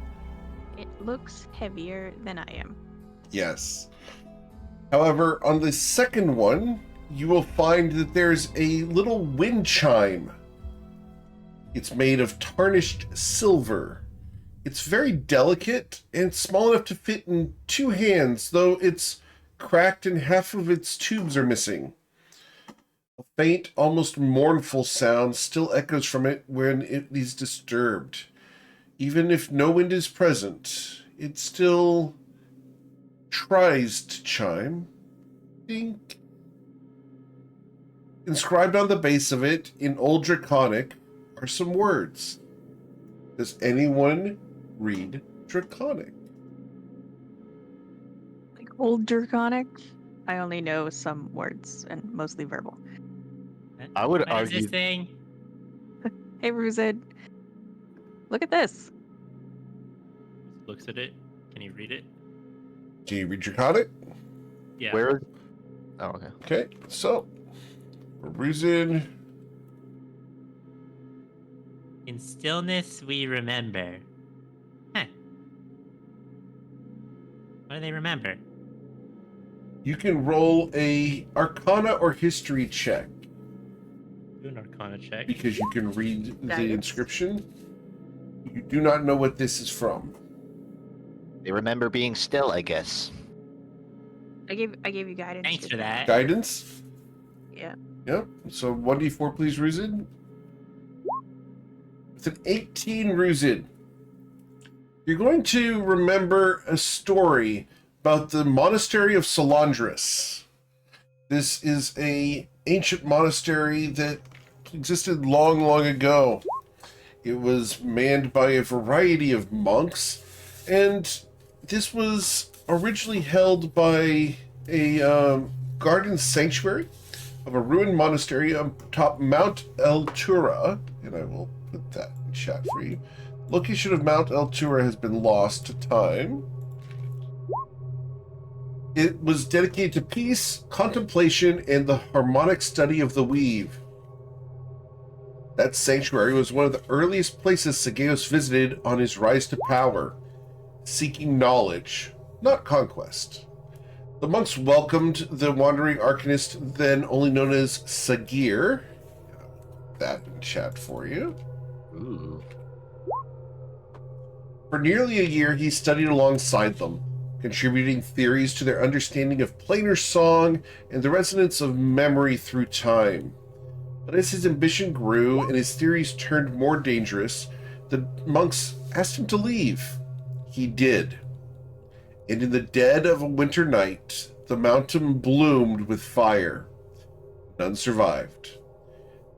It looks heavier than I am. Yes. However, on the second one, you will find that there's a little wind chime. It's made of tarnished silver. It's very delicate and small enough to fit in 2 hands, though it's cracked and half of its tubes are missing. A faint, almost mournful sound still echoes from it when it is disturbed. Even if no wind is present, it still tries to chime. Dink. Inscribed on the base of it in Old Draconic are some words. Does anyone read Draconic? Like old Draconic? I only know some words and mostly verbal. I would What is argue. this thing? Hey, Ruzid. Look at this. Looks at it. Can you read it? Can you read Draconic? Yeah. Where Oh, okay. Okay, so Ruzin. In stillness we remember. Huh. What do they remember? You can roll a Arcana or History check Do an Arcana check. because you can read the Guidance. inscription. You do not know what this is from. They remember being still, I guess. I gave you guidance. Thanks just for now. that. Guidance? Yeah. Yep. So 1d4, please, Ruzid. With an 18, Ruzid, you're going to remember a story about the monastery of Solandris. This is a ancient monastery that existed long, long ago. It was manned by a variety of monks, and this was originally held by a garden sanctuary of a ruined monastery atop Mount El Tura, and I will put that in chat for you. Location of Mount El Tura has been lost to time. It was dedicated to peace, contemplation, and the harmonic study of the weave. That sanctuary was one of the earliest places Sageos visited on his rise to power, seeking knowledge, not conquest. The monks welcomed the wandering arcanist, then only known as Sagir. That in chat for you. Ooh. For nearly a year, he studied alongside them, contributing theories to their understanding of planar song and the resonance of memory through time. But as his ambition grew and his theories turned more dangerous, the monks asked him to leave. He did. And in the dead of a winter night, the mountain bloomed with fire. None survived.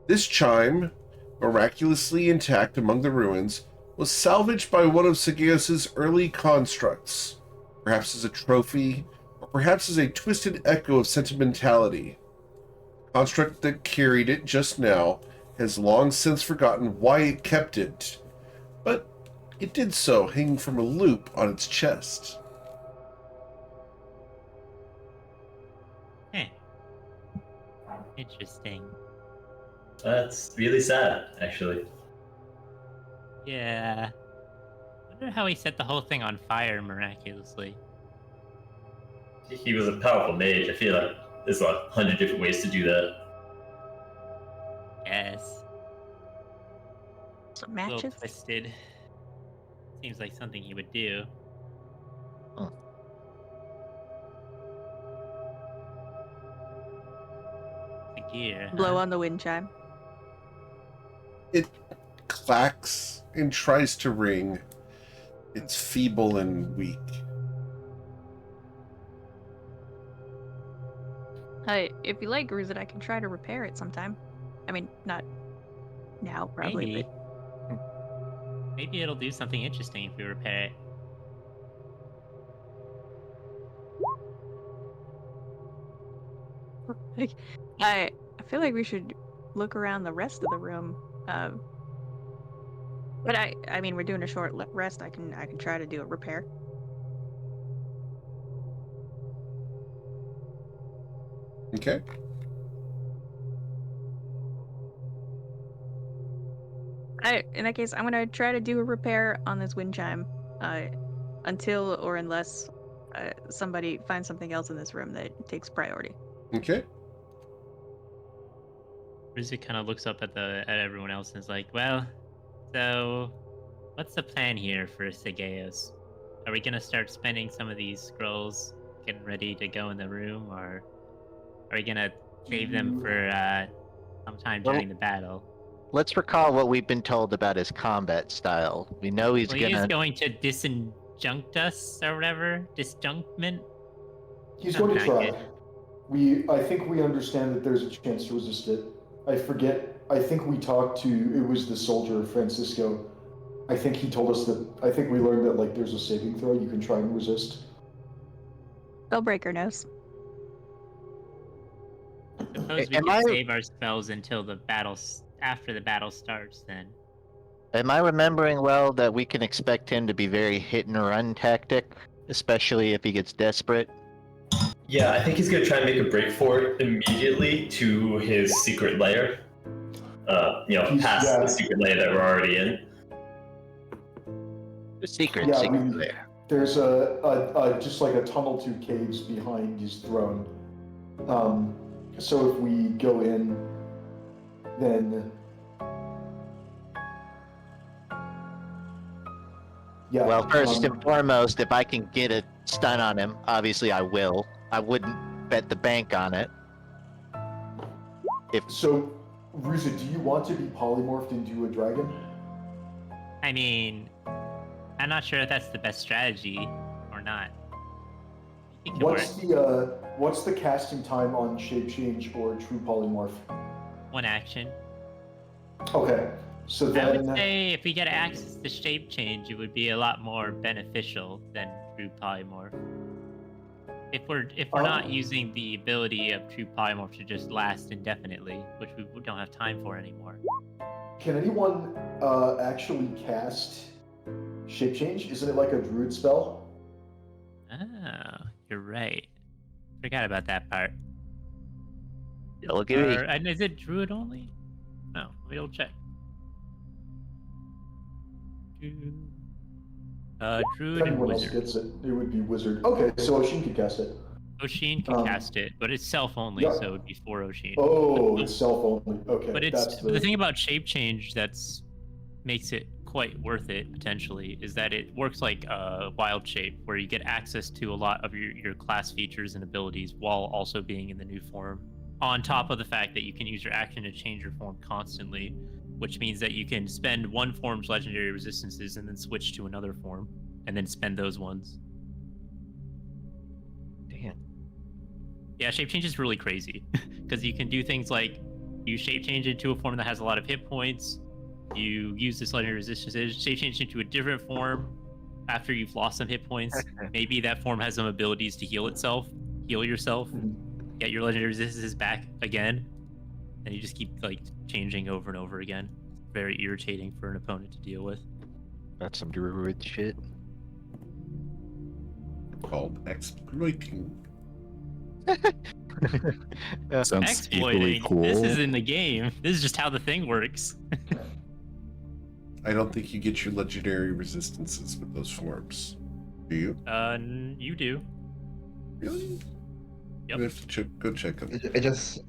This chime, miraculously intact among the ruins, was salvaged by one of Sageos' early constructs, perhaps as a trophy, or perhaps as a twisted echo of sentimentality. The construct that carried it just now has long since forgotten why it kept it, but it did so hanging from a loop on its chest. Huh. Interesting. That's really sad, actually. Yeah. Wonder how he set the whole thing on fire miraculously. He was a powerful mage. I feel like there's 100 different ways to do that. Yes. Some A little matches. twisted. Seems like something he would do. The gear. Blow huh? on the wind chime. It clacks and tries to ring. It's feeble and weak. If you like, Ruzit, I can try to repair it sometime. I mean, not now, probably. Maybe. Maybe it'll do something interesting if we repair it. But I feel like we should look around the rest of the room. But I mean, we're doing a short rest. I can try to do a repair. Okay. In that case, I'm gonna try to do a repair on this wind chime, until or unless somebody finds something else in this room that takes priority. Okay. Rizzy kind of looks up at everyone else and is like, "Well, so what's the plan here for Sageos? Are we gonna start spending some of these scrolls, getting ready to go in the room, or are we gonna save them for sometime Well, during the battle?" Let's recall what we've been told about his combat style. We know he's Well, gonna. he's going to disjunct us or whatever. Disjunctment. He's going to Something like try. I think we understand that there's a chance to resist it. I forget. I think we talked to. It was the soldier Francisco. I think he told us that. I think we learned that like there's a saving throw you can try and resist. Spellbreaker knows. Suppose we Am can I- save our spells until the battle after the battle starts. Then. Am I remembering well that we can expect him to be very hit and run tactic, especially if he gets desperate? Yeah, I think he's gonna try and make a break for it immediately to his secret lair. Past the secret lair that we're already in. The secret there. There's a just like a tunnel to caves behind his throne. So if we go in, then yeah. Well, first and foremost, if I can get a stun on him, obviously I will. I wouldn't bet the bank on it. So, Ruza, do you want to be polymorphed into a dragon? I mean, I'm not sure if that's the best strategy or not. It could work. What's the casting time on shape change or true polymorph? 1 action. Okay, so then I would say if we get access to shape change, it would be a lot more beneficial than true polymorph. If we're not using the ability of true polymorph to just last indefinitely, which we don't have time for anymore. Can anyone actually cast shape change? Isn't it like a druid spell? Oh, you're right. Forgot about that part. Look at me. And is it druid only? No, we'll check. Druid If and anyone else wizard. gets it, it would be wizard. Okay, so Oshin could cast it. Oshin can cast it, but it's self only, yeah. so it'd be for Oshin. Oh, it's self only. Okay, But that's the thing about shape change that's makes it quite worth it potentially is that it works like a wild shape, where you get access to a lot of your class features and abilities while also being in the new form. On top of the fact that you can use your action to change your form constantly, which means that you can spend one form's legendary resistances and then switch to another form, and then spend those ones. Damn. Yeah, shape change is really crazy because you can do things like you shape change into a form that has a lot of hit points. You use this legendary resistances, shape change into a different form after you've lost some hit points. Maybe that form has some abilities to heal itself, heal yourself, get your legendary resistances back again, and you just keep like changing over and over again. Very irritating for an opponent to deal with. That's some druid shit. Called exploiting. Sounds equally Exploiting. cool. This is in the game. This is just how the thing works. I don't think you get your legendary resistances with those forms. Do you? You do. Really? Yep. We have to go check them. It just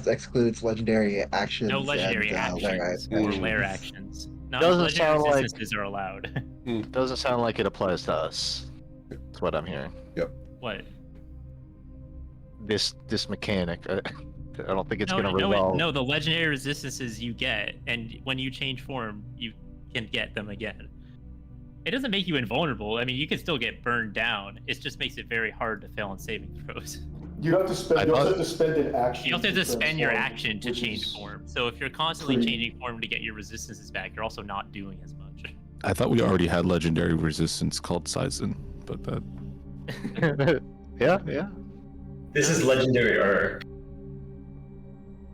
excludes legendary actions. No legendary and, actions lair or actions. lair actions. None Doesn't legendary sound like- resistances are allowed. Doesn't sound like it applies to us. That's what I'm hearing. What? This mechanic. I don't think it's gonna resolve. No, the legendary resistances you get, and when you change form, you can get them again. It doesn't make you invulnerable. I mean, you can still get burned down. It just makes it very hard to fail on saving throws. You have to spend. You also have to spend an action. You also have to spend your transform, action to which change is form. So if you're constantly pretty- changing form to get your resistances back, you're also not doing as much. I thought we already had legendary resistance called Sizen, but that yeah. This is legendary arc.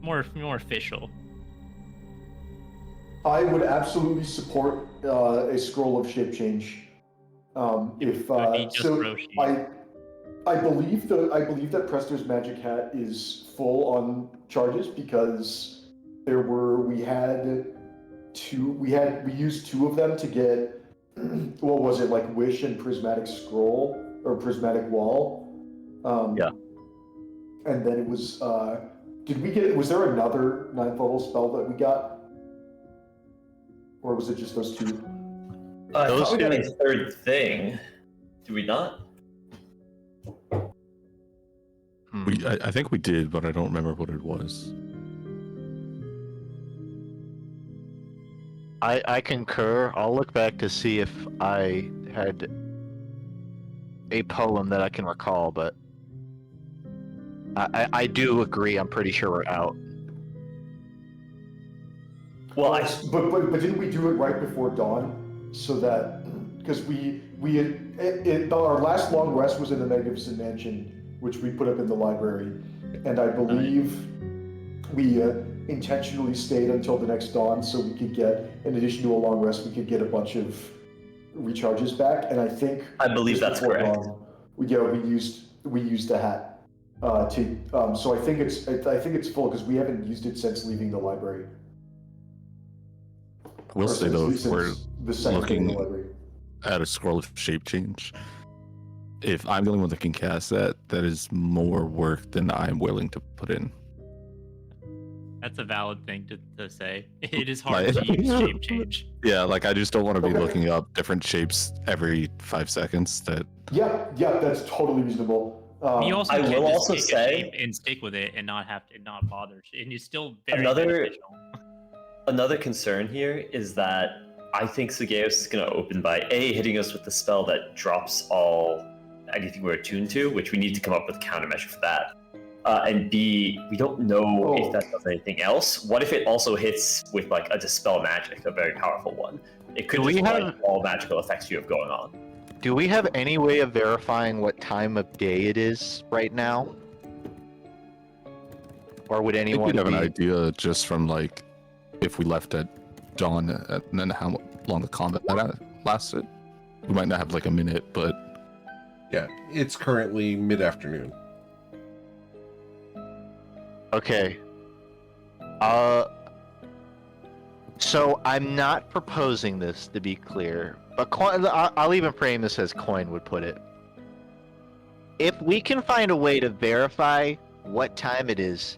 More official. I would absolutely support a scroll of shape change. If would be just so, Roshi. I believe that Prester's magic hat is full on charges because we used 2 of them to get what was it, like Wish and Prismatic Scroll or Prismatic Wall. Yeah. And then it was was there another 9th level spell that we got? Or was it just those 2? I Those thought we got two- a third thing. Do we not? I think we did, but I don't remember what it was. I concur. I'll look back to see if I had a poem that I can recall, but I do agree. I'm pretty sure we're out. Well, but didn't we do it right before dawn? So that because our last long rest was in the Magnificent Mansion, which we put up in the library, and I believe we intentionally stayed until the next dawn so we could get, in addition to a long rest, we could get a bunch of recharges back. And I think I believe just that's before correct. dawn, we used the hat. So I think it's full because we haven't used it since leaving the library. I will say though, if we're the second day in the looking library. at a scroll of shape change, if I'm the only one that can cast that, that is more work than I'm willing to put in. That's a valid thing to say. It is hard Like- to use shape change. Yeah, like I just don't want to be Okay. looking up different shapes every 5 seconds. That Yeah, that's totally reasonable. You also I can will just also pick a say- shape and stick with it and not have to not bother, and it's still very Another- beneficial. Another concern here is that I think Sageos is going to open by A, hitting us with the spell that drops anything we're attuned to, which we need to come up with a countermeasure for that. And B, we don't know if that does anything else. What if it also hits with like a dispel magic, a very powerful one? It could Do we just have- wipe all magical effects you have going on. Do we have any way of verifying what time of day it is right now? Or would I think anyone we'd have be... an idea just from like if we left at dawn and then how long the combat lasted. We might not have like a minute, but Yeah, it's currently mid-afternoon. Okay. So I'm not proposing this, to be clear, but I'll even frame this as Coin would put it. If we can find a way to verify what time it is,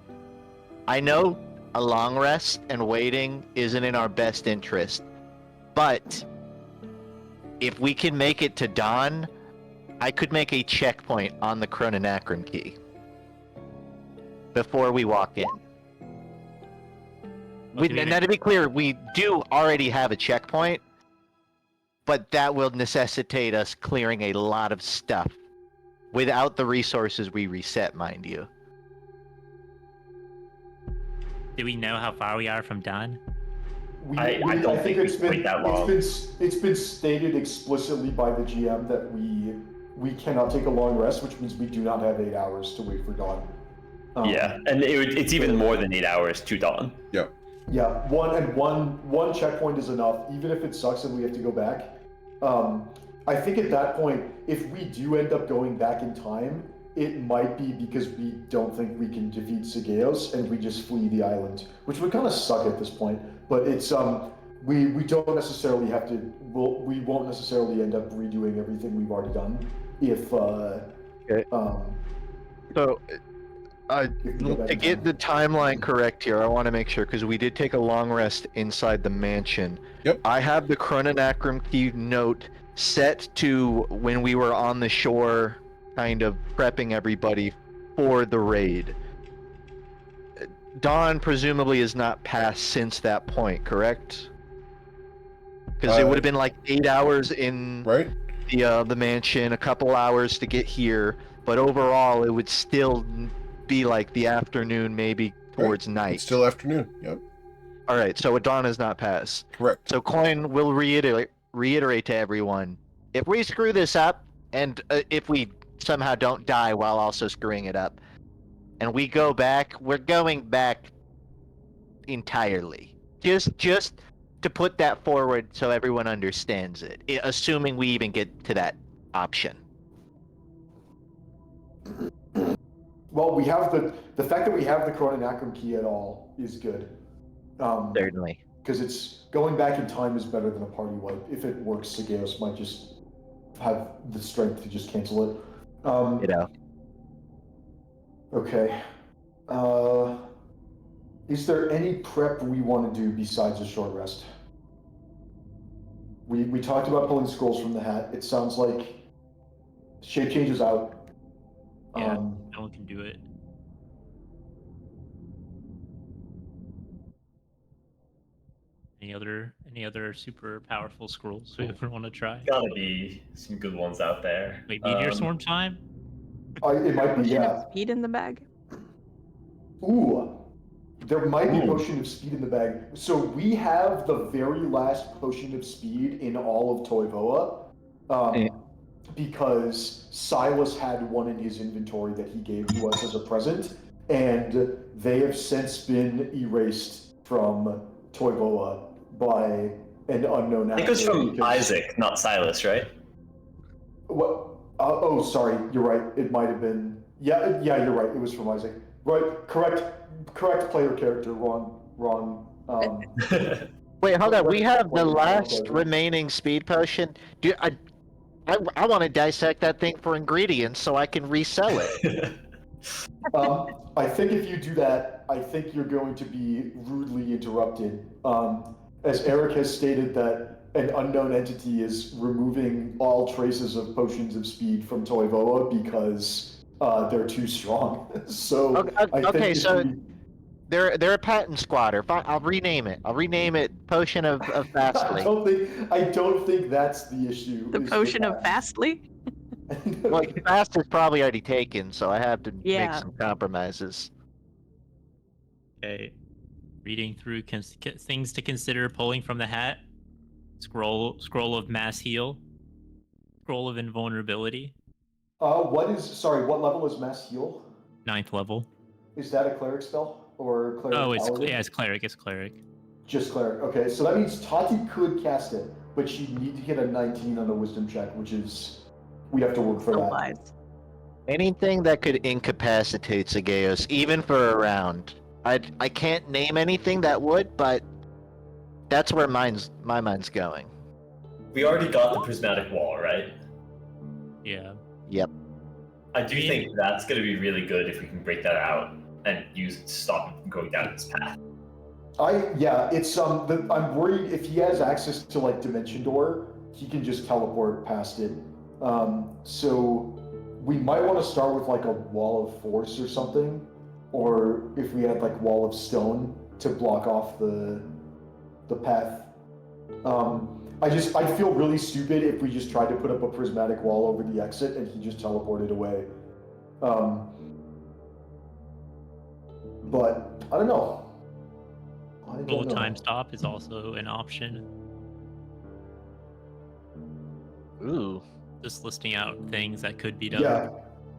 I know a long rest and waiting isn't in our best interest, but if we can make it to dawn, I could make a checkpoint on the Chrononacron key before we walk in. And now to be clear, we do already have a checkpoint, but that will necessitate us clearing a lot of stuff without the resources we reset, mind you. Do we know how far we are from done? I don't think we can wait that long. It's been stated explicitly by the GM that we cannot take a long rest, which means we do not have 8 hours to wait for dawn. Yeah, and it's even more than 8 hours to dawn. Yeah. Yeah, one checkpoint is enough, even if it sucks and we have to go back. I think at that point, if we do end up going back in time, it might be because we don't think we can defeat Sageos and we just flee the island, which would kind of suck at this point. But it's we don't necessarily have to. We won't necessarily end up redoing everything we've already done if Okay. So, if we go back to in get time. the timeline correct here, I want to make sure, because we did take a long rest inside the mansion. Yep. I have the Chrononacron key note set to when we were on the shore, kind of prepping everybody for the raid. Dawn presumably is not passed since that point, correct? Because it would have been like 8 hours in Right? the mansion, a couple hours to get here, but overall it would still be like the afternoon, maybe towards night. It's still afternoon. Yep. All right, so dawn is not passed. Correct. So Coin will reiterate to everyone, if we screw this up, and if we somehow don't die while also screwing it up, and we go back, we're going back entirely. Just to put that forward so everyone understands it, assuming we even get to that option. Well, we have the fact that we have the Chrononacron key at all is good. Certainly. Because it's going back in time is better than a party wipe. If it works, Sageos might just have the strength to just cancel it. You know. Okay. Is there any prep we want to do besides a short rest? We talked about pulling scrolls from the hat. It sounds like shape change is out. Yeah, no one can do it. Any other super powerful scrolls we ever want to try? Gotta be some good ones out there. Wait, Meteor Swarm time? It might be, Potion yeah. of speed in the bag. Ooh, there might be a Ooh. potion of speed in the bag. So we have the very last potion of speed in all of Toivoa, because Silas had one in his inventory that he gave to us as a present, and they have since been erased from Toivoa by an unknown I think it was actor from because- Isaac, not Silas, right? What? Oh, sorry. You're right. It might have been. Yeah, you're right. It was from Isaac. Right, correct player character. Wrong. Wait, hold on. We have the Wrong last character. remaining speed potion. I want to dissect that thing for ingredients so I can resell it. I think if you do that, I think you're going to be rudely interrupted. As Eric has stated that an unknown entity is removing all traces of potions of speed from Toivoa because they're too strong. So Okay, so they're a patent squatter. Fine, I'll rename it. I'll rename it Potion of Fastly. I don't think that's the issue. The potion of Fastly? Well, fast is probably already taken, so I have to make Yeah. some compromises. Okay. Reading through things to consider, pulling from the hat. Scroll of mass heal. Scroll of invulnerability. What level is Mass Heal? 9th level. Is that a cleric spell or cleric? Oh, it's paladin? It's cleric. Just cleric. Okay, so that means Tati could cast it, but she'd need to get a 19 on the wisdom check, which is we have to work for So that. wise. Anything that could incapacitate Sageos, even for a round. I can't name anything that would, but that's where my mind's going. We already got the prismatic wall, right? Yeah. Yep. I do think that's going to be really good if we can break that out and use it to stop him from going down this path. I'm worried if he has access to like Dimension Door, he can just teleport past it. So we might want to start with like a wall of force or something, or if we had like wall of stone to block off the path. I'd feel really stupid if we just tried to put up a prismatic wall over the exit and he just teleported away. But I don't know. Full time stop is also an option. Ooh. Just listing out things that could be done.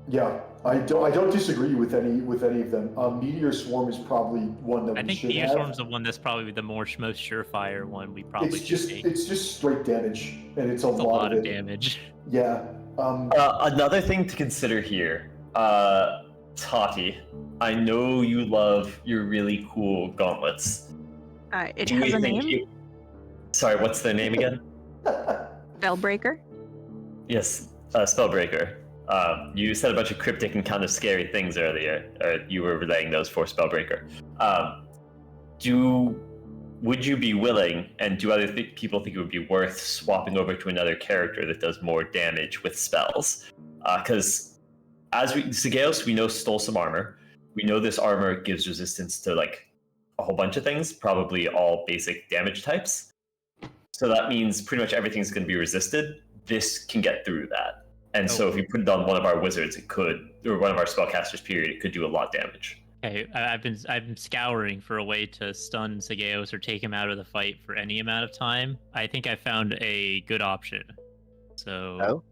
Yeah. I don't disagree with any of them. Meteor Swarm is probably one that I we think should Meteor have. Swarm's the one that's probably the most surefire one we probably It's should take. just straight damage, and it's a It's a lot of it. damage. Yeah. Another thing to consider here, Tati, I know you love your really cool gauntlets. It Do we has a think name. Sorry, what's the name again? Spellbreaker. Yes, Spellbreaker. You said a bunch of cryptic and kind of scary things earlier, or you were relaying those for Spellbreaker. Would you be willing, and do other people think it would be worth swapping over to another character that does more damage with spells? Because Sageos, we know, stole some armor. We know this armor gives resistance to like a whole bunch of things, probably all basic damage types. So that means pretty much everything's going to be resisted. This can get through that. And so if you put it on one of our wizards, it could, or one of our spellcasters, period, it could do a lot of damage. Okay, I've been scouring for a way to stun Sageos or take him out of the fight for any amount of time. I think I found a good option. So,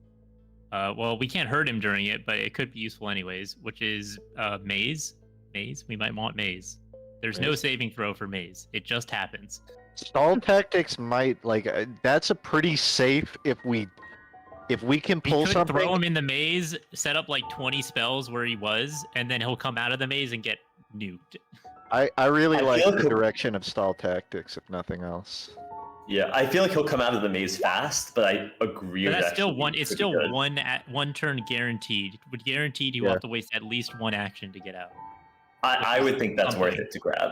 well, we can't hurt him during it, but it could be useful anyways. Which is maze. Maze. We might want maze. There's no saving throw for maze. It just happens. Stall tactics might that's a pretty safe if we can pull We could something. throw him in the maze, set up like 20 spells where he was, and then he'll come out of the maze and get nuked. I really I like feel the like- direction of stall tactics, if nothing else. Yeah, I feel like he'll come out of the maze fast, but I agree. But with that's still actually one. being It's pretty still good. one turn guaranteed. With guaranteed, you will Yeah. have to waste at least one action to get out. I would think that's worth Something. it to grab.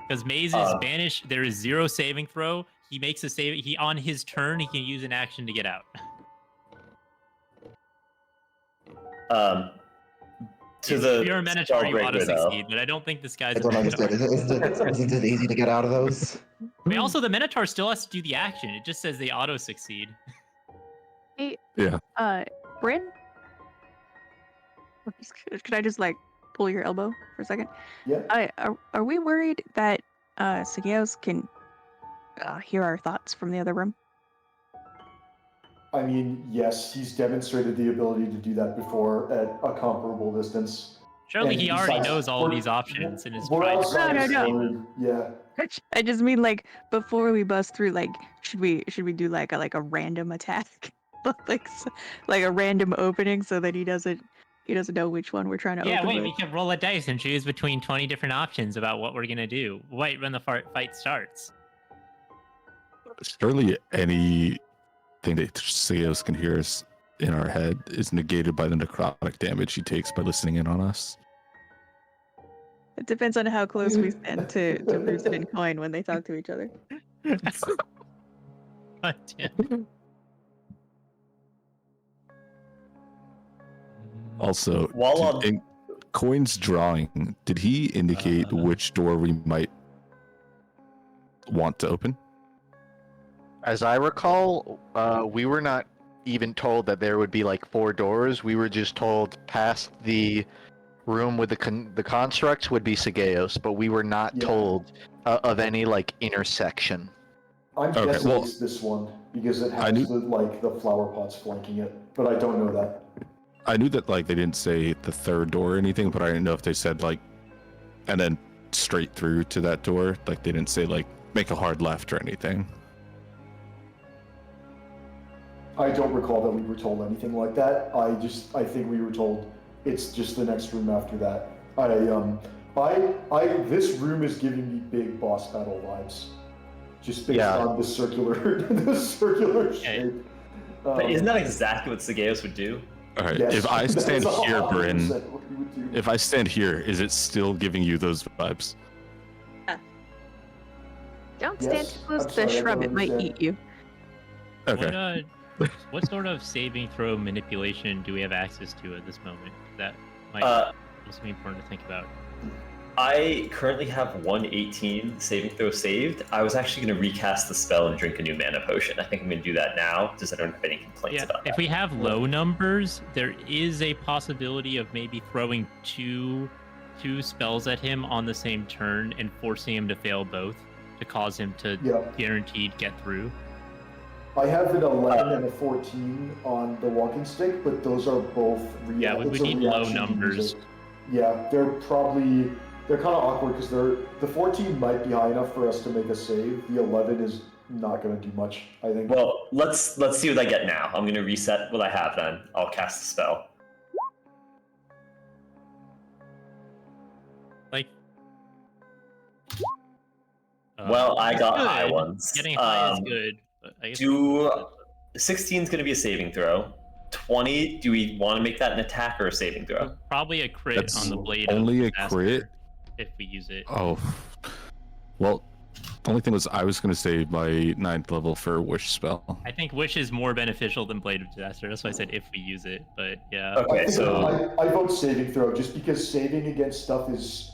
Because maze is banished. There is 0 saving throw. He makes a save. He on his turn he can use an action to get out. If you're a Minotaur, you Spellbreaker, auto though. succeed, but I don't think this guy's I a don't Minotaur. understand. Isn't it easy to get out of those? I mean, also the Minotaur still has to do the action. It just says they auto succeed. Hey, Yeah. Bryn? Could I just like pull your elbow for a second? Yeah. Are we worried that Sageos can hear our thoughts from the other room? I mean, yes, he's demonstrated the ability to do that before at a comparable distance. Surely And he already besides, knows all we're- these options and is we're trying to. outside No, of no, Sword, Yeah. I just mean like before we bust through, like should we do like a random attack, like a random opening so that he doesn't He doesn't know which one we're trying to Yeah, open wait, with. we can roll a dice and choose between 20 different options about what we're gonna do right when the fight starts. Surely anything that Seos can hear us in our head is negated by the necrotic damage he takes by listening in on us. It depends on how close we stand to Rooster and Coin when they talk to each other. God damn. Also, While in Coin's drawing, did he indicate which door we might want to open? As I recall, we were not even told that there would be like 4 doors. We were just told past the room with the constructs would be Segeos, but we were not told of any like intersection. I'm Okay, guessing well, it's this one because it I has knew- the flower pots flanking it, but I don't know that. I knew that like they didn't say the third door or anything, but I didn't know if they said like, and then straight through to that door. Like they didn't say like make a hard left or anything. I don't recall that we were told anything like that. I think we were told it's just the next room after that. This room is giving me big boss battle vibes, just based on the circular shape. But isn't that exactly what Segeos would do? All right, Yes, if I that stand is here, 100% Bryn, what we would do. if I stand here, is it still giving you those vibes? Don't Yes, stand too close I'm to the sorry, I shrub, don't it might understand. eat you. Okay. What sort of saving throw manipulation do we have access to at this moment? That might also be important to think about. I currently have 118 saving throw saved. I was actually going to recast the spell and drink a new mana potion. I think I'm going to do that now, because I don't have any complaints about that. If we have low numbers, there is a possibility of maybe throwing two spells at him on the same turn and forcing him to fail both to cause him to guaranteed get through. I have an 11 and a 14 on the walking stick, but those are both we would need low numbers. Yeah, they're kind of awkward because the 14 might be high enough for us to make a save. The 11 is not going to do much, I think. Well, let's see what I get now. I'm going to reset what I have then. I'll cast the spell. Like, well, I got good. high ones. Getting high is good. But I guess 16 is going to be a saving throw. 20, do we want to make that an attack or a saving throw? Probably a crit That's on the blade. only of a Disaster crit? if we use it. Oh, well, the only thing was I was going to save my 9th level for a wish spell. I think Wish is more beneficial than Blade of Disaster. That's why I said if we use it. But yeah. Okay, I vote saving throw just because saving against stuff is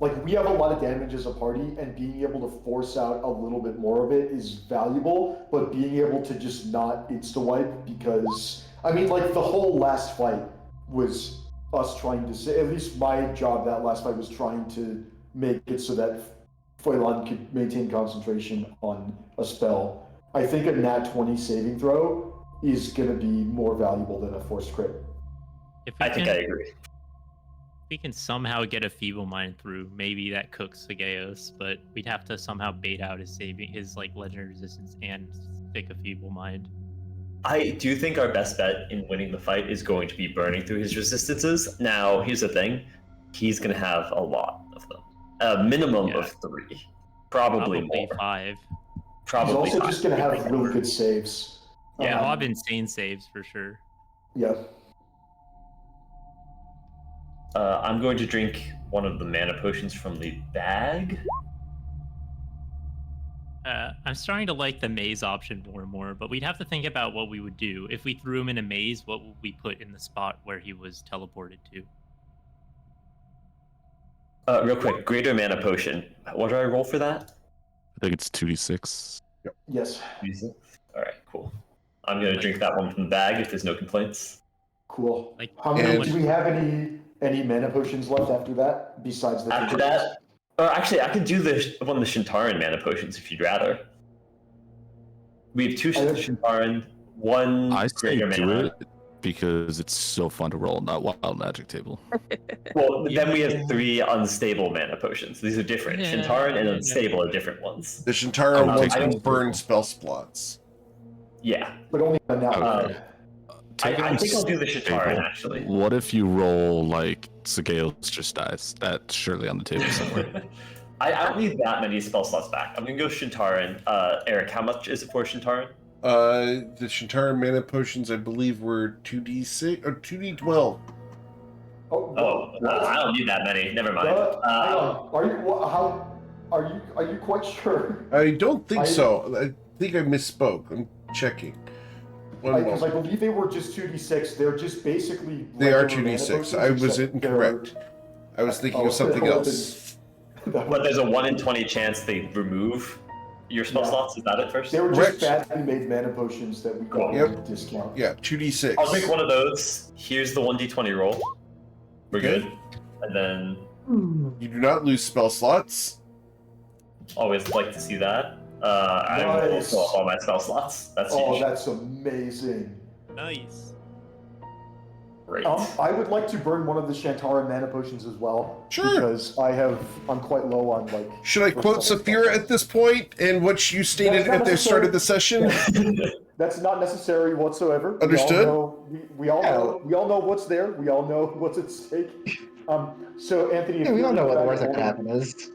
like we have a lot of damage as a party, and being able to force out a little bit more of it is valuable. But being able to just not insta wipe because I mean, like the whole last fight was us trying to say. At least my job that last fight was trying to make it so that Foilan could maintain concentration on a spell. I think a nat 20 saving throw is going to be more valuable than a forced crit. I think I agree. If we can somehow get a Feeble Mind through, maybe that cooks Segeos, but we'd have to somehow bait out his like legendary resistance and stick a Feeble Mind. I do think our best bet in winning the fight is going to be burning through his resistances. Now, here's the thing. He's going to have a lot of them. A minimum of 3. Probably more. 5. Probably He's also 5. just going to have really good saves. Yeah, I'll have insane saves for sure. Yeah. I'm going to drink one of the mana potions from the bag. I'm starting to like the maze option more and more, but we'd have to think about what we would do. If we threw him in a maze, what would we put in the spot where he was teleported to? Real quick, greater mana potion. What do I roll for that? I think it's 2d6. Yes. All right, cool. I'm going to drink that one from the bag if there's no complaints. Cool. Like, How many do we have any mana potions left after that besides the After that, or actually, I could do one of the Shintaran mana potions if you'd rather. We have 2 Shintaran, 1 I say greater do mana. it because it's so fun to roll on that wild magic table. Well, then we have 3 unstable mana potions. These are different. Yeah, Shintaran and yeah. unstable are different ones. The Shintara I ones don't- can burn spell slots. Yeah. But only a nat Okay. take it I think I'll do the unstable. Shitaran, actually. What if you roll like Sagaeos just dies? That's surely on the table somewhere. I don't need that many spell slots back. I'm gonna go Shintaran. Eric, how much is it for Shintaran? The Shintara mana potions, I believe, were 2d6 or 2d12. Oh, I don't need that many. Never mind. Hang on. Are you quite sure? I don't think so. I think I misspoke. I'm checking. Because I believe they were just 2d6. They're just basically. They are regular mana 2d6. potions, I was except incorrect. I was thinking of something else. But there's a 1 in 20 chance they remove your spell slots. Is that it first? They were just Correct. badly made mana potions that we got Yep. at a discount. Yeah, 2d6. I'll make one of those. Here's the 1d20 roll. We're Okay. good. And then You do not lose spell slots. always like to see that. I will Nice. fill up all my spell slots. That's Oh, huge. that's amazing. Nice. Great. I would like to burn one of the Shantara mana potions as well. Sure. Because I'm quite low on like. Should I quote Saphira at this point and what you stated That's not at the start of the session? That's not necessary whatsoever. Understood. We all know what's there. We all know what's at stake. So Anthony, if Yeah, we you're all in know the what the bag worst of that can holding- happen is.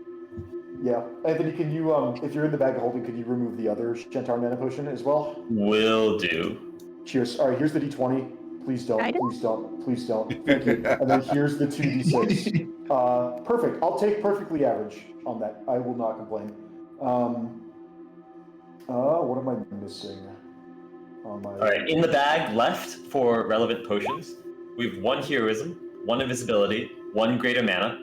Yeah, Anthony, can you if you're in the bag of holding, could you remove the other Shantara mana potion as well? Will do. Cheers. All right, here's the d20. Please don't. I don't- Please don't. Please don't. Thank you. And then here's the 2d6. Perfect. I'll take perfectly average on that. I will not complain. What am I missing? On my... All right, in the bag left for relevant potions, we have 1 heroism, 1 invisibility, 1 greater mana.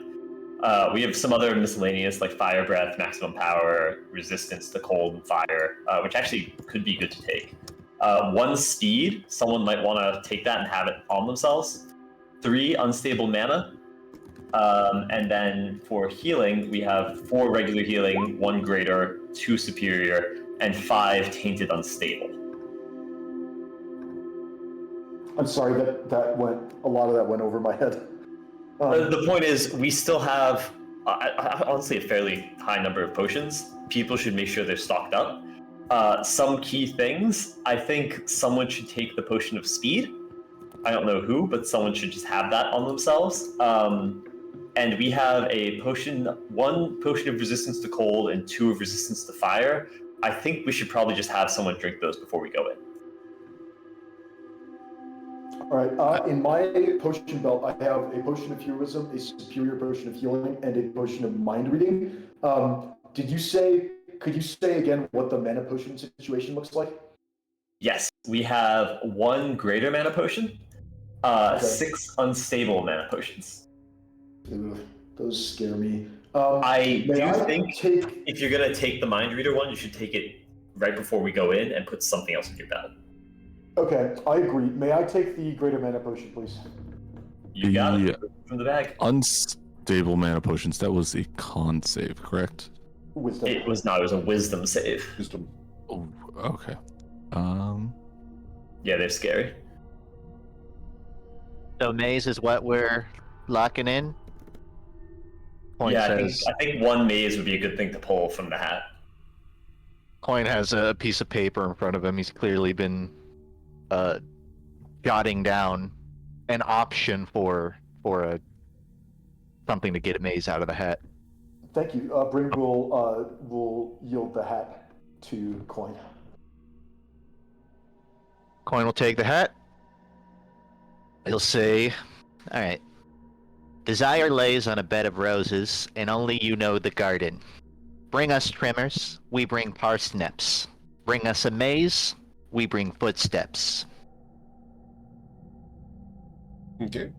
We have some other miscellaneous like fire breath, maximum power, resistance to cold and fire, which actually could be good to take. 1 speed, someone might want to take that and have it on themselves. 3 unstable mana. And then for healing, we have 4 regular healing, 1 greater, 2 superior, and 5 tainted unstable. I'm sorry that went. A lot of that went over my head. The point is, we still have, honestly, a fairly high number of potions. People should make sure they're stocked up. Some key things, I think someone should take the potion of speed. I don't know who, but someone should just have that on themselves. And we have a potion, 1 potion of resistance to cold and 2 of resistance to fire. I think we should probably just have someone drink those before we go in. All right. In my potion belt, I have a potion of heroism, a superior potion of healing, and a potion of mind reading. Could you say again what the mana potion situation looks like? Yes, we have 1 greater mana potion, 6 unstable mana potions. Ugh, those scare me. I May do I think take? if you're gonna take the mind reader one, you should take it right before we go in and put something else in your bag. Okay, I agree. May I take the greater mana potion, please? You got it from the bag. Unstable mana potions. That was a con save, correct? Wisdom. It was a wisdom save. Wisdom. Oh, okay. Yeah, they're scary. So maze is what we're locking in? Coin Yeah, says I think 1 maze would be a good thing to pull from the hat. Coin has a piece of paper in front of him. He's clearly been jotting down an option for a something to get a maze out of the hat. Thank you. Bryn will yield the hat to Coin. Coin will take the hat. He'll say, all right. Desire lays on a bed of roses, and only you know the garden. Bring us trimmers, we bring parsnips. Bring us a maze, we bring footsteps. Okay.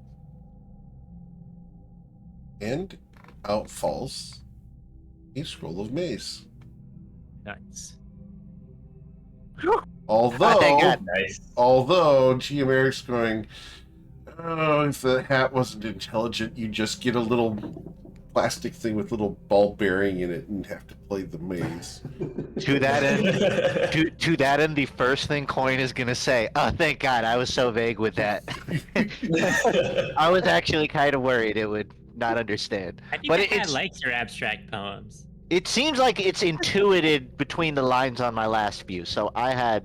And out falls a scroll of maze. Nice. Oh, thank God. Nice. Although GM Eric's going, oh, if the hat wasn't intelligent, you just get a little plastic thing with little ball bearing in it and have to play the maze. To that end, to that end, the first thing Coin is gonna say, "Oh, thank God, I was so vague with that." I was actually kind of worried it would not understand. I think But the cat it's- likes your abstract poems. It seems like it's intuited between the lines on my last view, so I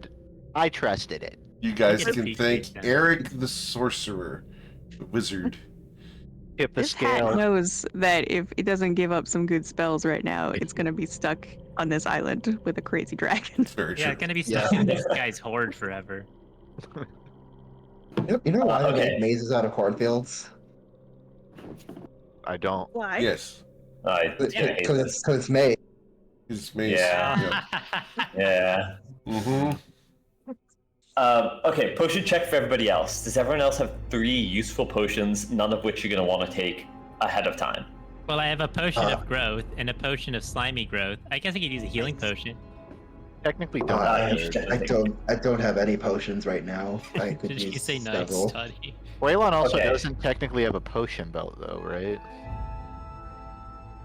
trusted it. You guys Get a can peek thank at that. Eric the sorcerer, the wizard. Tip the This hat scale. knows that if it doesn't give up some good spells right now, it's gonna be stuck on this island with a crazy dragon. It's very Yeah, true. it's gonna be stuck in this guy's horde forever. You know why they Okay. make mazes out of cornfields? I don't. Why? Yes, Because it's made. his mace. Yeah. Yeah. Mm-hmm. Okay, potion check for everybody else. Does everyone else have 3 useful potions, none of which you're going to want to take ahead of time? Well, I have a potion of growth and a potion of slimy growth. I guess I could use a healing potion. Technically don't. Uh, have you it. should- I don't have any potions right now. I could Did you use say nice, several. Toddy? Waylon also Okay. doesn't technically have a potion belt, though, right?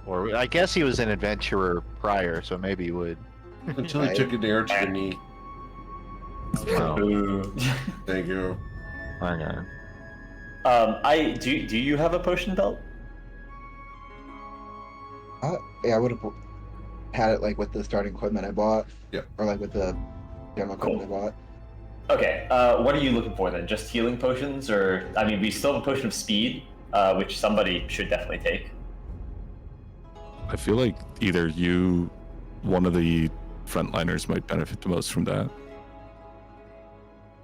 Or I guess he was an adventurer prior, so maybe he would. Until he took an arrow to the knee. No. Ooh. Thank you. Okay. Do you have a potion belt? Yeah, I would have had it like with the starting equipment I bought. Yeah. Or like with the general equipment I bought. Okay, what are you looking for then? Just healing potions, or I mean, we still have a potion of speed, which somebody should definitely take. I feel like either you, one of the frontliners, might benefit the most from that.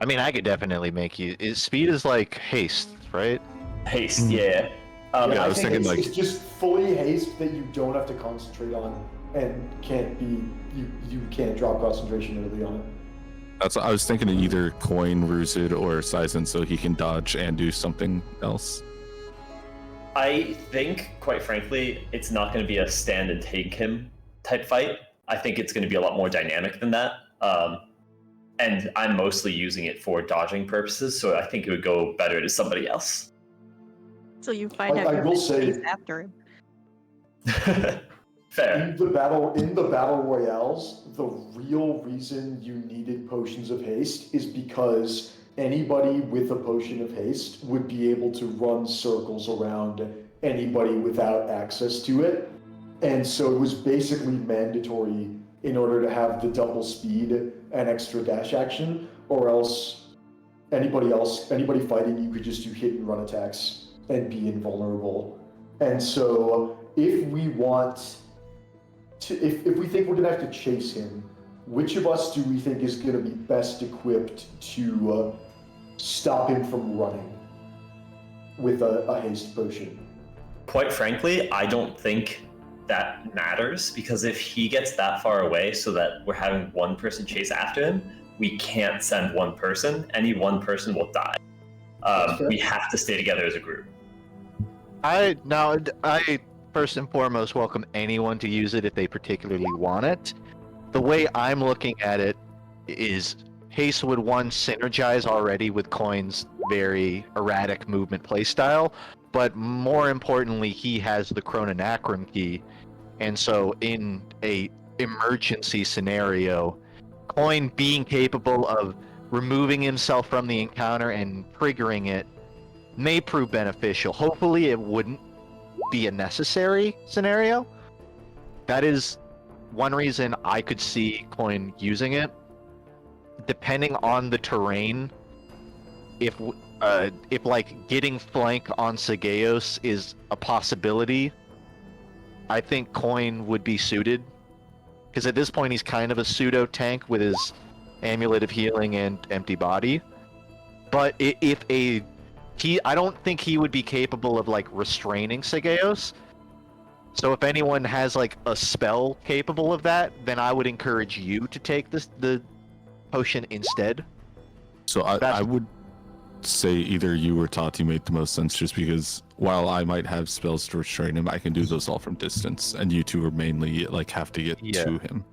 I mean, I could definitely make you. Speed is like haste, right? Haste, yeah. Yeah, I was think thinking, it's, like- it's just fully haste that you don't have to concentrate on, and can't be you can't drop concentration early on it. I was thinking of either coin, Rooted, or Sizen, so he can dodge and do something else. I think, quite frankly, it's not going to be a stand and take him type fight. I think it's going to be a lot more dynamic than that. And I'm mostly using it for dodging purposes, so I think it would go better to somebody else. So you find I out you're will say- chase after him. Fair. In the battle royales, the real reason you needed potions of haste is because anybody with a potion of haste would be able to run circles around anybody without access to it. And so it was basically mandatory in order to have the double speed and extra dash action, or else anybody fighting you could just do hit and run attacks and be invulnerable. And so if we want to, if we think we're gonna have to chase him, which of us do we think is gonna be best equipped to stop him from running with a haste potion? Quite frankly, I don't think that matters, because if he gets that far away so that we're having one person chase after him, we can't send one person. Any one person will die. We have to stay together as a group. I first and foremost welcome anyone to use it if they particularly want it. The way I'm looking at it is haste would synergize already with Coin's very erratic movement playstyle, but more importantly, he has the Chrononacrum key, and so in a emergency scenario, Coin being capable of removing himself from the encounter and triggering it may prove beneficial. Hopefully, it wouldn't be a necessary scenario. That is one reason I could see Coin using it. Depending on the terrain, if like getting flank on Sagaeos is a possibility, I think Coin would be suited, because at this point he's kind of a pseudo tank with his amulet of healing and empty body. But I don't think he would be capable of like restraining Sagaeos. So if anyone has like a spell capable of that, then I would encourage you to take the potion instead. So I would say either you or Tati made the most sense, just because while I might have spells to restrain him, I can do those all from distance, and you two are mainly like have to get to him.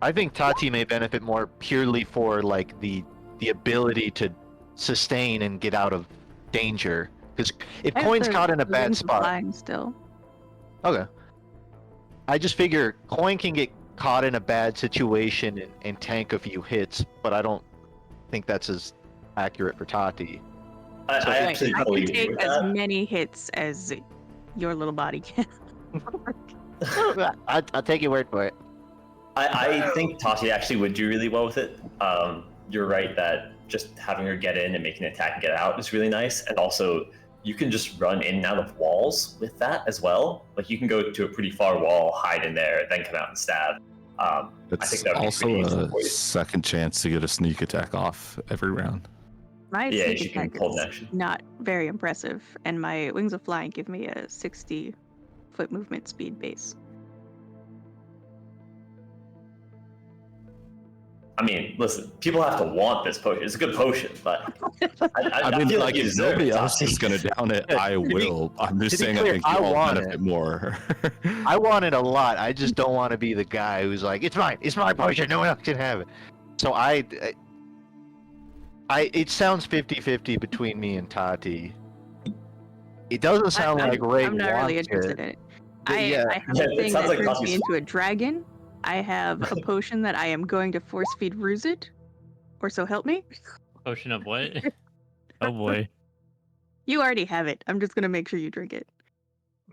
I think Tati may benefit more purely for like the ability to sustain and get out of danger. Because if I have Coin's the caught in a bad wings of spot, flying still. okay. I just figure Coin can get caught in a bad situation and tank a few hits, but I don't think that's as accurate for Tati. I actually I believe can you take with as that. many hits as your little body can. I'll take your word for it. I think Tati actually would do really well with it. You're right that just having her get in and make an attack and get out is really nice. And also, you can just run in and out of walls with that as well. Like you can go to a pretty far wall, hide in there, then come out and stab. I It's think that would be also pretty easy for a you. second chance to get a sneak attack off every round. My Yeah, sneak she can attack hold is an action. not very impressive, and my wings of flying give me a 60-foot movement speed base. I mean, listen, people have to want this potion. It's a good potion, but I mean, feel like, you if deserve nobody it, else Tati. is going to down it, I will. I'm just to be saying clear, I think you I all want benefit it. more. I want it a lot. I just don't want to be the guy who's like, it's mine. It's my potion. No one else can have it. So it sounds 50-50 between me and Tati. It doesn't sound like Ray I'm not really wants interested it. in it. But I yeah. have Yeah, a it thing sounds that like turns me Tati's into a dragon. I have a potion that I am going to force feed Ruzit, or so help me. Potion of what? Oh boy. You already have it. I'm just gonna make sure you drink it.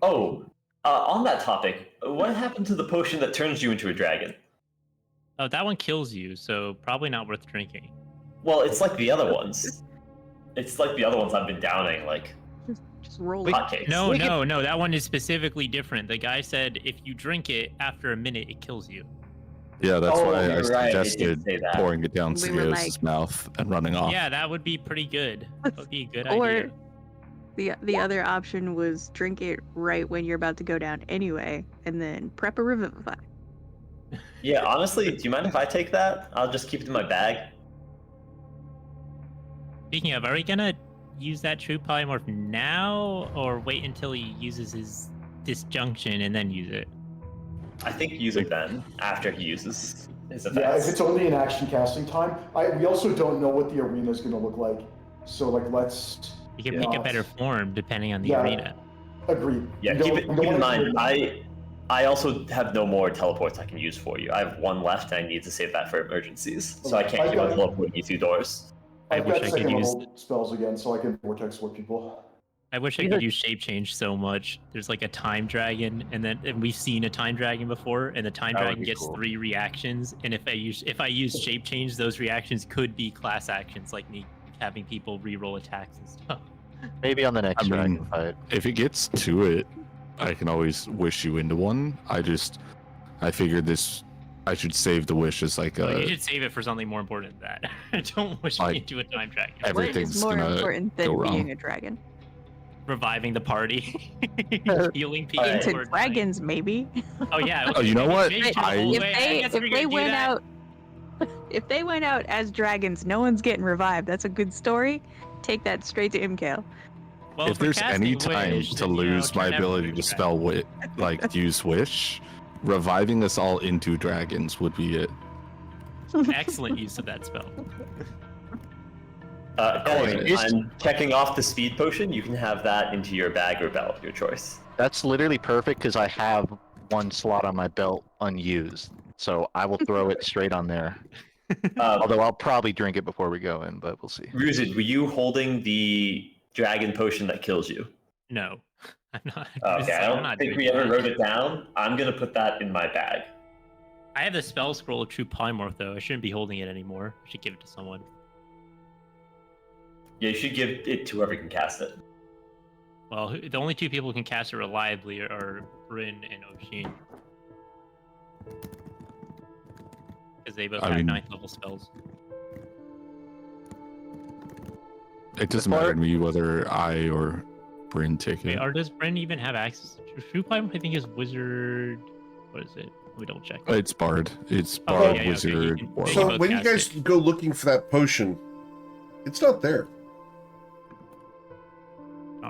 Oh, on that topic, what happened to the potion that turns you into a dragon? Oh, that one kills you, so probably not worth drinking. Well, it's like the other ones. It's like the other ones I've been downing, like Just roll it. hotcakes. No, We can- no, that one is specifically different. The guy said if you drink it after a minute, it kills you. Yeah, that's Oh, why I you're right, they did suggested say that. pouring it down We were Sigios' like- mouth and running off. Yeah, that would be pretty good. That would be a good Or idea. the other option was drink it right when you're about to go down anyway, and then prep a revivify. Yeah, honestly, do you mind if I take that? I'll just keep it in my bag. Speaking of, are we gonna use that true polymorph now, or wait until he uses his disjunction and then use it? I think use it then, after he uses his Yeah, if effects. it's only an action casting time, we also don't know what the arena is going to look like. So like, let's You can Yeah. pick a better form depending on the Yeah. arena. agree. Yeah, We keep don't- it we keep don't in wanna- mind, I also have no more teleports I can use for you. I have one left and I need to save that for emergencies. So I can't I've keep on got- teleporting you through doors. I I've wish got I could second use- level spells again, so I can vortex whip people. I wish I Yeah. could use shape change so much. There's like a time dragon, and we've seen a time dragon before, and the time That would dragon be gets cool. 3 reactions, and if I use shape change, those reactions could be class actions, like me having people reroll attacks and stuff. Maybe on the next I mean- dragon fight. If it gets to it, I can always wish you into one. I figured I should save the wish as like Well, a you should save it for something more important than that. Don't wish Like, me into a time dragon. every- What Everything's is more gonna important go than wrong. being a dragon? Reviving the party, healing people. Alright. who Into are dying. dragons, maybe. Oh yeah. Oh, you know maybe what? change the I- whole If way. I they guess if we're they gonna do went that. out if they went out as dragons, no one's getting revived. That's a good story. Take that straight to Imkale. Well, if we're there's any casting time Wish, to then, you know, lose my turn ability everything to to spell like use wish, reviving us all into dragons would be it. dragon. Excellent use of that spell. Kevin, Is- I'm checking off the speed potion. You can have that into your bag or belt, your choice. That's literally perfect because I have one slot on my belt unused. So I will throw it straight on there. Although I'll probably drink it before we go in, but we'll see. Ruzid, were you holding the dragon potion that kills you? No, I'm not. Okay, I I'm don't not think doing we ever that. wrote it down. I'm gonna put that in my bag. I have the spell scroll of True Polymorph though. I shouldn't be holding it anymore. I should give it to someone. Yeah, you should give it to whoever can cast it. Well, the only 2 people who can cast it reliably are Bryn and Oshin. Because they both I have mean- 9th level spells. It doesn't matter to me whether I or Bryn take Wait, it. or does Bryn even have access to True Polymorph? I think is Wizard. What is it? We double check. It's Bard. It's Oh, Bard, yeah, okay, Wizard, you can- Warlock. you So both when you cast guys it. go looking for that potion, it's not there.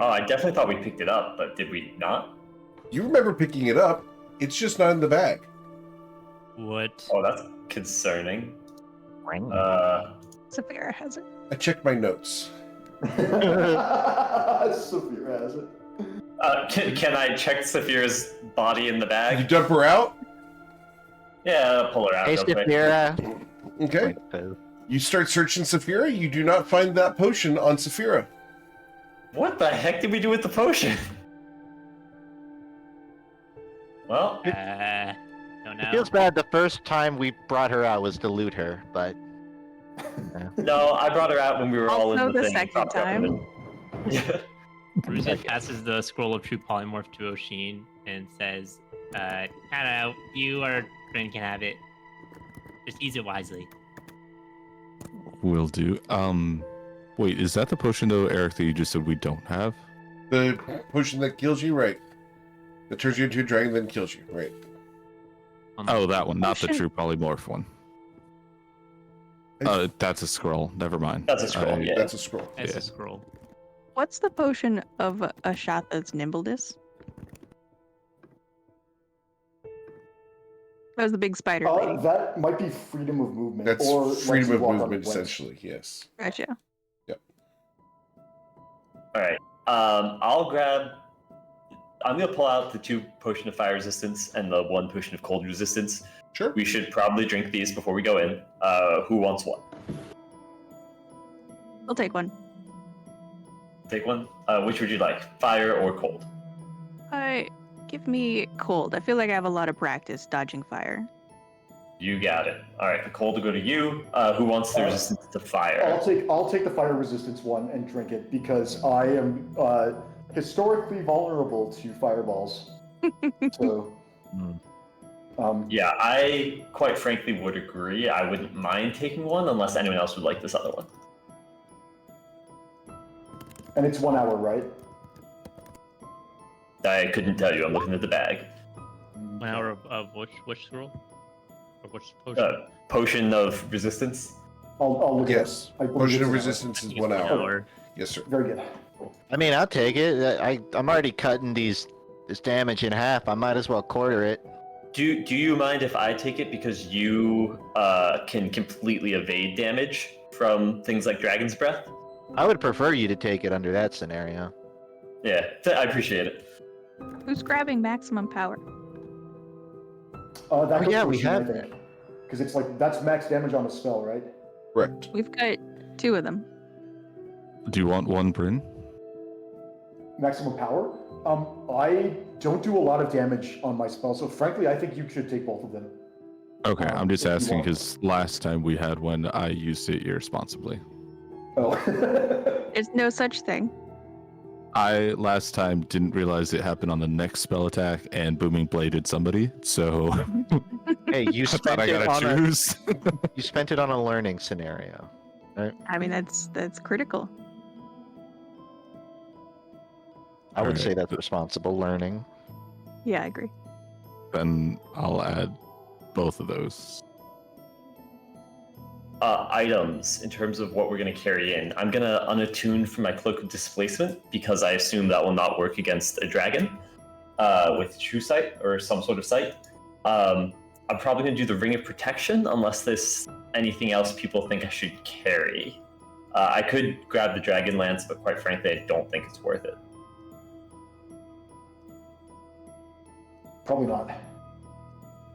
Oh, I definitely thought we picked it up, but did we not? You remember picking it up. It's just not in the bag. What? Oh, that's concerning. Ring. Saphira has it. I checked my notes. Sophia has it. Can I check Saphira's body in the You bag? dump her out. Yeah, I'll pull her out. Hey, real quick. Saphira. Okay. You start searching Saphira. You do not find that potion on Saphira. What the heck did we do with the potion? Well, Don't know. It feels bad. The first time we brought her out was to loot her, but No, I brought her out when we were all in Also the the thing. second propped up in time. it. Yeah. Ruzit passes the scroll of true polymorph to Oshin and says, Hello, you or Grin can have it. Just use it wisely. Will do. Wait, is that the potion though, Eric, that you just said we don't have? The potion that kills you, right? That turns you into a dragon, then kills you, right? Oh, that one, not the Potion- true polymorph one. That's a scroll. Never mind. That's a scroll, yeah. That's a scroll. That's Yeah. a scroll. What's the potion of Ashatha's nimbleness? That was the big spider lady. That might be freedom of movement. That's or freedom lets you of walk on movement, the wedge. essentially. Yes. Gotcha. All right. I'll grab. I'm gonna pull out the 2 potion of fire resistance and the 1 potion of cold resistance. Sure. We should probably drink these before we go in. Who wants one? I'll take one. Take one. Which would you like, fire or cold? Give me cold. I feel like I have a lot of practice dodging fire. You got it. All right, the cold will go to you. Who wants the resistance to fire? I'll take the fire resistance one and drink it because I am historically vulnerable to fireballs. So, Yeah, I quite frankly would agree. I wouldn't mind taking one unless anyone else would like this other one. and it's 1 hour, right? I couldn't tell you. I'm looking at the bag. 1 hour of which scroll? Or which potion? Potion of resistance. I'll look Yes. at it. I believe Potion it's of an hour. resistance I is think 1 it's hour. Yes, sir. Very good. I mean, I'll take it. I'm already cutting this damage in half. I might as well quarter it. Do you mind if I take it because you can completely evade damage from things like Dragon's Breath? I would prefer you to take it under that scenario. Yeah, I appreciate it. Who's grabbing maximum power? That goes yeah, to we Oshin, have I think. Because it's like, that's max damage on a spell, right? Correct. We've got 2 of them. Do you want one, Bryn? Maximum power? I don't do a lot of damage on my spell, so frankly, I think you should take both of them. Okay, I'm just if you asking want. because last time we had one, I used it irresponsibly. Oh. There's no such thing. I last time didn't realize it happened on the next spell attack and booming bladed somebody, so Hey, you I thought spent I it on gotta choose. you spent it on a learning scenario. I mean, that's critical. I would Alright, say that's but- responsible learning. Yeah, I agree. Then I'll add both of those. Items in terms of what we're going to carry in. I'm going to unattune from my Cloak of Displacement because I assume that will not work against a dragon with True Sight or some sort of sight. I'm probably going to do the Ring of Protection unless there's anything else people think I should carry. I could grab the Dragon Lance, but quite frankly, I don't think it's worth it. Probably not.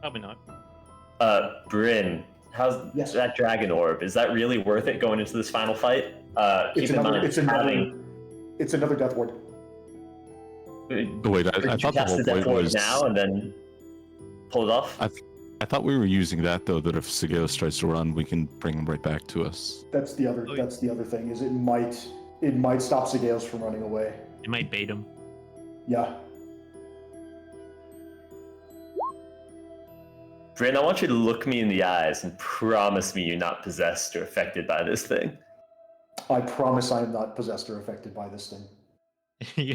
Probably not. Bryn, how's Yes. that Dragon Orb? Is that really worth it going into this final fight? Keep in mind, It's another death ward. Oh, wait, I Could you thought the cast whole Death point Ward was. now and then pull it off. I thought we were using that though. That if Sigeos tries to run, we can bring him right back to us. That's the other. Oh, That's the other thing. Is it might stop Sigeos from running away. It might bait him. Yeah. Bryn, I want you to look me in the eyes and promise me you're not possessed or affected by this thing. I promise I am not possessed or affected by this thing. you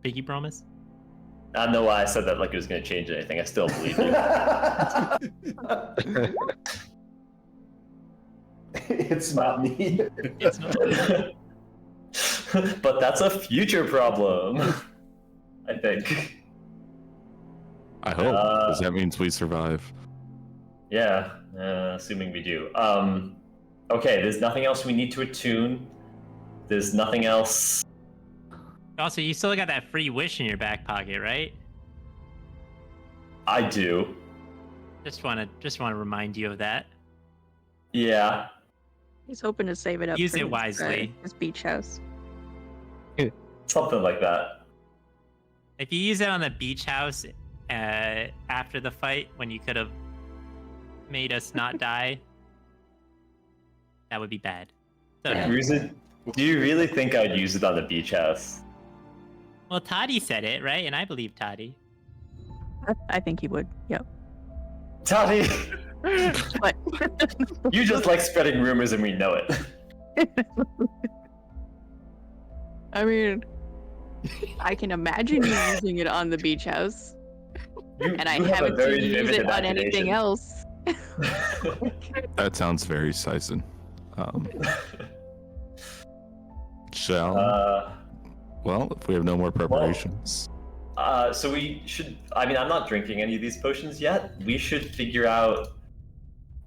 Pinky promise? I don't know why I said that like it was going to change anything. I still believe you. It's not me. It's not. But that's a future problem, I think. I hope, because that means we survive. Yeah, assuming we do. Okay, there's nothing else we need to attune. There's nothing else. Also, you still got that free wish in your back pocket, right? I do. Just wanna remind you of that. Yeah. He's hoping to save it up. Use for it his, wisely. his beach house. Something like that. If you use it on the beach house after the fight, when you could have made us not die, that would be bad. So, Yeah. Do you really think I'd use it on the beach house? well, Toddy said it, right? And I believe Toddy. I think he would. Yep. Toddy, But you just like spreading rumors and we know it. I mean, I can imagine you using it on the beach house, and I you have a haven't very seen you use vivid it on anything imagination. else. That sounds very Sizen. Shall? Well, if we have no more preparations. So we should. I mean, I'm not drinking any of these potions yet. We should figure out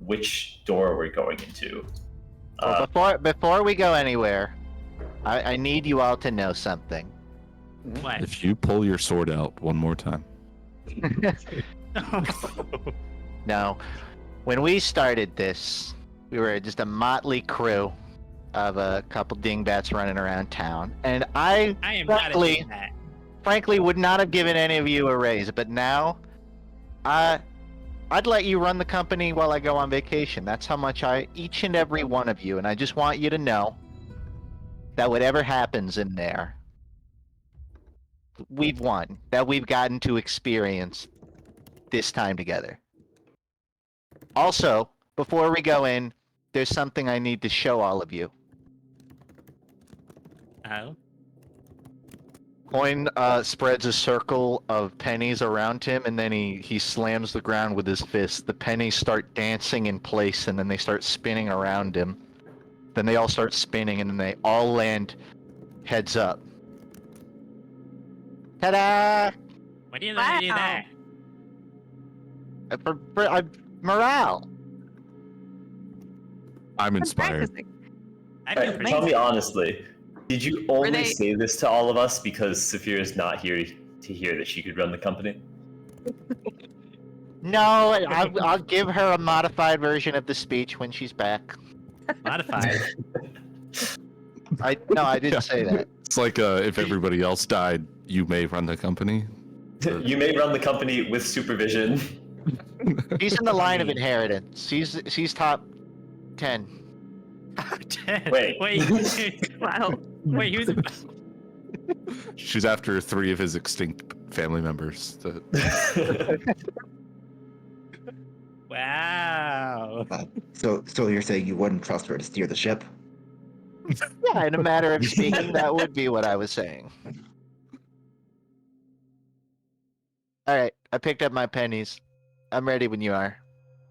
which door we're going into. Well, before we go anywhere, I need you all to know something. What? If you pull your sword out one more time. No, when we started this, we were just a motley crew of a couple dingbats running around town, and I I am not frankly, admitting that. frankly would not have given any of you a raise, but now, I'd let you run the company while I go on vacation. That's how much each and every one of you, and I just want you to know that whatever happens in there, we've won. That we've gotten to experience this time together. Also, before we go in, there's something I need to show all of you. Oh. Coin spreads a circle of pennies around him, and then he slams the ground with his fist. The pennies start dancing in place, and then they start spinning around him. Then they all start spinning, and then they all land heads up. Ta-da! Why do you let me do Wow. that? For morale. I'm inspired. Practicing. I feel Alright, pretty tell me honestly, did you only they- say this to all of us because Saphira is not here to hear that she could run the company? No, I'll give her a modified version of the speech when she's back. modified. I didn't say that. It's like if everybody else died, you may run the company. You may run the company with supervision. She's in the line of inheritance. She's top 10. 10. Wait. Wow. Wait, who's? She's after 3 of his extinct family members. Wow. So you're saying you wouldn't trust her to steer the ship? Yeah, in a matter of speaking, that would be what I was saying. Alright, I picked up my pennies. I'm ready when you are.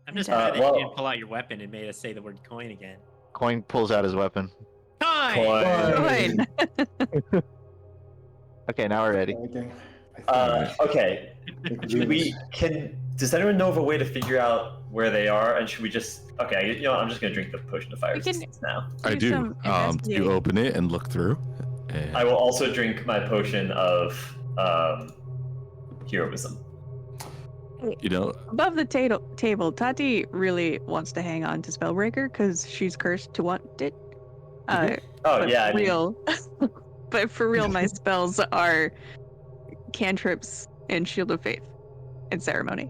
I'm just Uh, glad that well- you didn't pull out your weapon and made us say the word coin again. Coin pulls out his weapon. Coin! Good. Okay, now we're ready. Okay. Does anyone know of a way to figure out where they are? And should we just? Okay, you know, what, I'm just gonna drink the potion of fire We can- resistance now. I Do do. some You investigating. open it and look through. And I will also drink my potion of heroism. you know, Above the table, Tati really wants to hang on to Spellbreaker because she's cursed to want it. Oh But yeah, I for mean, real. But for real, my spells are cantrips and Shield of Faith and Ceremony.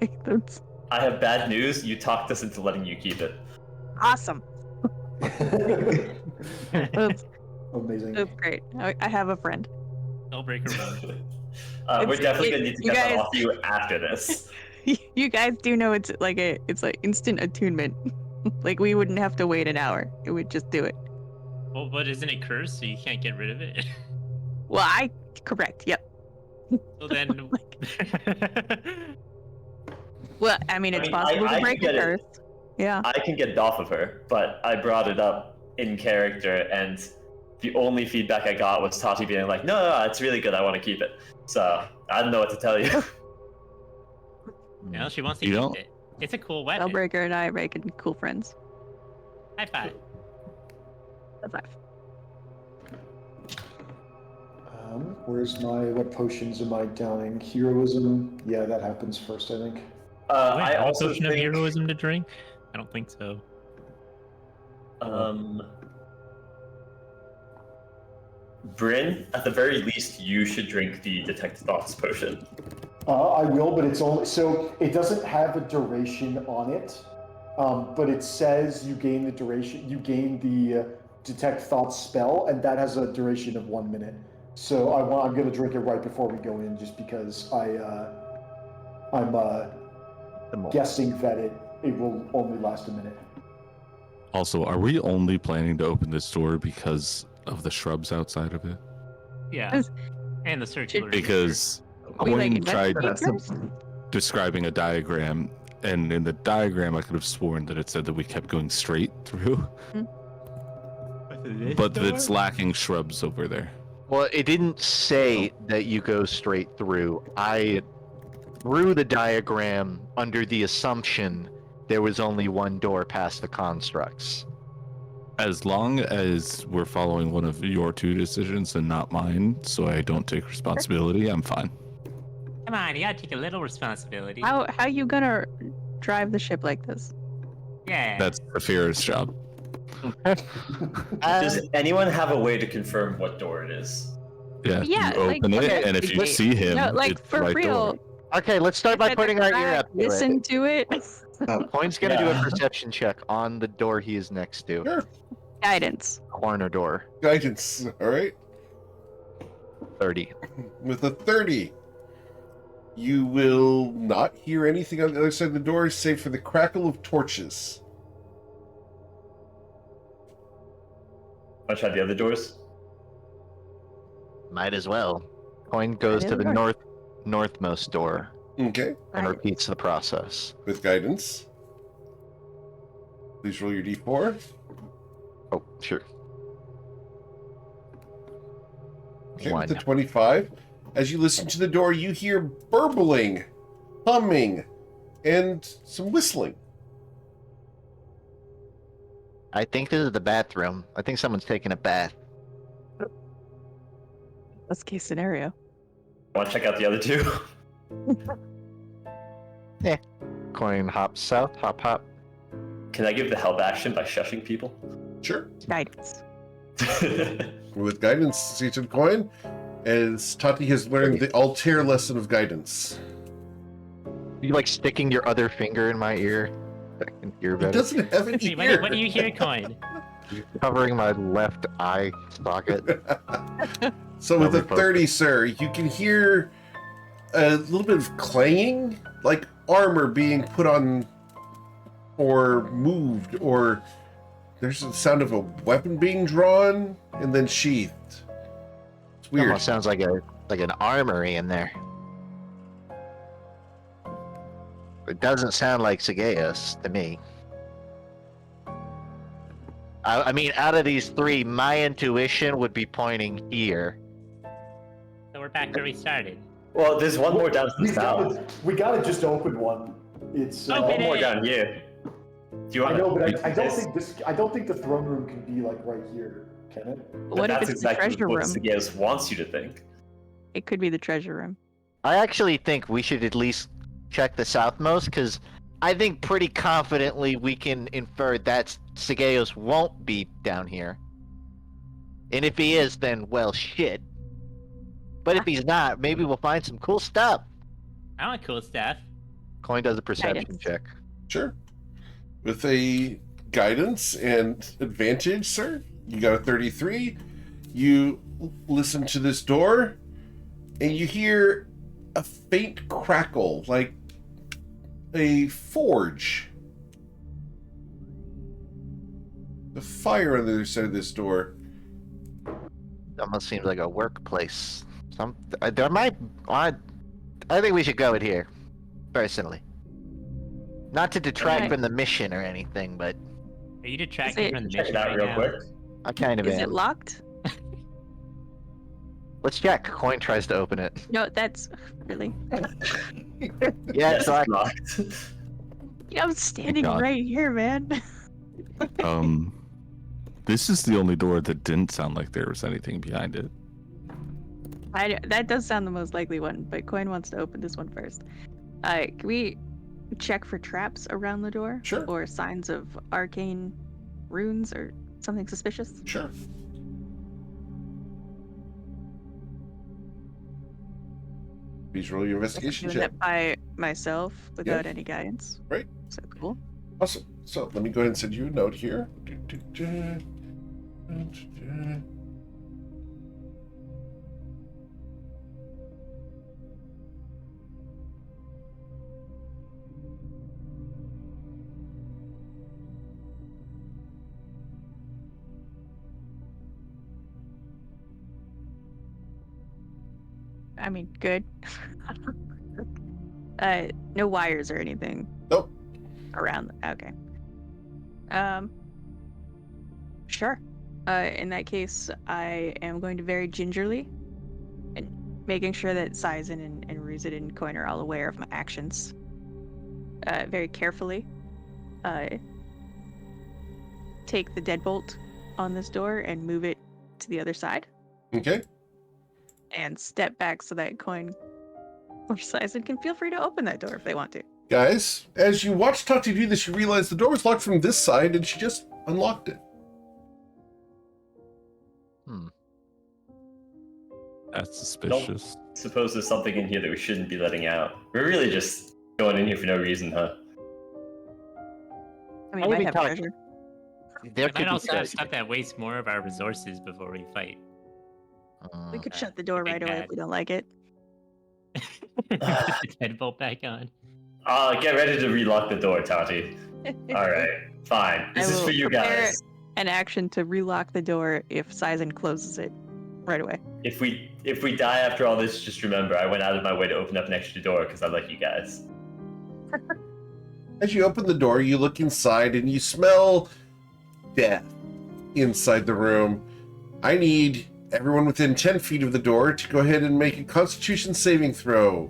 Like, that's I have bad news. You talked us into letting you keep it. awesome. That's, Amazing. that's great. I have a friend. Spellbreaker run. We're It's- definitely it- gonna need to you get that guys- off you after this. You guys do know it's like instant attunement. Like we wouldn't have to wait an hour. It would just do it. Well, but isn't it cursed, so you can't get rid of it? Well, correct. Yep. So then. Well, I mean, it's mean, possible I to break get the it. curse. Yeah. I can get it off of her, but I brought it up in character, and the only feedback I got was Tati being like, no, it's really good. I want to keep it. So I don't know what to tell you. No, she wants to You keep don't- it. It's a cool weapon. Spellbreaker and I are making cool friends. High five. High five. Where's what potions am I downing? Heroism? Yeah, that happens first, I think. Wait, I have a also potion of think, heroism to drink? I don't think so. Bryn, at the very least, you should drink the detect thoughts potion. I will, but it's only so it doesn't have a duration on it, but it says you gain the duration. You gain the detect thoughts spell, and that has a duration of 1 minute. So I'm going to drink it right before we go in, just because I'm guessing that it will only last a minute. Also, are we only planning to open this door because of the shrubs outside of it? Yeah. And the circular. Because We like Coin tried investigate first? describing a diagram, and in the diagram I could have sworn that it said that we kept going straight through, but that it's lacking shrubs over there. Well, it didn't say that you go straight through. I drew the diagram under the assumption there was only one door past the constructs. As long as we're following one of your two decisions and not mine, so I don't take responsibility, I'm fine. Come on, you gotta take a little responsibility. How you gonna drive the ship like this? Yeah. That's Saphira's job. Does anyone have a way to confirm what door it is? Yeah, Yeah, you like, open it, okay, and if you wait, see him, no, like it's for the right real. door. Okay, let's start by If it's putting a our ear crack, up to listen it. to it. Coin's gonna do a Yeah. perception check on the door he is next to. Sure. Guidance. Corner door. Guidance. All right. 30. With a 30, you will not hear anything on the other side of the door save for the crackle of torches. I'll try the other doors. Might as well. Coin goes to the northmost door Okay. and Right. repeats the process. With guidance, please roll your d4. Oh, sure. Okay, One. with the 25. As you listen to the door, you hear burbling, humming, and some whistling. I think this is the bathroom. I think someone's taking a bath. Best case scenario. Want to check out the other two? Coin hops south, hop hop. Can I give the help action by shushing people? Sure. Guidance. With guidance, see to the coin, as Tati has learned the Altair lesson of guidance. You like sticking your other finger in my ear? I can hear It better. doesn't have an Hey, ear. what do you hear, Coin? Covering my left eye socket. So with a Lovely 30, sir, you can hear a little bit of clanging, like armor being put on or moved, or there's the sound of a weapon being drawn and then sheathed. It's weird. Almost sounds like an armory in there. It doesn't sound like Sagaeus to me. I mean, out of these three, my intuition would be pointing here. So we're back where we started. Well, there's one more down to the south. We gotta just open one. It's Open One more it. down here. Do you I want know, but I don't this? think this. I don't think the throne room can be like right here, can it? What if That's it's the exactly treasure what room? Sagaeus wants you to think. It could be the treasure room. I actually think we should at least check the southmost, because I think pretty confidently we can infer that Sagaeus won't be down here. And if he is, then, well, shit. But if he's not, maybe we'll find some cool stuff. I want cool stuff. Coin does a perception Guidance. check. Sure. With a guidance and advantage, sir, you got a 33. You listen to this door, and you hear a faint crackle, like a forge. The fire on the other side of this door. Almost seems like a workplace. There might. I think we should go in here, personally. Not to detract Okay. from the mission or anything, but Are you detracting it- from the Check mission it out right real now? quick. I kind of Is am. it locked? Let's check. Coin tries to open it. No, that's really. Yeah, it's locked. locked. I'm standing God. right here, man. This is the only door that didn't sound like there was anything behind it. That does sound the most likely one, but Coin wants to open this one first. Can we check for traps around the door? Sure. Or signs of arcane runes or something suspicious? Sure. Please roll your investigation Doing check. that by myself without any guidance. Right. So cool. Awesome. So let me go ahead and send you a note here. I mean, good. No wires or anything. Nope. Around. Okay. Sure. In that case, I am going to very gingerly and making sure that Sizen and Ruzid and Coin are all aware of my actions. Very carefully. Take the deadbolt on this door and move it to the other side. Okay. And step back so that Coin or Sizen can feel free to open that door if they want to. Guys, as you watch Tati do this, you realize the door was locked from this side and she just unlocked it. That's suspicious. Suppose there's something in here that we shouldn't be letting out. We're really just going in here for no reason, huh? I mean, Why would might we have talk- treasure. There We could might be also have stuff that wastes more of our resources before we fight. We could Okay. shut the door Big right away bad. if we don't like it. Put the deadbolt back on. Get ready to relock the door, Tati. Alright, fine. This I is will for you prepare guys. an action to relock the door if Sizen closes it right away. If we die after all this, just remember I went out of my way to open up an extra door because I like you guys. As you open the door, you look inside and you smell death inside the room. I need everyone within 10 feet of the door to go ahead and make a Constitution saving throw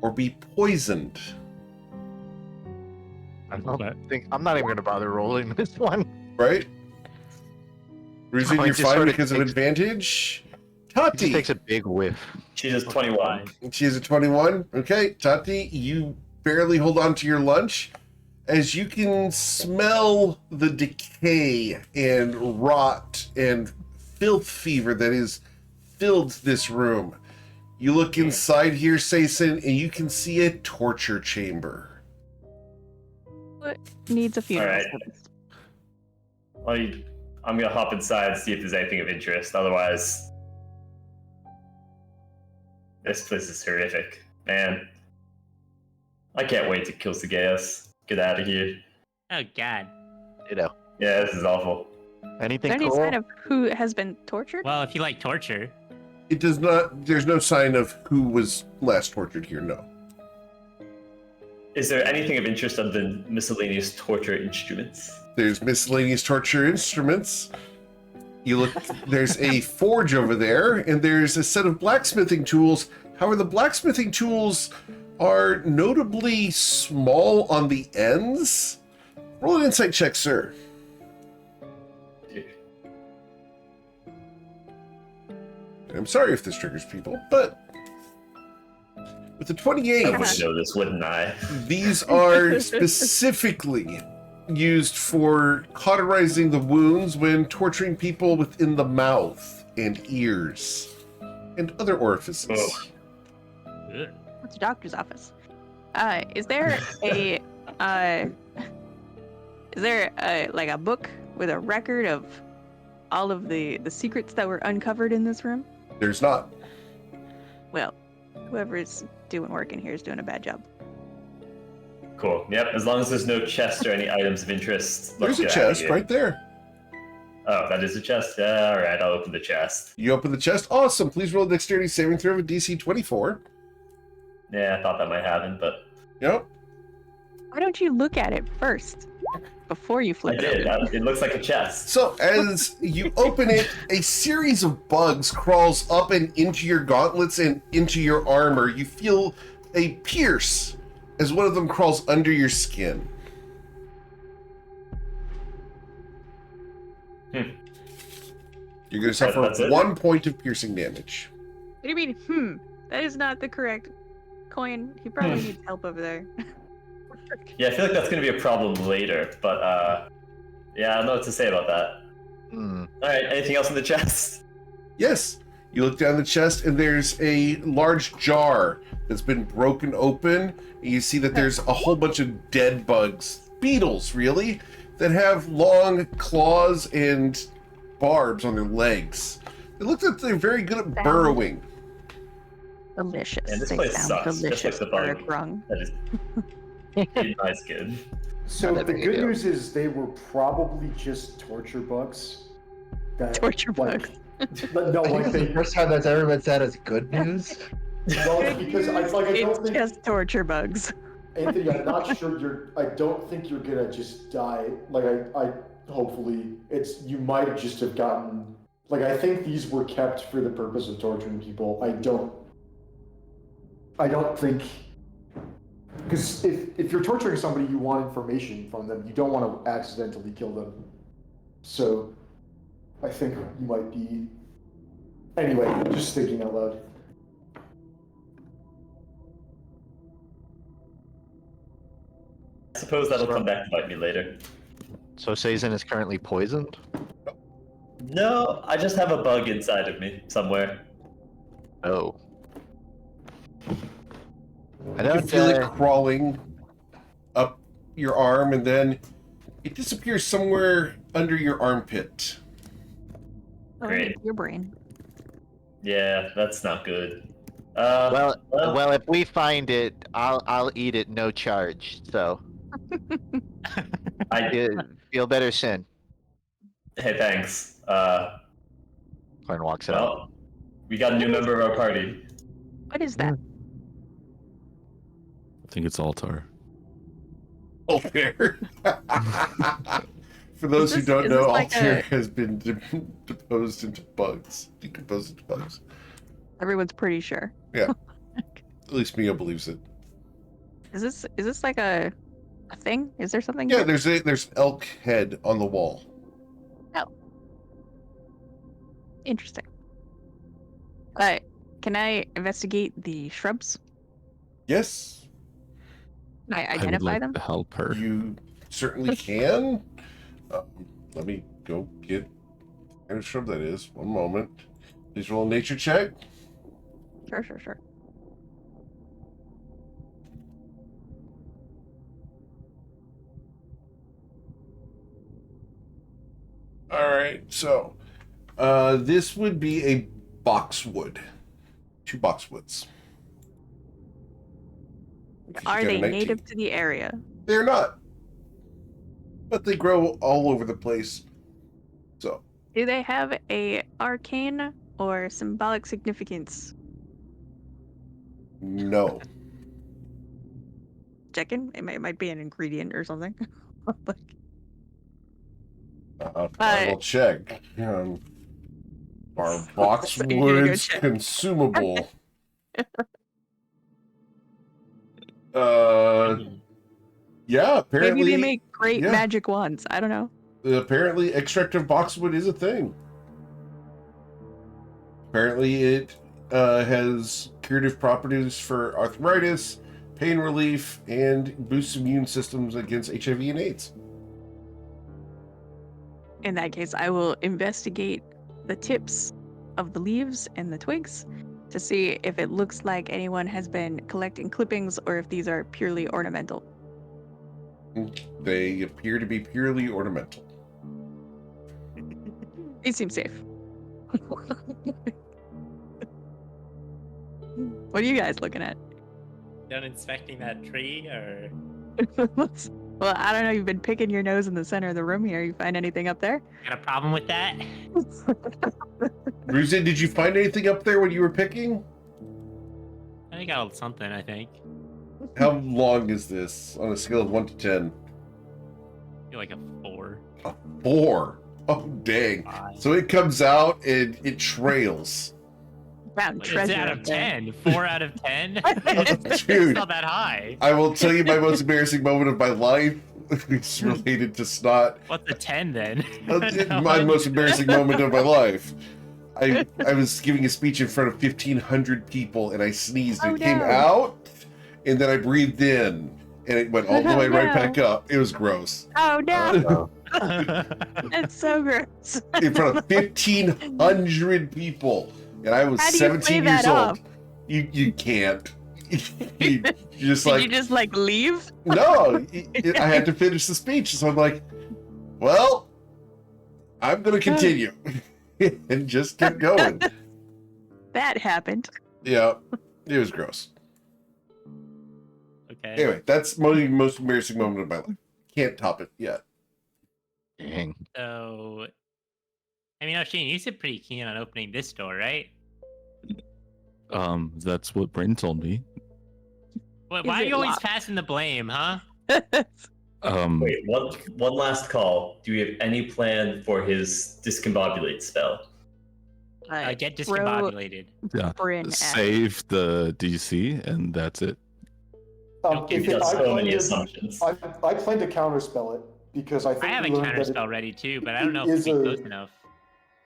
or be poisoned. I'm not even going to bother rolling this one. Right? Ruzin, Oh, it you're just fine sort of because of takes- advantage. It just Tati, takes a big whiff. She does 21. she has a 21. Okay, Tati, you barely hold on to your lunch as you can smell the decay and rot and filth fever that has filled this room. You look inside here, Sason, and you can see a torture chamber. What needs a funeral Alright. service? I'm gonna hop inside and see if there's anything of interest. Otherwise, this place is horrific. Man, I can't wait to kill Sagaeus. Get out of here. Oh god. You know. Yeah, this is awful. Is Anything there any cool? sign of who has been tortured? Well, if you like torture, It does not, there's no sign of who was last tortured here, no. Is there anything of interest other than miscellaneous torture instruments? There's miscellaneous torture instruments. You look, there's a forge over there, and there's a set of blacksmithing tools. However, the blacksmithing tools are notably small on the ends. Roll an insight check, sir. I'm sorry if this triggers people, but with the 28, I would know this, wouldn't I? these are specifically used for cauterizing the wounds when torturing people within the mouth and ears and other orifices. Oh. It's a doctor's office. Is there a like a book with a record of all of the secrets that were uncovered in this room? There's not. Well, whoever's doing work in here is doing a bad job. Cool. Yep, as long as there's no chest or any items of interest. There's let's a get out of chest here. right there. Oh, that is a chest? Yeah, alright, I'll open the chest. You open the chest. Awesome. Please roll a dexterity saving throw of a DC 24. Yeah, I thought that might happen, but Yep. Why don't you look at it first before you I flip did. it open? It looks like a chest. So as you open it, a series of bugs crawls up and into your gauntlets and into your armor. You feel a pierce as one of them crawls under your skin. You're going to suffer That's it? 1 point of piercing damage. What do you mean, That is not the correct coin. He probably needs help over there. Yeah, I feel like that's going to be a problem later, but yeah, I don't know what to say about that. Hmm. Alright, anything else in the chest? Yes, You look down the chest, and there's a large jar that's been broken open. And you see that there's a whole bunch of dead bugs, beetles, really, that have long claws and barbs on their legs. It looks like they're very good at burrowing. Delicious. And this They place sound sucks, just like delicious the for a bug. grung. That is eating my skin. So Not the that good big a deal. news is they were probably just torture bugs. That, Torture bugs. No, I think like it's the they. first time that's ever been said as good news. Well, it's because I don't It's think just torture bugs. Anthony, I'm not sure I don't think you're gonna just die. Like I hopefully you might have just have gotten. Like I think these were kept for the purpose of torturing people. I don't think. Because if you're torturing somebody, you want information from them. You don't want to accidentally kill them. So, I think you might be. Anyway, just thinking out loud. I suppose that'll come back to bite me later. So Sazin is currently poisoned? No, I just have a bug inside of me somewhere. Oh. I You don't can feel it crawling up your arm, and then it disappears somewhere under your armpit. Great. Your brain. Yeah, that's not good. well, if we find it, I'll eat it, no charge. So I feel better, Sin. hey, thanks. Corn walks out. Well, we got a new member of our party. What is that? I think it's Altar. Oh, fair. For those who don't is know, this like Altair a- has been decomposed into bugs. Everyone's pretty sure. Yeah. At least Mio believes it. Is this like a thing? Is there something? Yeah, here? there's elk head on the wall. Interesting. Can I investigate the shrubs? Yes, Can I I would identify like them? to help her. you certainly can. Let me go get what kind of shrub that is. One moment. Please roll a nature check. Sure. All right, so this would be a boxwood. 2 boxwoods. Are You got a they 19. native to the area? They're not, but they grow all over the place. So Do they have a arcane or symbolic significance? no. Checking. It might be an ingredient or something. Like, I will check. Are So you're gonna go boxwoods check. consumable? Yeah, apparently. maybe they make great yeah. magic wands. I don't know. Apparently, extract of boxwood is a thing. Apparently, it has curative properties for arthritis, pain relief, and boosts immune systems against HIV and AIDS. In that case, I will investigate the tips of the leaves and the twigs to see if it looks like anyone has been collecting clippings or if these are purely ornamental. They appear to be purely ornamental. These seem safe. What are you guys looking at? Done inspecting that tree, or Well, I don't know. You've been picking your nose in the center of the room here. You find anything up there? got a problem with that? Ruzin, did you find anything up there when you were picking? I got something. I think. How long is this on a scale of 1 to 10? I feel like a 4. A 4. Oh, dang. 5. So it comes out and it trails. Found What is treasure it out up of there. 10? 4 out of 10? Dude. It's not that high. I will tell you my most embarrassing moment of my life. It's related to snot. What's a 10 then? My most embarrassing moment of my life. I was giving a speech in front of 1,500 people and I sneezed. Oh, It came no. out and then I breathed in and it went all the way right No. back up. It was gross. Oh no! Oh. It's so gross. In front of 1,500 people. and I was How do you play 17 that years old. off? You can't. you just Did like you just like leave? no. I had to finish the speech, so I'm like, well, I'm gonna continue, and just kept going. That happened. Yeah, it was gross. Okay. Anyway, that's my most embarrassing moment of my life. Can't top it yet. Dang. So, I mean, O'Shane, you seem pretty keen on opening this door, right? That's what Bryn told me. Why Is are it you always locked? passing the blame, huh? Wait, one last call. Do we have any plan for his discombobulate spell? Get throw discombobulated. Yeah. Bryn at it. Save the DC, and that's it. Don't give If me it, Got I, so plan many to, assumptions. I plan to counterspell it because I think I have we a learned counter that spell ready too, but I don't know if is it's a- close enough.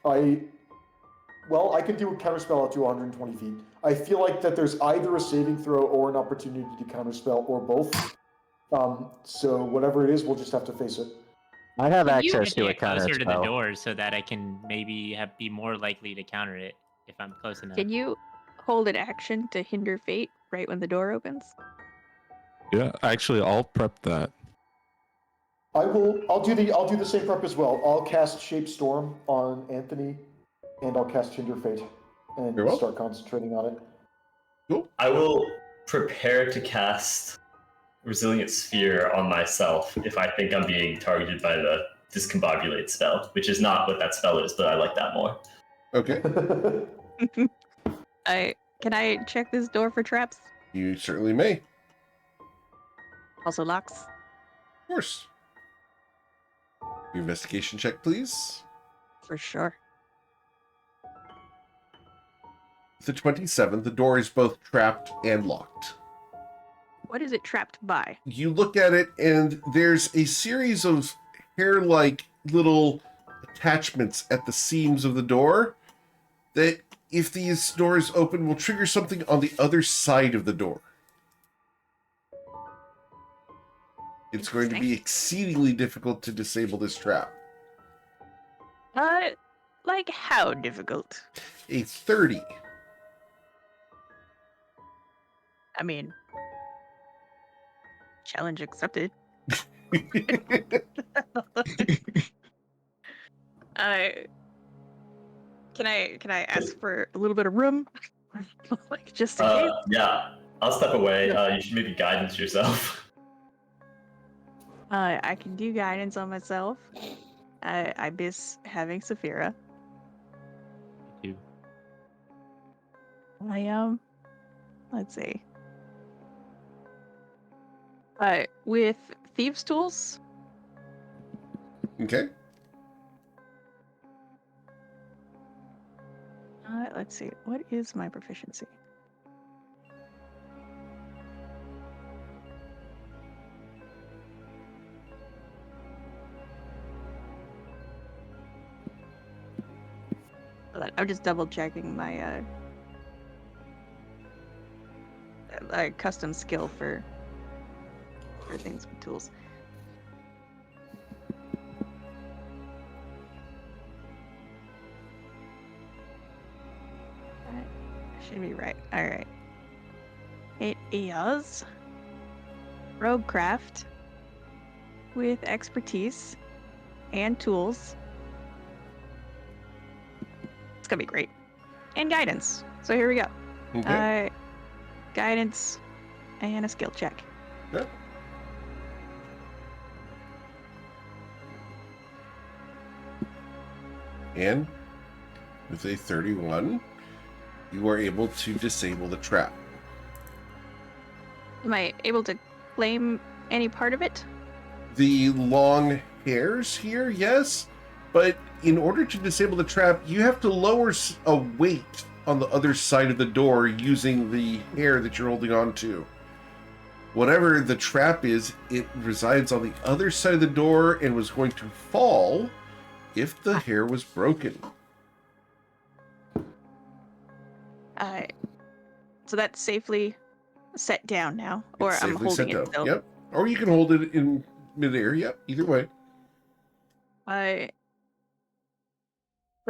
I can do a counterspell up to 120 feet. I feel like that there's either a saving throw or an opportunity to counterspell or both. So whatever it is, we'll just have to face it. I have Can you access to a get counter closer to the spell. door so that I can maybe be more likely to counter it if I'm close enough. Can you hold an action to hinder fate right when the door opens? Yeah, actually, I'll prep that. I'll do the same prep as well. I'll cast Shape Storm on Anthony, and I'll cast Hinder Fate and Very well. start concentrating on it. Cool. I will prepare to cast Resilient Sphere on myself if I think I'm being targeted by the discombobulate spell, which is not what that spell is, but I like that more. Okay, Can I check this door for traps? you certainly may. Of Also locks. course. Your investigation check, please. For sure. With the 27, the door is both trapped and locked. What is it trapped by? You look at it, and there's a series of hair-like little attachments at the seams of the door that, if these doors open, will trigger something on the other side of the door. It's going to be exceedingly difficult to disable this trap. Like how difficult? A 30. I mean, challenge accepted. Can I ask for a little bit of room? Like just in case? Yeah, I'll step away. You should maybe guidance yourself. I can do guidance on myself. I miss having Saphira. You. Let's see. With thieves' tools, Okay. let's see. What is my proficiency? I'm just double checking my custom skill for things with tools. That should be right. All right. It is roguecraft with expertise and tools. It's gonna be great. And guidance. So here we go. Okay. Guidance and a skill check. Yeah. And with a 31, you are able to disable the trap. Am I able to claim any part of it? The long hairs here, yes, but in order to disable the trap, you have to lower a weight on the other side of the door using the hair that you're holding on to. Whatever the trap is, it resides on the other side of the door and was going to fall if the hair was broken. So that's safely set down now, or It's I'm safely holding set it down. still. Yep. Or you can hold it in midair. Yep. Either way.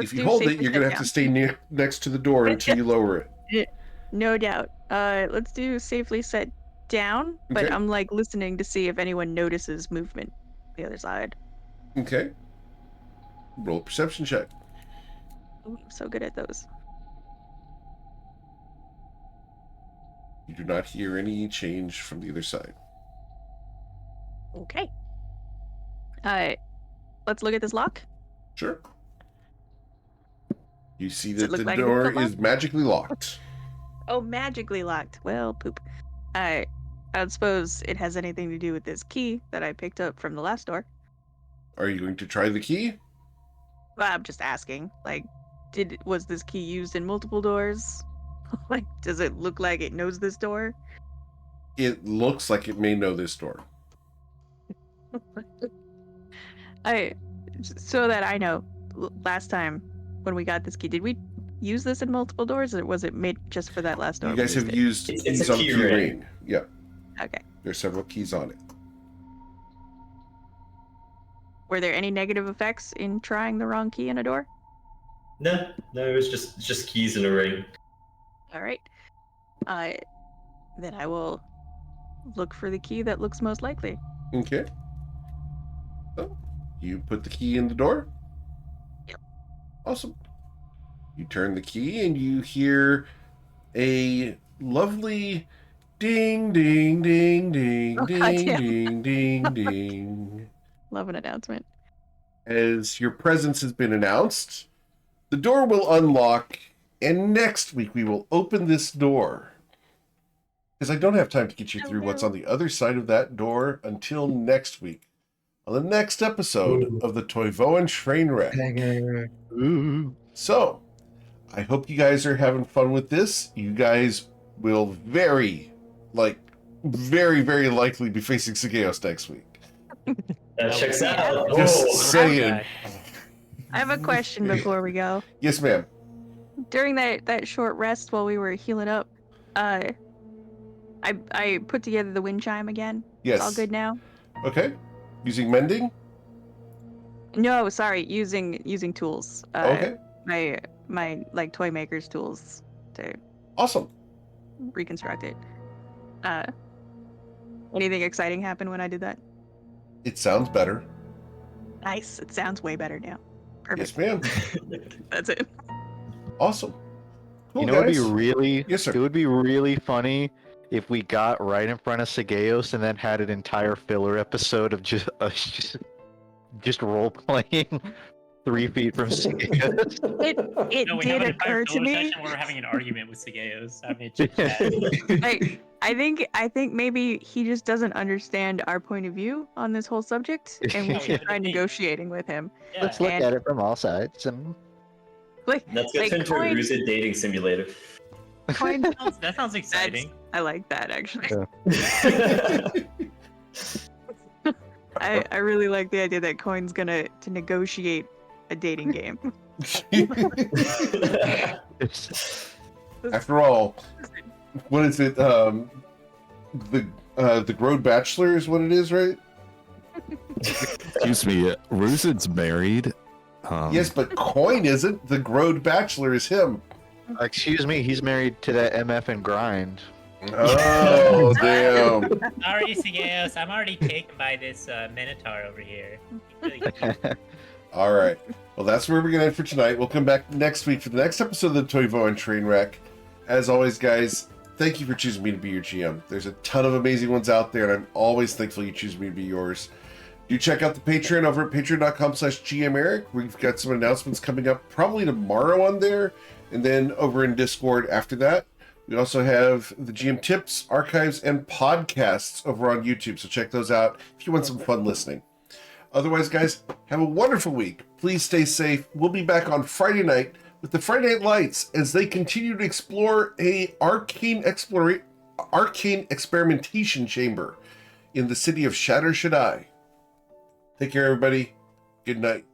If you hold it, you're going to have to stay next to the door until you lower it. No doubt. Let's do safely set down, but Okay. I'm like listening to see if anyone notices movement on the other side. Okay. Roll a perception check. Ooh, I'm so good at those. You do not hear any change from the other side. Okay. Let's look at this lock. Sure. You see Does it that look the like a door good is magically locked. Oh, magically locked. Well, poop. I don't suppose it has anything to do with this key that I picked up from the last door. Are you going to try the key? Well, I'm just asking. Like, was this key used in multiple doors? Like, does it look like it knows this door? It looks like it may know this door. So that I know, last time when we got this key, did we use this in multiple doors, or was it made just for that last door? You guys have used It's keys a on the key key ring. ring. Yeah, Okay. there's several keys on it. Were there any negative effects in trying the wrong key in a door? No, it was just keys in a ring. All right. Then I will look for the key that looks most likely. Okay. So, you put the key in the door? Yep. Awesome. You turn the key and you hear a lovely ding, ding, ding, ding, Oh, ding, goddamn. ding, ding, ding. Love an announcement. As your presence has been announced, the door will unlock, and next week we will open this door. Because I don't have time to get you through what's on the other side of that door until next week. On the next episode of the Toivoan Trainwreck. Ooh. So, I hope you guys are having fun with this. You guys will very, very likely be facing Sageos next week. That checks out. Just Oh. saying. I have a question before we go. Yes, ma'am. During that short rest while we were healing up, I put together the wind chime again. Yes. It's all good now. Okay. Using mending? No, sorry, using tools. Okay. My like toy maker's tools to Awesome. reconstruct it. Anything exciting happened when I did that? It sounds better. Nice. It sounds way better now. Yes, Perfect. ma'am. That's it. Awesome. Cool, You know, guys. it'd be really, Yes, sir. It would be really funny if we got right in front of Sageos and then had an entire filler episode of just role playing 3 feet from Sageos. It No, we have did an occur entire to filler me. session where we're having an argument with Sageos. Having a chit chat. I think maybe he just doesn't understand our point of view on this whole subject, and we Yeah, we should have a try debate. negotiating with him. Yeah. Let's look And- at it from all sides. And Like, Let's get like into a coin- Rooted dating simulator. coin- That sounds exciting. I like that actually. Yeah. I really like the idea that Coin's gonna to negotiate a dating game. After all, what is it? The Grode Bachelor is what it is, right? Excuse me, Rusid's married. Yes, but Coin isn't. The Grode Bachelor is him. excuse me, he's married to that MF and grind. Oh, damn. Sorry, Sageos. I'm already taken by this Minotaur over here. He's really cute. All right. Well, that's where we're going to end for tonight. We'll come back next week for the next episode of the Toivoan Trainwreck. As always, guys, thank you for choosing me to be your GM. There's a ton of amazing ones out there, and I'm always thankful you choose me to be yours. Do check out the Patreon over at patreon.com/GMEric. We've got some announcements coming up probably tomorrow on there, and then over in Discord after that. We also have the GM tips, archives, and podcasts over on YouTube, so check those out if you want some fun listening. Otherwise, guys, have a wonderful week. Please stay safe. We'll be back on Friday night with the Friday Night Lights as they continue to explore a arcane experimentation chamber in the city of Shatter Shaddai. Take care, everybody. Good night.